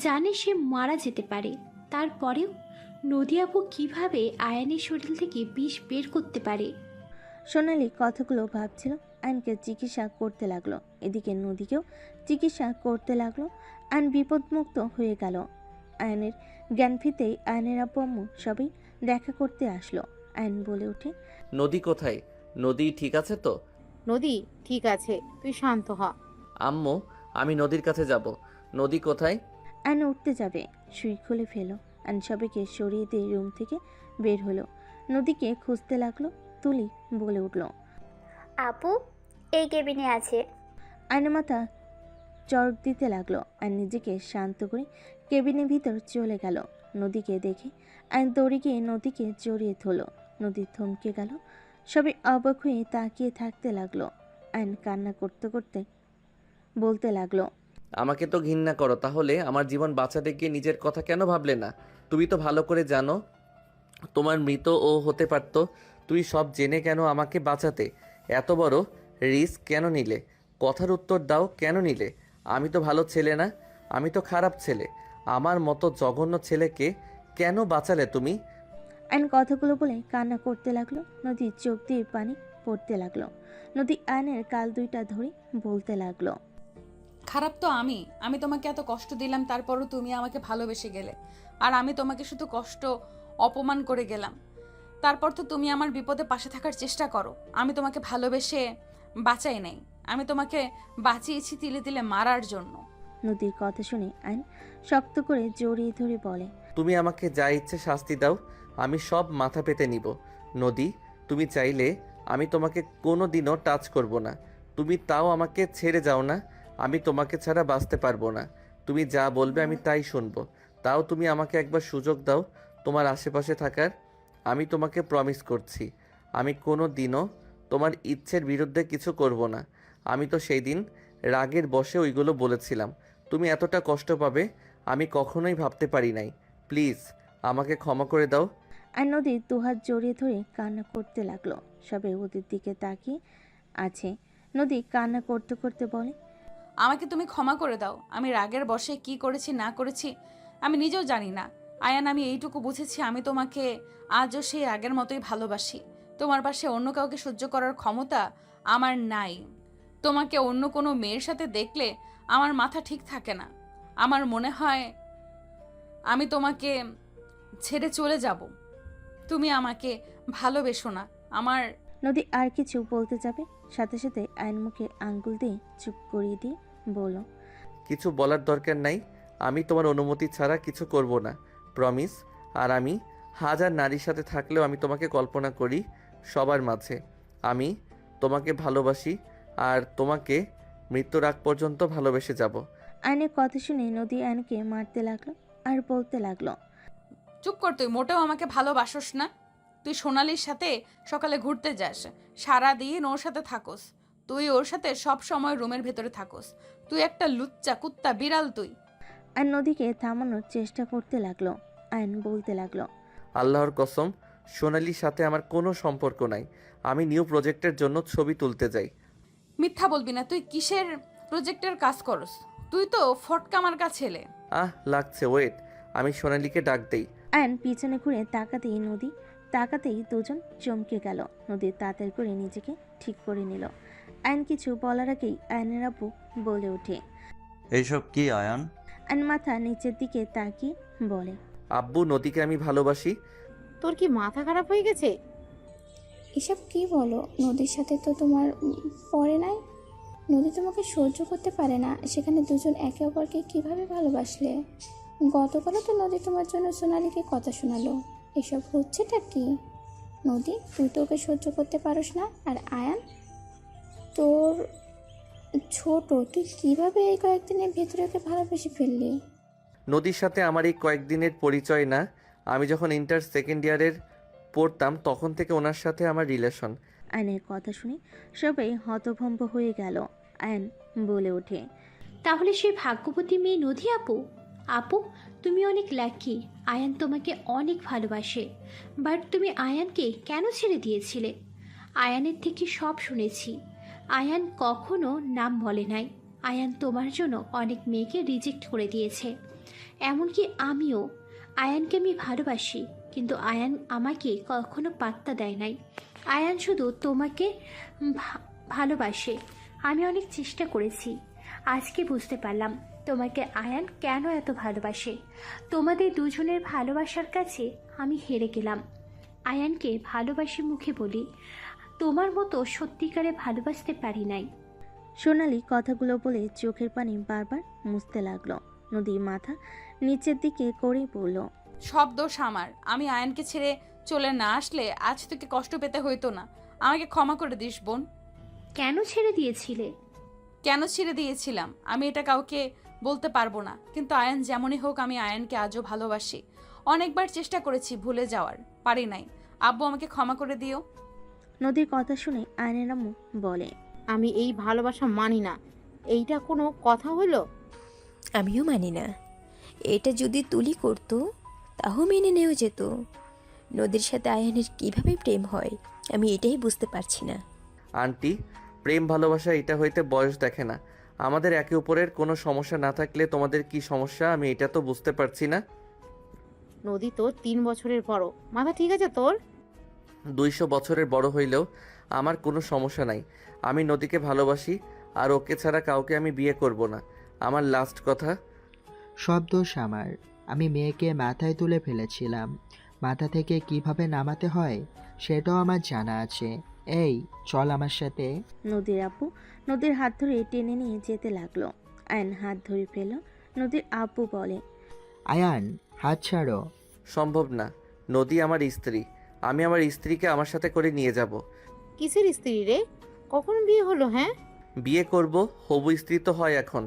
জানে সে মারা যেতে পারে, তারপরেও নদী আপু কীভাবে আয়ানের শরীর থেকে বিষ বের করতে পারে? সোনালি কথাগুলো ভাবছিল। আয়নকে চিকিৎসা করতে লাগলো, এদিকে নদীকেও চিকিৎসা করতে লাগলো। আয়ন বিপদমুক্ত হয়ে গেল। আয়নের জ্ঞান ফিরতেই আয়নের আব্বু আম্মু সবাই দেখা করতে আসলো। আয়ন বলে ওঠে, নদী কোথায়? নদী ঠিক আছে তো? নদী ঠিক আছে, তুই শান্ত হ। আম্মু, আমি নদীর কাছে যাব। নদী কোথায়? আয়ন উঠতে যাবে, সুই খুলে ফেলো। আয়ন সবাইকে সরিয়ে দিয়ে রুম থেকে বের হলো। নদীকে খুঁজতে লাগলো। তুলি বলে উঠল, আপু এই কেবিনে আছে। আয়নের মাথা চড়ক দিতে লাগলো। আয়ন নিজেকে শান্ত করে কেবিনের ভিতর চলে গেল। নদীকে দেখে আয়ন দৌড়ে গিয়ে নদীকে জড়িয়ে ধরল। নদী থমকে গেল। সবাই অবাক হয়ে তাকিয়ে থাকতে লাগলো। আয়ন কান্না করতে করতে বলতে লাগলো, আমাকে তো ঘৃণা করো, তাহলে আমার জীবন বাঁচাতে গিয়ে নিজের কথা কেন ভাবলে না? তুমি তো ভালো করে জানো তোমার মৃত ও হতে পারত। তুমি সব জেনে কেন আমাকে বাঁচাতে এত বড় রিস্ক কেন নিলে? কথার উত্তর দাও, কেন নিলে? আমি তো ভালো ছেলে না, আমি তো খারাপ ছেলে। আমার মতো জঘন্য ছেলেকে কেন বাঁচালে তুমি? আয়ন কথাগুলো বলে কান্না করতে লাগলো। নদীর চোখ দিয়ে পানি পড়তে লাগলো। নদী আয়নের গাল দুইটা ধরে বলতে লাগলো, খারাপ তো আমি তোমাকে এত কষ্ট দিলাম, তারপরও তুমি আমাকে ভালোবেসে গেলে। আর আমি তোমাকে শুধু কষ্ট অপমান করে গেলাম। তারপর তো তুমি আমার বিপদে পাশে থাকার চেষ্টা করো। আমি তোমাকে ভালোবেসে বাঁচাই নাই, আমি তোমাকে বাঁচিয়েছি তিলে তিলে মারার জন্য। নদীর কথা শুনে আয়ন শক্ত করে জড়িয়ে ধরে বলে, তুমি আমাকে যা ইচ্ছে শাস্তি দাও, আমি সব মাথা পেতে নিব। নদী, তুমি চাইলে আমি তোমাকে কোনো দিনও টাচ করব না। তুমি তাও আমাকে ছেড়ে যাও না। আমি তোমাকে ছাড়া বাঁচতে পারবো না। তুমি যা বলবে আমি তাই শুনবো। তাও তুমি আমাকে একবার সুযোগ দাও তোমার আশেপাশে থাকার। আমি তোমাকে প্রমিস করছি, আমি কোনো দিনও তোমার ইচ্ছের বিরুদ্ধে কিছু করব না। আমি তো সেই দিন রাগের বশে ওইগুলো বলেছিলাম। তুমি এতটা কষ্ট পাবে আমি কখনোই ভাবতে পারি নাই। প্লিজ আমাকে ক্ষমা করে দাও। আর নদী দুহাত জড়িয়ে ধরে কান্না করতে লাগলো। সবাই ওদের দিকে তাকিয়ে আছে। নদী কান্না করতে করতে বলে, আমাকে তুমি ক্ষমা করে দাও। আমি রাগের বশে কি করেছি না করেছি আমি নিজেও জানি না। আয়ান, আমি এইটুকু বুঝেছি, আমি তোমাকে আজও সেই আগের মতোই ভালোবাসি। তোমার পাশে অন্য কাউকে সহ্য করার ক্ষমতা আমার নাই। তোমাকে অন্য কোনো মেয়ের সাথে দেখলে আমার মাথা ঠিক থাকে না। আমার মনে হয় আমি তোমাকে ছেড়ে চলে যাব। তুমি আমাকে ভালোবেসো না। আমার নদী আর কিছু বলতে যাবে, সাথে সাথে আয়ন মুখে আঙ্গুল দিয়ে চুপ করিয়ে দিয়ে বলল, কিছু বলার দরকার নাই। আমি তোমার অনুমতি ছাড়া কিছু করব না। প্রমিস। আর আমি হাজার নারীর সাথে থাকলেও আমি তোমাকে কল্পনা করি সবার মাঝে। আমি তোমাকে ভালোবাসি আর তোমাকে মৃত্যুর আগ পর্যন্ত ভালোবেসে যাব। আয়নের কথা শুনে নদী আয়নকে মারতে লাগলো আর বলতে লাগলো, চুপ কর, তুই মোটেও আমাকে ভালোবাসোস না। তুই সোনালির সাথে সকালে ঘুরতে যাস, সারাদিন ওর সাথে থাকোস, তুই ওর সাথে সব সময় রুমের ভেতরে থাকোস। তুই একটা লুচ্চা কুত্তা বিড়াল তুই। আর নদীকে থামানোর চেষ্টা করতে লাগলো। আয়ন বলতে লাগলো, আল্লাহর কসম, সোনালির সাথে আমার কোনো সম্পর্ক নাই। আমি নিউ প্রজেক্টের জন্য ছবি তুলতে যাই। মিথ্যা বলবি না, তুই কিসের প্রজেক্টের কাজ করস? তুই তো ফটকা মার্কা ছেলে। লাগছে, ওয়েট, আমি সোনালিকে ডাক দেই। আয়ন পিছনে ঘুরে তাকাতেই দুজন চমকে গেল। নদীর তাড়াতাড়ি করে নিজেকে ঠিক করে নিল। আয়ন কিছু বলার আগেই আয়নের আব্বু বলে ওঠে, এইসব কি আয়ান? আয়ন মাথা নিচের দিকে তাকিয়ে বলে, আব্বু, নদীকে আমি ভালোবাসি। তোর কি মাথা খারাপ হয়ে গেছে? এসব কি বলো? নদীর সাথে তো তোমার পড়ে নাই। নদী তোমাকে সহ্য করতে পারে না, সেখানে দুজন একে অপরকে কিভাবে ভালোবাসলে? গতকালও তো নদী তোমার জন্য সোনালীকে কথা শোনালো। এসব হচ্ছেটা কি? নদী, তুই তো ওকে সহ্য করতে পারোস না, আর আয়ান তোর ছোট, তুই কিভাবে এই কয়েকদিনের ভেতরে ওকে ভালোবেসে ফেললি? নদীর সাথে আমার এই কয়েকদিনের পরিচয় না, আমি যখন ইন্টার সেকেন্ড ইয়ারের পড়তাম তখন থেকে ওনার সাথে আমার রিলেশন। আয়নের কথা শুনে সবাই হতভম্ব হয়ে গেল। আয়ন বলে ওঠে, তাহলে সেই ভাগ্যবতী মেয়ে নদী আপু। আপু, তুমি অনেক লাকি। আয়ান তোমাকে অনেক ভালোবাসে, বাট তুমি আয়ানকে কেন ছেড়ে দিয়েছিলে? আয়ানের থেকে সব শুনেছি। আয়ান কখনো নাম বলে নাই। আয়ান তোমার জন্য অনেক মেয়েকে রিজেক্ট করে দিয়েছে, এমনকি আমিও। আয়ানকে আমি ভালোবাসি, কিন্তু আয়ান আমাকে কখনো পাত্তা দেয় নাই। আয়ান শুধু তোমাকে ভালোবাসে। আমি অনেক চেষ্টা করেছি, আজকে বুঝতে পারলাম তোমাকে আয়ান কেন এত ভালোবাসে। তোমাদের দুজনের ভালোবাসার কাছে আমি হেরে গেলাম। আয়ানকে ভালোবাসি মুখে বলি, তোমার মতো সত্যিকারে ভালোবাসতে পারি নাই। সোনালি কথাগুলো বলে চোখের পানি বারবার মুছতে লাগলো। নদী মাথা নিচের দিকে করেই বলল, সব দোষ আমার। আমি আয়নকে ছেড়ে চলে না আসলে আজ তোকে কষ্ট পেতে হইতো না। আমাকে ক্ষমা করে দিস বোন। কেন ছেড়ে দিয়েছিলে? কেন ছেড়ে দিয়েছিলাম আমি এটা কাউকে বলতে পারবো না, কিন্তু আয়ন যেমনই হোক আমি আয়নকে আজও ভালোবাসি। অনেকবার চেষ্টা করেছি ভুলে যাওয়ার, পারি নাই। আব্বু, আমাকে ক্ষমা করে দিও। নদীর কথা শুনে আয়নের আম্মু বলে, আমি এই ভালোবাসা মানি না। এইটা কোনো কথা হলো? আমিও মানি না। এটা যদি তুলি করতো তাও মেনে নেওয়া যেত। নদীর সাথে আয়ানের কিভাবে প্রেম হয় আমি এটাই বুঝতে পারছি না। আন্টি, প্রেম ভালোবাসা এটা হইতে বয়স দেখে না। আমাদের একে অপরের কোনো সমস্যা না থাকলে তোমাদের কি সমস্যা আমি এটা তো বুঝতে পারছি না। নদী তো 3 বছরের বড়, মাথা ঠিক আছে তোর? 200 বছরের বড় হইলেও আমার কোনো সমস্যা নাই। আমি নদীকে ভালোবাসি আর ওকে ছাড়া কাউকে আমি বিয়ে করব না। আমার লাস্ট কথা। সব দোষ আমার। আমি মেয়েকে মাথায় তুলে ফেলেছিলাম। মাথা থেকে কিভাবে নামাতে হয় সেটাও আমার জানা আছে। এই চল আমার সাথে। নদীর আব্বু নদীর হাত ধরে টেনে নিয়ে যেতে লাগলো। আয়ন হাত ধরে ফেল। নদীর আব্বু বলে, আয়ান, হাত ছাড়ো। সম্ভব না, নদী আমার স্ত্রী। আমি আমার স্ত্রীকে আমার সাথে করে নিয়ে যাব। কিসের স্ত্রী রে? কখন বিয়ে হলো? হ্যাঁ, বিয়ে করব, হবু স্ত্রী তো হয় এখন।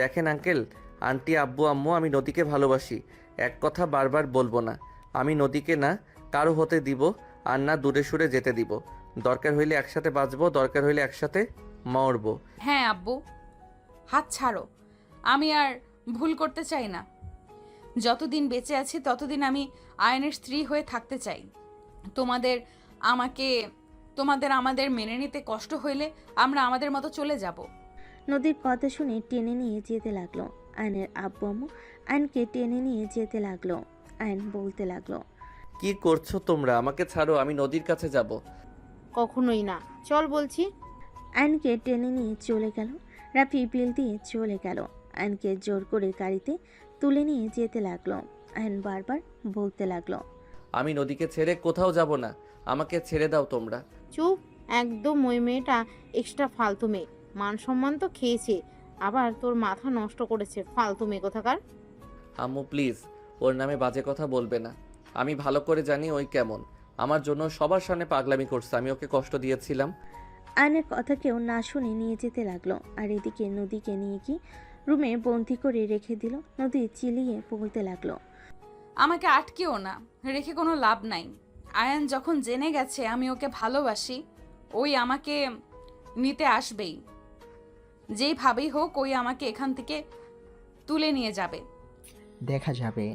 দেখেন আঙ্কেল, আন্টি, আব্বু, আম্মু, আমি নদীকে ভালোবাসি। এক কথা বারবার বলবো না। আমি নদীকে না কারো হতে দিব আর না দূরে সরে যেতে দিব। দরকার হইলে একসাথে বাঁচবো, দরকার হইলে একসাথে মরবো। হ্যাঁ আব্বু, হাত ছাড়ো। আমি আর ভুল করতে চাই না। যতদিন বেঁচে আছি ততদিন আমি আয়নের স্ত্রী হয়ে থাকতে চাই। তোমাদের আমাদের মেনে নিতে কষ্ট হইলে আমরা আমাদের মতো চলে যাব। নদীর কথা শুনে টেনে নিয়ে যেতে লাগলো। আয়নের আব্বু আম্মু আয়নকে টেনে নিয়ে যেতে লাগলো। আয়ন বলতে লাগলো, কি করছো তোমরা? আমাকে ছাড়ো, আমি নদীর কাছে যাব। কখনোই না, চল বলছি। আয়নকে টেনে নিয়ে চলে গেল। রাফি বিল দিয়ে চলে গেল। আয়নকে জোর করে গাড়িতে তুলে নিয়ে যেতে লাগলো। আয়ন বারবার বলতে লাগলো, আমি নদীকে ছেড়ে কোথাও যাব না। আমাকে ছেড়ে দাও তোমরা। চুপ, একদম। ওই মেয়েটা এক্সট্রা ফালতু মেয়ে। মান সম্মান তো খেয়েছে, আবার তোর মাথা নষ্ট করেছে। ফালতু মেয়ে কোথাকার। আম্মু প্লিজ, ওর নামে বাজে কথা বলবে না। আমি ভালো করে জানি ওই কেমন। আমার জন্য সবার সামনে পাগলামি করছে, আমি ওকে কষ্ট দিয়েছিলাম। আয়নের কথা কেউ না শুনে নিয়ে যেতে লাগলো। আর এদিকে নদীকে নিয়ে কি রুমে বন্দি করে রেখে দিল। নদী চিলিয়ে বলতে লাগলো, আমাকে আটকেও না, রেখে কোনো লাভ নাই। আয়ান যখন জেনে গেছে আমি ওকে ভালোবাসি, ওই আমাকে নিতে আসবেই। যেইভাবেই হোক ওই আমাকে এখান থেকে তুলে নিয়ে যাবে। দেখা যাবে।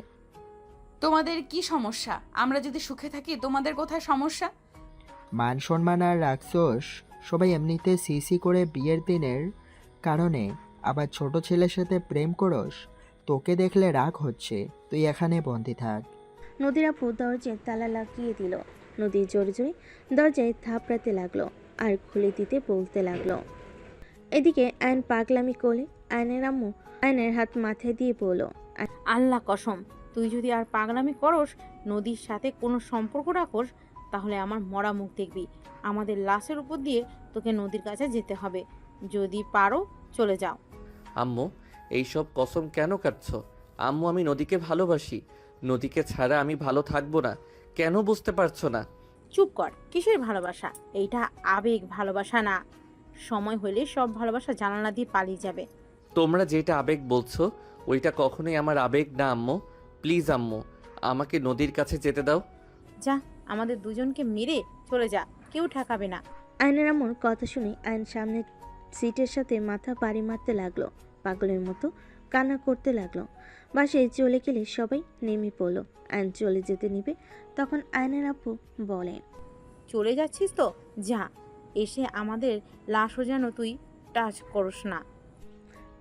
তোমাদের কি সমস্যা? আমরা যদি সুখে থাকি তোমাদের কোথায় সমস্যা? মান সম্মান আর রাখছোস সবাই এমনিতে সিসি করে বিয়ের দিনের কারণে, আবার ছোট ছেলের সাথে প্রেম করস। তোকে দেখলে রাগ হচ্ছে, তুই এখানে বন্দি থাক। নদীর আপু দরজায় তালা লাগিয়ে দিল। নদী জোরে জোরে দরজায় থাপড়াতে লাগলো আর খুলে দিতে বলতে লাগলো। এদিকে আয়ন পাগলামি করলে আয়নের আম্মু আয়নের হাত মাথায় দিয়ে বলল, আল্লাহ কসম, তুই যদি আর পাগলামি করস, নদীর সাথে কোনো সম্পর্ক রাখোস, তাহলে আমার মরা মুখ দেখবি। আমাদের লাশের উপর দিয়ে তোকে নদীর কাছে যেতে হবে। যদি পারো চলে যাও। আম্মু, এইসব কসম কেন কাটছ? আম্মু, আমি নদীকে ভালোবাসি। নদীকে ছাড়া আমি ভালো থাকবো না। কেন বুঝতে পারছো না? চুপ কর, কিসের ভালোবাসা? এইটা আবেগ, ভালোবাসা না। সময় হলে সব ভালোবাসা জানালা দিয়ে পালিয়ে যাবে। তোমরা যেটা আবেগ বলছো ওইটা কখনোই আমার আবেগ না আম্মু। প্লিজ আম্মু, আমাকে নদীর কাছে যেতে দাও। যা, আমাদের দুজনকে মেরে চলে যা, কেউ ঠেকাবে না। আয়নের আম্মুর কথা শুনে আয়ন সামনের সিটের সাথে মাথা বাড়ি মারতে লাগলো। পাগলের মতো কান্না করতে লাগলো। বাসায় চলে গেলে সবাই নেমে পড়লো। আয়ন চলে যেতে নিবে, তখন আয়নের আপু বলে, চলে যাচ্ছিস তো যা, এসে আমাদের লাশও যেন তুই টাচ করস না।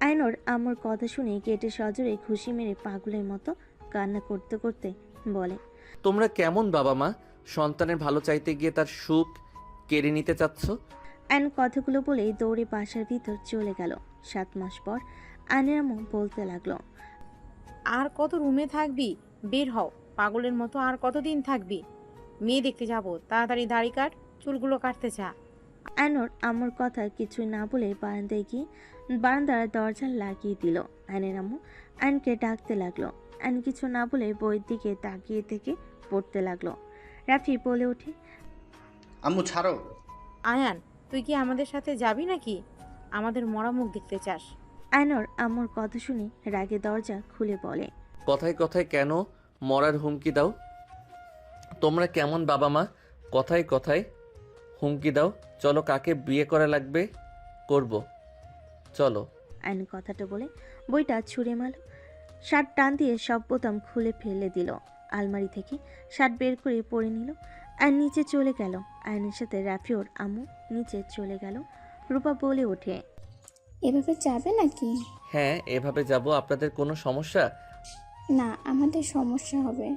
আয়নর আম্মুর কথা শুনে গেটে সজোরে খুশি মেরে পাগলের মতো কান্না করতে করতে বলে, তোমরা কেমন বাবা মা? সন্তানের ভালো চাইতে গিয়ে তার সুখ কেড়ে নিতে চাচ্ছ। আয়ন কথাগুলো বলেই দৌড়ে বাসার ভিতর চলে গেল। 7 মাস পর আয়নের আম্মু বলতে লাগলো, আর কত রুমে থাকবি? বের হও। পাগলের মতো আর কতদিন থাকবি? মেয়ে দেখতে যাব, তাড়াতাড়ি দাড়ি কাট, চুলগুলো কাটতে চা। আয়নর আম্মুর কথা কিছুই না বলে বারান্দায় গিয়ে বারান্দার দরজা লাগিয়ে দিল। আয়নের আম্মু আয়নকে ডাকতে লাগলো। আয়ন কিছু না বলে বইয়ের দিকে তাকিয়ে থেকে পড়তে লাগলো। রাফি বলে ওঠে, আম্মু ছাড়ো। আয়ান, তুই কি আমাদের সাথে যাবি নাকি? আমাদের মরা মুখ দেখতে চাস? আয়নর আম্মুর কথা শুনে রাগে দরজা খুলে বলে, কথায় কথায় কেন মরার হুমকি দাও? তোমরা কেমন বাবা মা? কথায় কথায় হুমকি দাও। চলো, কাকে বিয়ে করা লাগবে করব, চলো। আয়ন কথাটা বলে বইটা ছুঁড়ে মারল। শার্ট টান দিয়ে সব বোতাম খুলে ফেলে দিল। আলমারি থেকে শার্ট বের করে পরে নিল। আয়ন নিচে চলে গেল। আয়নের সাথে রাফিওর আম্মু নিচে চলে গেল। রূপা বলে ওঠে, এভাবে যাবে নাকি? হ্যাঁ, এভাবে যাব। আপনাদের কোনো সমস্যা? না, আমাদের সমস্যা হবে।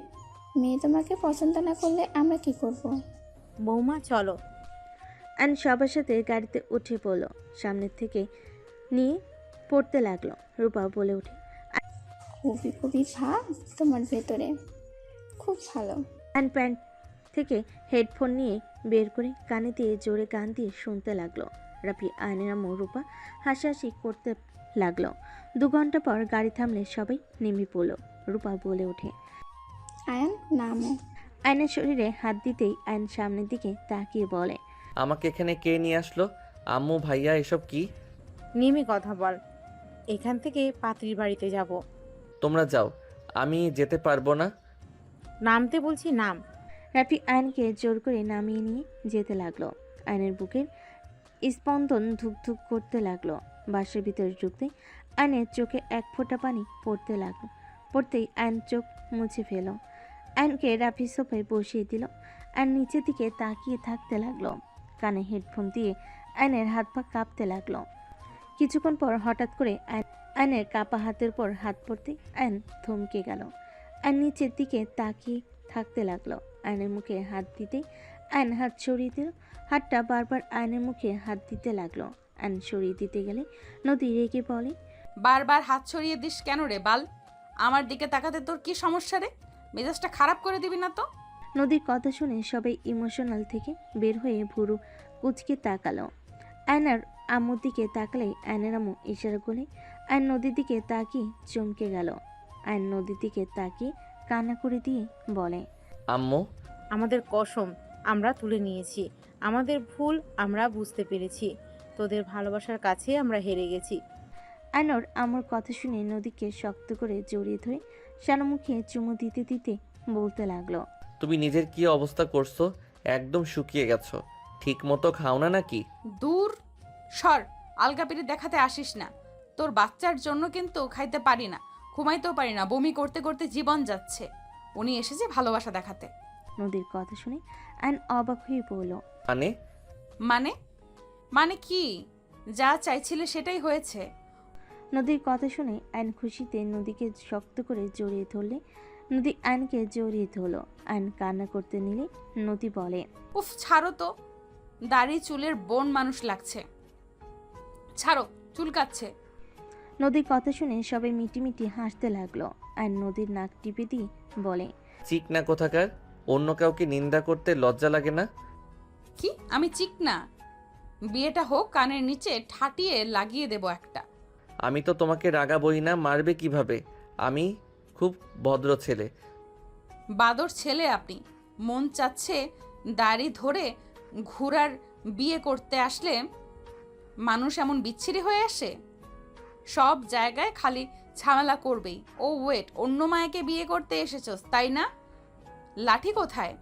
মেয়ে তোমাকে পছন্দ না করলে আমরা কি করব? বৌমা চলো। আয়ন সবার সাথে গাড়িতে উঠে পড়ল। সামনের থেকে নিয়ে পড়তে লাগলো। রূপা বলে ওঠে, খুবই খুবই ভাব তোমার ভেতরে, খুব ভালো। আয়ন প্যান্ট থেকে হেডফোন নিয়ে বের করে কানে দিয়ে জোরে গান দিয়ে শুনতে লাগলো। রাফি, আয়নের আম্মু, রূপা হাসাহাসি করতে লাগলো। 2 ঘন্টা পর গাড়ি থামলে সবাই নেমে পড়লো। রূপা বলে ওঠে, আয়ান নামো। আয়নের শরীরে হাত দিতেই আয়ন সামনের দিকে তাকিয়ে বলে, আমাকে এখানে কে নিয়ে আসলো? আম্মু, ভাইয়া, এসব কি? নেমে কথা বল। এখান থেকে পাত্রীর বাড়িতে যাব। তোমরা যাও, আমি যেতে পারবো না। নামতে বলছি, নাম। রাফি আয়নকে জোর করে নামিয়ে নিয়ে যেতে লাগলো। আয়নের বুকের স্পন্দন ধুকধুক করতে লাগলো। বাসের ভিতরে ঢুকতেই আয়নের চোখে 1 ফোঁটা পানি পড়তে লাগলো। পড়তেই আয়ন চোখ মুছে ফেল। আয়নকে রাফি সোফায় বসিয়ে দিল। আয়ন নিচের দিকে তাকিয়ে থাকতে লাগলো। কানে হেডফোন দিয়ে আয়নের হাত পা কাঁপতে লাগলো। কিছুক্ষণ পর হঠাৎ করে আয়নের কাপা হাতের পর হাত পড়তে আয়ন থমকে গেল। আয়ন নিচের দিকে তাকিয়ে থাকতে লাগলো। আয়নের মুখে হাত দিতেই আয়ন হাত সরিয়ে দিল। হাতটা বারবার আয়নের মুখে হাত দিতে লাগলো। আয়ন সরিয়ে দিতে গেলে নদী রেগে বলে, বারবার হাত ছড়িয়ে দিস কেন রে বাল? আমার দিকে তাকাতে তোর কি সমস্যা রে? মেজাজটা খারাপ করে দিবি না তো? নদীর কথা শুনে সবাই ইমোশনাল থেকে বের হয়ে ভুরু কুচকে তাকালো। আয়নার আম্মুর দিকে তাকালেই আয়নের আম্মু ইশারা করে আয়ন নদীর দিকে তাকিয়ে চমকে গেল। আয়ন নদীর দিকে তাকিয়ে কান্না করে দিয়ে বলে, আম্মু, আমাদের কসম আমরা তুলে নিয়েছি। আমাদের ভুল আমরা বুঝতে পেরেছি। তোদের ভালোবাসার কাছে আমরা হেরে গেছি। আয়নর আমার কথা শুনে নদীকে শক্ত করে জড়িয়ে ধরে শানুমুখে চুমু দিতে দিতে বলতে লাগলো, তুমি নিজের কি অবস্থা করছো? একদম শুকিয়ে গেছো। ঠিক মতো খাও না নাকি? দূর সর, আলগা দেখাতে আসিস না। তোর বাচ্চার জন্য কিন্তু খাইতে পারি না, ঘুমাইতেও পারি না, বমি করতে করতে জীবন যাচ্ছে। উনি এসেছে ভালোবাসা দেখাতে। নদীর কথা শুনে আয়ন অবাক হয়ে পড়ল। মানে? মানে মানে কি? যা চাইছিলে সেটাই হয়েছে। নদীর কথা শুনে আয়ন খুশিতে নদীকে শক্ত করে জড়িয়ে ধরলে নদী আয়নকে জড়িয়ে ধরল। আয়ন কান্না করতে নিলে নদী বলে, উফ ছাড়ো তো, দাড়ি চুলের বোন মানুষ লাগছে, ছাড়ো, চুলকাচ্ছে। নদীর কথা শুনে সবাই মিটিমিটি হাসতে লাগলো। আয়ন নদীর নাক টিপে দিয়ে বলে, চিকনা কোথাকার, অন্য কাউকে নিন্দা করতে লজ্জা লাগে না? কি আমি চিকনা? বিয়েটা হোক, কানের নিচে ঠাটিয়ে লাগিয়ে দেব একটা। আমি তো তোমাকে রাগাবই না, মারবে কিভাবে? আমি খুব ভদ্র ছেলে। বাদর ছেলে আপনি। মন চাচ্ছে দাড়ি ধরে ঘোড়ার বিয়ে করতে আসলে মানুষ এমন বিচ্ছিরি হয়ে আসে? সব জায়গায় খালি ঝামেলা করবেই। ও ওয়েট, অন্য মায়াকে বিয়ে করতে এসেছস তাই না? লাঠি কোথায়?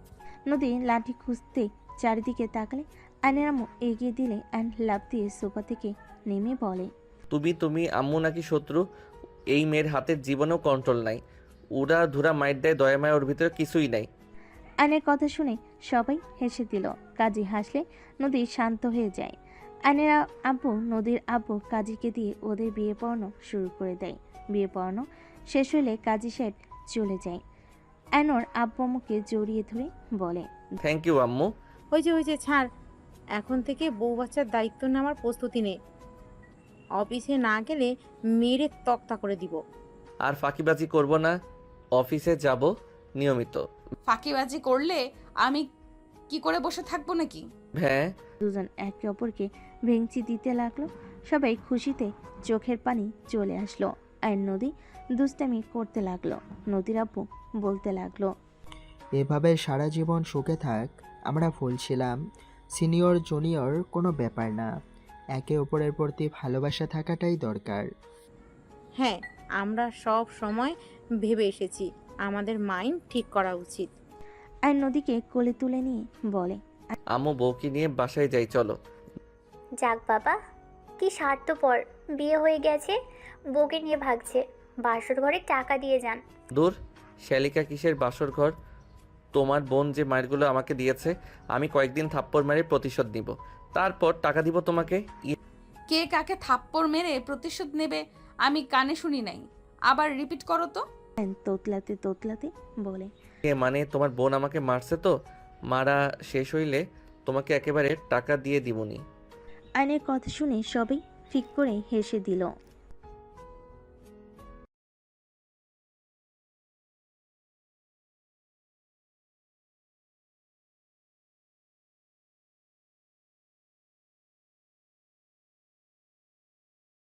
নদী লাঠি খুঁজতে চারিদিকে তাকালে আয়নের আম্মু এগিয়ে দিলে আয়ন লাফ দিয়ে সোফা থেকে নেমে বলে, তুমি আম্মু নাকি শত্রু? এই মেয়ের হাতের জীবনেও কন্ট্রোল নাই। উড়া ধুরা মাইর দেয়, দয়া মায়া ওর ভিতরে কিছুই নাই। আয়নের কথা শুনে সবাই হেসে দিল। কাজী হাসলে নদী শান্ত হয়ে যায়। আয়নের আব্বু নদীর আব্বু কাজীকে দিয়ে ওদের বিয়ে পড়ানো শুরু করে দেয়। বিয়ে পড়ানো শেষ হলে কাজী সাহেব চলে যায়। আয়নর আব্বু আম্মুকে জড়িয়ে ধরে বলে, থ্যাংক ইউ আম্মু। হয়েছে ছাড়। এখন থেকে বউ বাচ্চার দায়িত্ব নেওয়ার প্রস্তুতি নে। অফিসে না গেলে মেরে তক্তা করে দিব। আর ফাঁকিবাজি করব না, অফিসে যাব নিয়মিত। ফাঁকিবাজি করলে আমি কি করে বসে থাকবো নাকি? হ্যাঁ। দুজন একে অপরকে ভেঙচি দিতে লাগলো। সবাই খুশিতে চোখের পানি চলে আসলো। আর নদী দুষ্টামি করতে লাগলো। নদীর আব্বু বলতে লাগলো, এভাবে সারা জীবন সুখে থাক। আমরা ভুল ছিলাম। সিনিয়র জুনিয়র কোনো ব্যাপার না, একে অপরের প্রতি ভালোবাসা থাকাটাই দরকার। হ্যাঁ, আমরা সব সময় ভেবে এসেছি আমাদের মাইন্ড ঠিক করা উচিত। আর নদীকে কোলে তুলে নিয়ে বলে, আম্মু বউকে নিয়ে বাসায় যাই চলো। যাক বাবা, কি স্বার্থপর, বিয়ে হয়ে গেছে, বউকে নিয়ে ভাগছে। বাসর ঘরে টাকা দিয়ে যান। দূর, শ্যালিকা কিসের বাসর ঘর? তোমার বোন যে মায়েরগুলো আমাকে দিয়েছে, আমি কয়েকদিন থাপ্পড় মেরে প্রতিশোধ নিব, তারপর টাকা দিব তোমাকে। কে কাকে থাপ্পড় মেরে প্রতিশোধ নেবে আমি কানে শুনি নাই, আবার রিপিট করো তো। তোতলাতে তোতলাতে বলে, মানে তোমার বোন আমাকে মারছে, তো মারা শেষ হইলে তোমাকে একেবারে টাকা দিয়ে দিবনি। আইনের কথা শুনে সবাই ঠিক করে হেসে দিল।